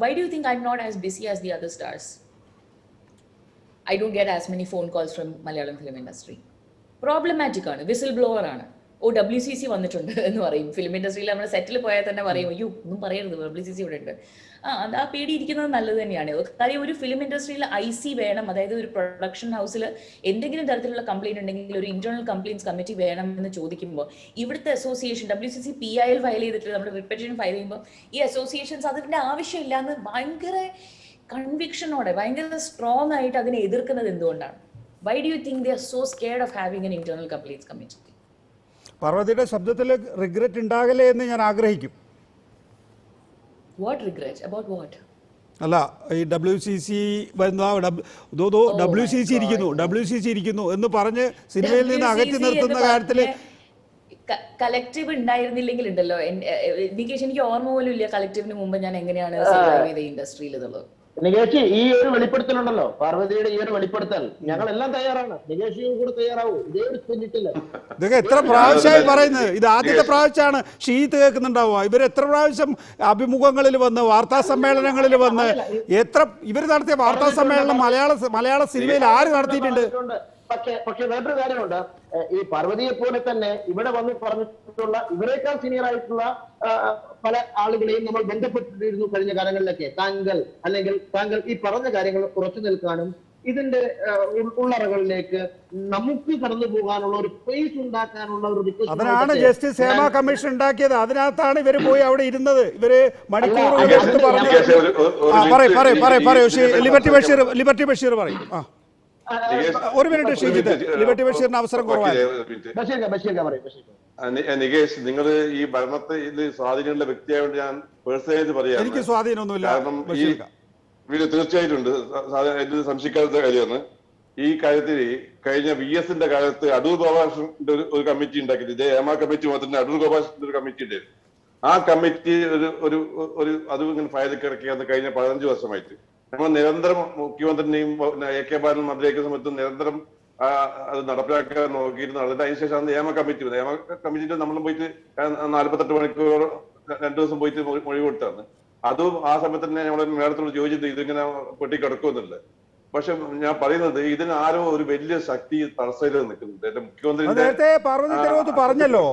Why do you think I am not as busy as the other stars? I don't get as many phone calls from Malayalam film industry. Problematic ആണ്, വിസിൽ ബ്ലോവർ ആണ്. WCC വന്നിട്ടുണ്ട് എന്ന് പറയും. ഫിലിം ഇൻഡസ്ട്രിയിൽ നമ്മൾ സെറ്റിൽ പോയാൽ തന്നെ പറയും, അയ്യോ ഒന്നും പറയരുത്, WCC ഇവിടെ ഉണ്ട്. അത് ആ പേടി ഇരിക്കുന്നത് നല്ലത് തന്നെയാണ്. കാര്യം ഒരു ഫിലിം ഇൻഡസ്ട്രിയിൽ IC വേണം, അതായത് ഒരു പ്രൊഡക്ഷൻ ഹൗസിൽ എന്തെങ്കിലും തരത്തിലുള്ള കംപ്ലയിന്റ് ഉണ്ടെങ്കിൽ ഒരു ഇന്റേണൽ കംപ്ലയിൻസ് കമ്മിറ്റി വേണം എന്ന് ചോദിക്കുമ്പോൾ ഇവിടുത്തെ അസോസിയേഷൻ WCC PIL ഫയൽ ചെയ്തിട്ട് നമ്മൾ റിപ്പറ്റേഷൻ ഫയൽ ചെയ്യുമ്പോൾ ഈ അസോസിയേഷൻസ് അതിന്റെ ആവശ്യമില്ല എന്ന് ഭയങ്കര കൺവിക്ഷനോടെ ഭയങ്കര സ്ട്രോങ് ആയിട്ട് അതിനെ എതിർക്കുന്നത് എന്തുകൊണ്ടാണ്? Why do you think they are so scared of having an internal compliance committee? പാർവതിയുടെ ശബ്ദത്തിൽ റിഗ്രറ്റ് ഉണ്ടാകലേ എന്ന് ഞാൻ ആഗ്രഹിക്കും. What regret about what? അല്ല, ഈ WCC ഇരിക്കുന്നു എന്ന് പറഞ്ഞ് സിനിമയിൽ നിന്ന് അകറ്റി നിർത്തുന്ന കാര്യത്തിൽ കളക്റ്റീവ് ഉണ്ടായിരുന്നില്ലെങ്കിൽ ഉണ്ടല്ലോ നികേഷ്, എനിക്ക് ഓർമ്മ പോലും ഇല്ല കളക്റ്റീവിന് മുമ്പ് ഞാൻ എങ്ങനെയാണ് സർവൈവ് ചെയ്ത ഇൻഡസ്ട്രിയിൽ എന്നുള്ളത്. നികേഷ്, ഈ ഒരു വെളിപ്പെടുത്തലുണ്ടല്ലോ, പാർവതിയുടെ ഈ ഒരു വെളിപ്പെടുത്തൽ ഞങ്ങൾ എല്ലാം തയ്യാറാണ്. നികേഷും കൂടെ തയ്യാറാവൂ. ഇതേ പിന്നിട്ടില്ല. ഇതൊക്കെ എത്ര പ്രാവശ്യമായി പറയുന്നത്? ഇത് ആദ്യത്തെ പ്രാവശ്യമാണ് ഷീത്ത് കേൾക്കുന്നുണ്ടാവുക. ഇവർ എത്ര പ്രാവശ്യം അഭിമുഖങ്ങളിൽ വന്ന് വാർത്താ സമ്മേളനങ്ങളിൽ വന്ന് ഇവർ നടത്തിയ വാർത്താ സമ്മേളനം മലയാള സിനിമയിൽ ആര് നടത്തിയിട്ടുണ്ട്? പക്ഷെ വേറൊരു കാര്യമുണ്ട്. ഈ പാർവതിയെ പോലെ തന്നെ ഇവിടെ വന്ന് പറഞ്ഞിട്ടുള്ള ഇവരെക്കാൾ സീനിയർ ആയിട്ടുള്ള പല ആളുകളെയും നമ്മൾ ബന്ധപ്പെട്ടിരുന്നു കഴിഞ്ഞ കാലങ്ങളിലൊക്കെ. താങ്കൾ ഈ പറഞ്ഞ കാര്യങ്ങൾ ഉറച്ചു നിൽക്കാനും ഇതിന്റെ ഉള്ളറകളിലേക്ക് നമുക്ക് കടന്നു പോകാനുള്ള ഒരു സ്പേസ് ഉണ്ടാക്കാനുള്ള ഒരു റിക്വസ്റ്റ്, അതിനാണ് ജസ്റ്റിസ് ഹേമ കമ്മീഷൻ ഉണ്ടാക്കിയത്. അതിനകത്താണ് ഇവര് പോയി അവിടെ ഇരുന്നത്. ഇവര് മണിക്കൂറുകൾ ലിബർട്ടി ബഷീർ പറയും. ഒരു മിനിറ്റ് ഷീജിത്ത്, ലിബർട്ടി ബഷീറിന് അവസരം കുറവാണ്. നികേഷ്, നിങ്ങൾ ഈ ഭരണത്തിൽ സ്വാധീനമുള്ള വ്യക്തിയായതുകൊണ്ട് ഞാൻ പേഴ്സണലായിട്ട് പറയാം, എനിക്ക് സ്വാധീനമൊന്നുമില്ല. കാരണം തീർച്ചയായിട്ടും സംശയിക്കാത്ത കാര്യമാണ് ഈ കാര്യത്തിൽ. കഴിഞ്ഞ VS-ന്റെ കാലത്ത് അടൂർ ഗോപാലകൃഷ്ണന്റെ ഒരു കമ്മിറ്റി ഉണ്ടാക്കിയിട്ട്, ഇതേ ഹേമ കമ്മിറ്റി മാത്രമല്ല, അടൂർ ഗോപാലകൃഷ്ണന്റെ ഒരു കമ്മിറ്റി ഉണ്ടായിരുന്നു. ആ കമ്മിറ്റി ഒരു അത് ഇങ്ങനെ ഫയൽ കിടക്കിയത് കഴിഞ്ഞ 15 വർഷമായിട്ട്. നമ്മൾ നിരന്തരം മുഖ്യമന്ത്രിനെയും AK ബാലൻ മന്ത്രിയാക്കിയ സമയത്ത് നിരന്തരം അത് നടപ്പിലാക്കാൻ നോക്കിയിരുന്നു. അതിനുശേഷമാണ് ഹേമ കമ്മിറ്റി. ഹേമ കമ്മിറ്റിയിൽ നമ്മൾ പോയിട്ട് 48 മണിക്കൂർ 2 ദിവസം പോയിട്ട് മൊഴി കൊടുത്താണ്. അതും ആ സമയത്ത് തന്നെ നമ്മളെ മേഡത്തോട് ചോദിച്ചിട്ട് ഇതിങ്ങനെ പൊട്ടിക്കിടക്കുമെന്നില്ല. പക്ഷെ ഞാൻ പറയുന്നത് ഇതിന് ആരോ ഒരു വലിയ ശക്തി തടസ്സയിൽ നിൽക്കുന്നുണ്ട്. എന്റെ മുഖ്യമന്ത്രി നേരത്തെ പാർവതി തിരുവോത്ത് പറഞ്ഞല്ലോ,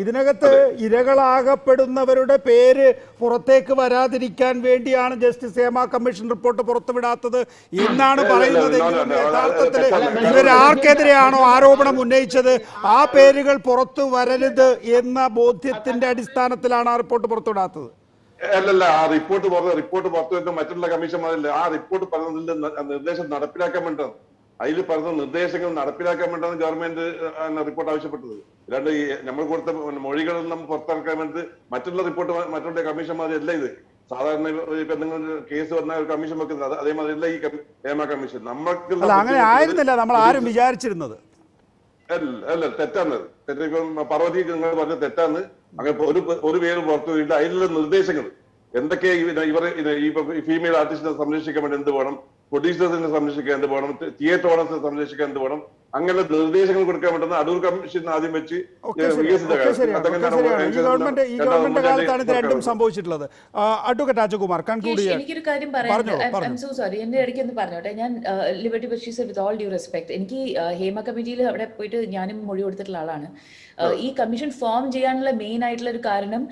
ഇതിനകത്ത് ഇരകളാകപ്പെടുന്നവരുടെ പേര് പുറത്തേക്ക് വരാതിരിക്കാൻ വേണ്ടിയാണ് ജസ്റ്റിസ് ഹേമ കമ്മീഷൻ റിപ്പോർട്ട് പുറത്തുവിടാത്തത് എന്നാണ് പറയുന്നത്. യഥാർത്ഥത്തിൽ ഇവരാർക്കെതിരെയാണോ ആരോപണം ഉന്നയിച്ചത് ആ പേരുകൾ പുറത്തു വരരുത് എന്ന ബോധ്യത്തിന്റെ അടിസ്ഥാനത്തിലാണ് ആ റിപ്പോർട്ട് പുറത്തുവിടാത്തത്. അല്ലല്ല, ആ റിപ്പോർട്ട് പുറത്തു വരുന്ന മറ്റുള്ള കമ്മീഷന്മാരില്ല. ആ റിപ്പോർട്ട് പറഞ്ഞതിന്റെ നിർദ്ദേശം നടപ്പിലാക്കാൻ വേണ്ടിയാണ്. അതിൽ പറഞ്ഞ നിർദ്ദേശങ്ങൾ നടപ്പിലാക്കാൻ വേണ്ടിയാണ് ഗവൺമെന്റ് റിപ്പോർട്ട് ആവശ്യപ്പെട്ടത്. അല്ലാണ്ട് ഈ നമ്മൾ കൊടുത്ത മൊഴികളിൽ നമ്മൾ പുറത്തിറക്കാൻ വേണ്ടി മറ്റുള്ള റിപ്പോർട്ട് മറ്റുള്ള കമ്മീഷന്മാരല്ല ഇത്. സാധാരണ ഇപ്പൊ നിങ്ങൾ കേസ് വന്ന ഒരു കമ്മീഷൻ വെക്കുന്നത് അതേമാതിരി അല്ല ഈ ഹേമ കമ്മീഷൻ. നമ്മൾക്ക് അങ്ങനെ ആയിരുന്നില്ല നമ്മൾ ആരും വിചാരിച്ചിരുന്നത്. അല്ല, തെറ്റാണ്. ഇപ്പം പാർവതി നിങ്ങൾ പറഞ്ഞ തെറ്റാണ്. അങ്ങനെ ഒരു പേര് പുറത്തു വരില്ല. അതിലുള്ള നിർദ്ദേശങ്ങൾ എന്തൊക്കെ ഈ ഫീമെയിൽ ആർട്ടിസ്റ്റിനെ സംരക്ഷിക്കാൻ വേണ്ടി എന്ത് വേണം, പ്രൊഡ്യൂസേഴ്സിനെ സംരക്ഷിക്കാൻ എന്ത് വേണം, തിയേറ്റർ ഓണേഴ്സിനെ സംരക്ഷിക്കാൻ എന്ത് വേണം, അങ്ങനെ നിർദ്ദേശങ്ങൾ കൊടുക്കാൻ പറ്റുന്ന അടൂർ കമ്മീഷൻ ആദ്യം വെച്ച് ഗവൺമെന്റ് കാലത്താണ് ഇത് രണ്ടും സംഭവിച്ചിട്ടുള്ളത്. അഡ്വക്കേറ്റ് രാജകുമാർ കൺക്ലൂഡ് ചെയ്യാൻ. എനിക്കൊരു കാര്യം പറയാനുണ്ട്. സോറി, എന്റെ ഇടയ്ക്ക് ഒന്ന് പറഞ്ഞോട്ടെ. ഞാൻ liberty Basheer with all due respect, എനിക്ക് ഹേമ കമ്മിറ്റിയിൽ അവിടെ പോയിട്ട് ഞാനും മൊഴി കൊടുത്തിട്ടുള്ള ആളാണ്. ഈ കമ്മീഷൻ ഫോം ചെയ്യാനുള്ള മെയിൻ ആയിട്ടുള്ള ഒരു കാരണം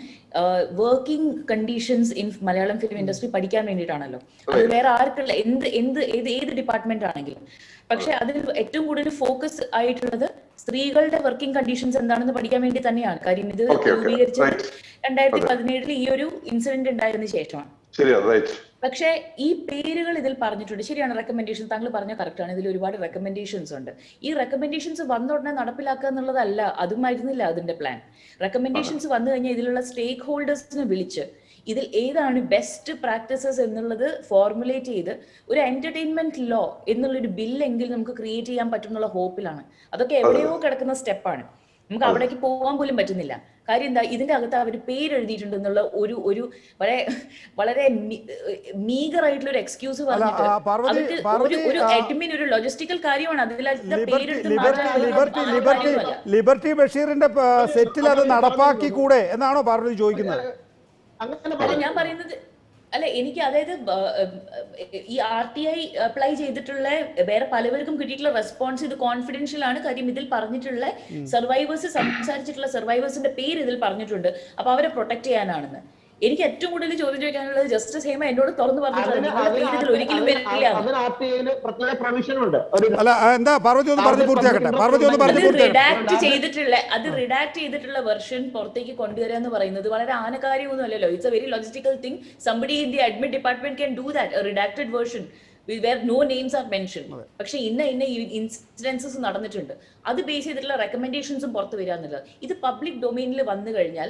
working conditions in Malayalam film industry പഠിക്കാൻ വേണ്ടിയിട്ടാണല്ലോ. അത് വേറെ ആർക്കുള്ള ഏത് ഡിപ്പാർട്ട്മെന്റ് ആണെങ്കിലും. പക്ഷെ അതിൽ ഏറ്റവും കൂടുതൽ ഫോക്കസ് ആയിട്ടുള്ളത് സ്ത്രീകളുടെ വർക്കിംഗ് കണ്ടീഷൻസ് എന്താണെന്ന് പഠിക്കാൻ വേണ്ടി തന്നെയാണ്. കാര്യം ഇത് രൂപീകരിച്ച് 2017 ഈ ഒരു ഇൻസിഡന്റ് ഉണ്ടായതിനു ശേഷമാണ്. ശരിയാണ്, റൈറ്റ്. പക്ഷേ ഈ പേരുകൾ ഇതിൽ പറഞ്ഞിട്ടുണ്ട്. ശരിയാണ്, റെക്കമെൻഡേഷൻ താങ്കൾ പറഞ്ഞ കറക്റ്റാണ്. ഇതിൽ ഒരുപാട് റെക്കമെൻഡേഷൻസ് ഉണ്ട്. ഈ റെക്കമെൻഡേഷൻസ് വന്ന ഉടനെ നടപ്പിലാക്കുക എന്നുള്ളതല്ല, അതുമായിരുന്നില്ല അതിന്റെ പ്ലാൻ. റെക്കമെൻഡേഷൻസ് വന്നു കഴിഞ്ഞാൽ ഇതിലുള്ള സ്റ്റേക്ക് ഹോൾഡേഴ്സിനെ വിളിച്ച് ഇതിൽ ഏതാണ് ബെസ്റ്റ് പ്രാക്ടീസസ് എന്നുള്ളത് ഫോർമുലേറ്റ് ചെയ്ത് ഒരു എന്റർടൈൻമെന്റ് ലോ എന്നുള്ളൊരു ബില്ലെങ്കിലും നമുക്ക് ക്രിയേറ്റ് ചെയ്യാൻ പറ്റും എന്നുള്ള ഹോപ്പിലാണ്. അതൊക്കെ എവിടെയോ കിടക്കുന്ന സ്റ്റെപ്പാണ്. നമുക്ക് അവിടേക്ക് പോകാൻ പോലും പറ്റുന്നില്ല. കാര്യം എന്താ, ഇതിന്റെ അകത്ത് അവർ പേരെഴുതിയിട്ടുണ്ട് എന്നുള്ള ഒരു വളരെ വളരെ മീഗർ ആയിട്ടുള്ള ഒരു എക്സ്ക്യൂസ് പറഞ്ഞിട്ട് അവർക്ക് ഒരു അഡ്മിൻ ഒരു ലോജിസ്റ്റിക്കൽ കാര്യമാണ്. ലിബർട്ടി ബഷീറിന്റെ സെറ്റിൽ അത് നടപ്പാക്കി കൂടെ എന്നാണോ പാർവതി ചോദിക്കുന്നത്? അല്ല, ഞാൻ പറയുന്നത് അല്ല, എനിക്ക് അതായത് ഈ RTI അപ്ലൈ ചെയ്തിട്ടുള്ള വേറെ പലവർക്കും കിട്ടിയിട്ടുള്ള റെസ്പോൺസ് ഇത് കോൺഫിഡൻഷ്യൽ ആണ്. കാര്യം ഇതിൽ പറഞ്ഞിട്ടുള്ള സർവൈവേഴ്സ് സംസാരിച്ചിട്ടുള്ള സർവൈവേഴ്സിന്റെ പേര് ഇതിൽ പറഞ്ഞിട്ടുണ്ട്. അപ്പൊ അവരെ പ്രൊട്ടക്ട് ചെയ്യാനാണെന്ന്. എനിക്ക് ഏറ്റവും കൂടുതൽ ചോദ്യം ചോദിക്കാനുള്ളത് ജസ്റ്റിസ് ഹേമ എന്നോട് തുറന്നു പറഞ്ഞിട്ടുണ്ട് ഒരിക്കലും റിഡാക്ട് ചെയ്തിട്ടുള്ള വെർഷൻ പുറത്തേക്ക് കൊണ്ടുവരിക എന്ന് പറയുന്നത് വളരെ ആനകാര്യമൊന്നും അല്ലല്ലോ. It's a very logistical thing. Somebody in the admin department can do that, redacted version where no names are mentioned. പക്ഷെ ഇന്ന ഇൻസിഡൻസസ് നടന്നിട്ടുണ്ട്. അത് ബേസ് ചെയ്തിട്ടുള്ള റെക്കമെൻഡേഷൻസും പുറത്തു വരിക എന്നുള്ളത്. ഇത് പബ്ലിക് ഡൊമൈനിൽ വന്നു കഴിഞ്ഞാൽ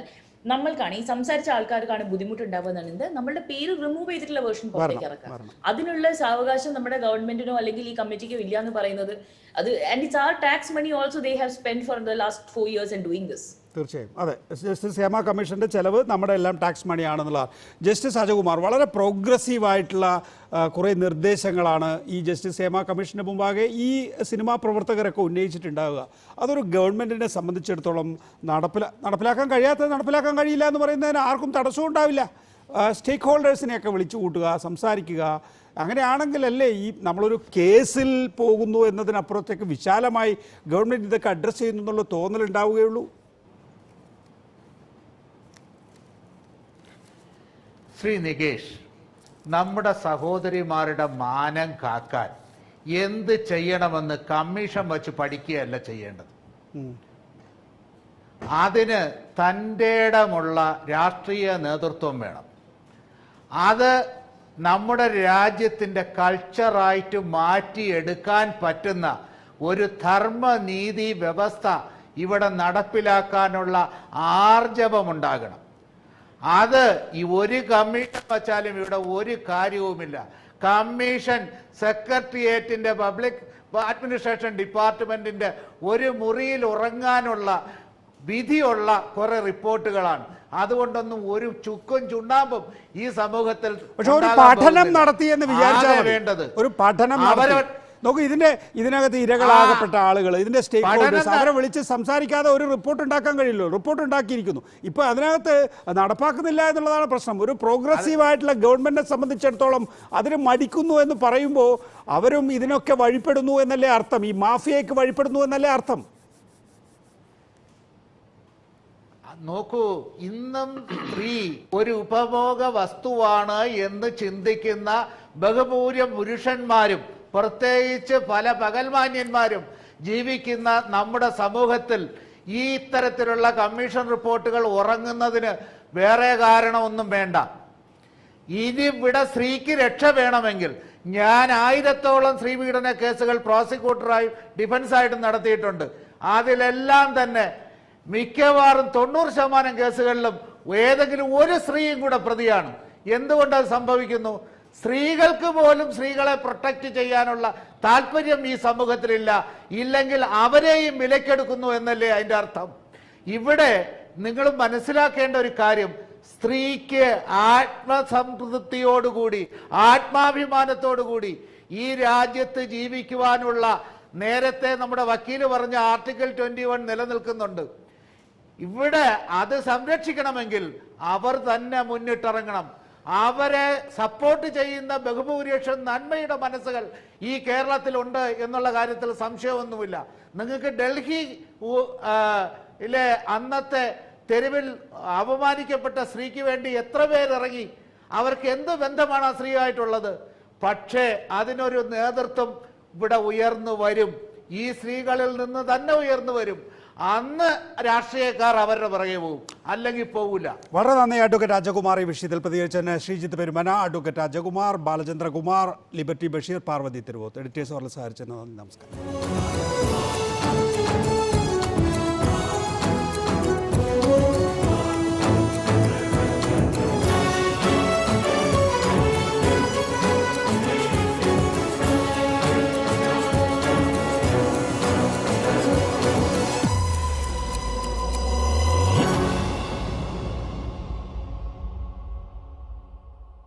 നമ്മൾക്കാണ്, ഈ സംസാരിച്ച ആൾക്കാർക്കാണ് ബുദ്ധിമുട്ടുണ്ടാവുന്നത്. നമ്മളുടെ പേര് റിമൂവ് ചെയ്തിട്ടുള്ള വേർഷൻ പുറത്തേക്ക് ഇറക്കാം. അതിനുള്ള സാവകാശം നമ്മുടെ ഗവൺമെന്റിനോ അല്ലെങ്കിൽ ഈ കമ്മിറ്റിക്കോ ഇല്ല എന്ന് പറയുന്നത് അത്. And it's our tax money also they have spent for the last 4 years in doing this. തീർച്ചയായും അതെ. ജസ്റ്റിസ് ഹേമ കമ്മീഷൻ്റെ ചെലവ് നമ്മുടെ എല്ലാം ടാക്സ് മണിയാണെന്നുള്ളതാണ്. ജസ്റ്റിസ് അജയകുമാർ, വളരെ പ്രോഗ്രസീവായിട്ടുള്ള കുറേ നിർദ്ദേശങ്ങളാണ് ഈ ജസ്റ്റിസ് ഹേമ കമ്മീഷന് മുമ്പാകെ ഈ സിനിമാ പ്രവർത്തകരൊക്കെ ഉന്നയിച്ചിട്ടുണ്ടാവുക. അതൊരു ഗവൺമെൻറ്റിനെ സംബന്ധിച്ചിടത്തോളം നടപ്പിലാക്കാൻ കഴിയാത്തത് നടപ്പിലാക്കാൻ കഴിയില്ല എന്ന് പറയുന്നതിന് ആർക്കും തടസ്സവും ഉണ്ടാവില്ല. സ്റ്റേക്ക് ഹോൾഡേഴ്സിനെയൊക്കെ വിളിച്ചു കൂട്ടുക, സംസാരിക്കുക. അങ്ങനെയാണെങ്കിലല്ലേ ഈ നമ്മളൊരു കേസിൽ പോകുന്നു എന്നതിനപ്പുറത്തേക്ക് വിശാലമായി ഗവൺമെൻറ് ഇതൊക്കെ അഡ്രസ്സ് ചെയ്യുന്നു എന്നുള്ള തോന്നലുണ്ടാവുകയുള്ളൂ. ശ്രീ നികേഷ്, നമ്മുടെ സഹോദരിമാരുടെ മാനം കാക്കാൻ എന്ത് ചെയ്യണമെന്ന് കമ്മീഷൻ വച്ച് പഠിക്കുകയല്ല ചെയ്യേണ്ടത്. അതിന് തൻ്റെ ഇടമുള്ള രാഷ്ട്രീയ നേതൃത്വം വേണം. അത് നമ്മുടെ രാജ്യത്തിൻ്റെ കൾച്ചറായിട്ട് മാറ്റിയെടുക്കാൻ പറ്റുന്ന ഒരു ധർമ്മനീതി വ്യവസ്ഥ ഇവിടെ നടപ്പിലാക്കാനുള്ള ആർജവമുണ്ടാകണം. അത് ഈ ഒരു കമ്മീഷൻ വച്ചാലും ഇവിടെ ഒരു കാര്യവുമില്ല. കമ്മീഷൻ സെക്രട്ടേറിയറ്റിന്റെ പബ്ലിക് അഡ്മിനിസ്ട്രേഷൻ ഡിപ്പാർട്ട്മെന്റിന്റെ ഒരു മുറിയിൽ ഉറങ്ങാനുള്ള വിധിയുള്ള കുറെ റിപ്പോർട്ടുകളാണ്. അതുകൊണ്ടൊന്നും ഒരു ചുക്കും ചുണ്ണാമ്പും ഈ സമൂഹത്തിൽ ഒരു പഠനം നടത്തിയെന്ന് വിചാരിച്ചാൽ വേണ്ടത്. ഒരു പഠനം നോക്കൂ, ഇതിനകത്ത് ഇരകളാകപ്പെട്ട ആളുകൾ, ഇതിന്റെ സ്റ്റേക്ക് ഹോൾഡേഴ്സ്, അവരെ വിളിച്ച് സംസാരിക്കാതെ ഒരു റിപ്പോർട്ട് ഉണ്ടാക്കാൻ കഴിയില്ലോ. റിപ്പോർട്ട് ഉണ്ടാക്കിയിരിക്കുന്നു. ഇപ്പോൾ അതിനകത്ത് നടപ്പാക്കുന്നില്ല എന്നുള്ളതാണ് പ്രശ്നം. ഒരു പ്രോഗ്രസീവായിട്ടുള്ള ഗവൺമെന്റിനെ സംബന്ധിച്ചിടത്തോളം അതിന് മടിക്കുന്നു എന്ന് പറയുമ്പോൾ അവരും ഇതിനൊക്കെ വഴിപ്പെടുന്നു എന്നല്ലേ അർത്ഥം? ഈ മാഫിയയ്ക്ക് വഴിപ്പെടുന്നു എന്നല്ലേ അർത്ഥം? നോക്കൂ, ഇന്നും സ്ത്രീ ഒരു ഉപഭോഗ വസ്തുവാണ് എന്ന് ചിന്തിക്കുന്ന ബഹുഭൂരിപക്ഷം പുരുഷന്മാരും പ്രത്യേകിച്ച് പല പകൽമാന്യന്മാരും ജീവിക്കുന്ന നമ്മുടെ സമൂഹത്തിൽ ഈ ഇത്തരത്തിലുള്ള കമ്മീഷൻ റിപ്പോർട്ടുകൾ ഉറങ്ങുന്നതിന് വേറെ കാരണമൊന്നും വേണ്ട. ഇനി ഇവിടെ സ്ത്രീക്ക് രക്ഷ വേണമെങ്കിൽ ഞാൻ 1000-ഓളം സ്ത്രീപീഡന കേസുകൾ പ്രോസിക്യൂട്ടറായും ഡിഫൻസായിട്ടും നടത്തിയിട്ടുണ്ട്. അതിലെല്ലാം തന്നെ മിക്കവാറും 90% കേസുകളിലും ഏതെങ്കിലും ഒരു സ്ത്രീയും കൂടെ പ്രതിയാണ്. എന്തുകൊണ്ടത് സംഭവിക്കുന്നു? സ്ത്രീകൾക്ക് പോലും സ്ത്രീകളെ പ്രൊട്ടക്ട് ചെയ്യാനുള്ള താല്പര്യം ഈ സമൂഹത്തിലില്ല. ഇല്ലെങ്കിൽ അവരെയും വിലക്കെടുക്കുന്നു എന്നല്ലേ അതിൻ്റെ അർത്ഥം. ഇവിടെ നിങ്ങൾ മനസ്സിലാക്കേണ്ട ഒരു കാര്യം, സ്ത്രീക്ക് ആത്മസംതൃപ്തിയോടുകൂടി ആത്മാഭിമാനത്തോടുകൂടി ഈ രാജ്യത്ത് ജീവിക്കുവാനുള്ള നേരത്തെ നമ്മുടെ വക്കീല് പറഞ്ഞ ആർട്ടിക്കിൾ 21 നിലനിൽക്കുന്നുണ്ട്. ഇവിടെ അത് സംരക്ഷിക്കണമെങ്കിൽ അവർ തന്നെ മുന്നിട്ടിറങ്ങണം. അവരെ സപ്പോർട്ട് ചെയ്യുന്ന ബഹുഭൂരിപക്ഷം നന്മയുടെ മനസ്സുകൾ ഈ കേരളത്തിലുണ്ട് എന്നുള്ള കാര്യത്തിൽ സംശയമൊന്നുമില്ല. നിങ്ങൾക്ക് ഡൽഹി അന്നത്തെ തെരുവിൽ അപമാനിക്കപ്പെട്ട സ്ത്രീക്ക് വേണ്ടി എത്ര പേരിറങ്ങി? അവർക്ക് എന്ത് ബന്ധമാണ് ആ സ്ത്രീയായിട്ടുള്ളത്? പക്ഷേ അതിനൊരു നേതൃത്വം ഇവിടെ ഉയർന്നു വരും. ഈ സ്ത്രീകളിൽ നിന്ന് തന്നെ ഉയർന്നു വരും. അന്ന് രാഷ്ട്രീയക്കാർ അവരുടെ പുറകെ പോകും, അല്ലെങ്കിൽ പോകില്ല. വളരെ നന്ദി അഡ്വക്കേറ്റ് രാജകുമാർ. ഈ വിഷയത്തിൽ പ്രതികരിച്ചതിന് Sreejith Perumana, advocate Rajakumar, Balachandrakumar, Liberty Basheer, Parvathy Thiruvothu, editors അവർ സഹകരിച്ചതിന് നന്ദി. നമസ്കാരം.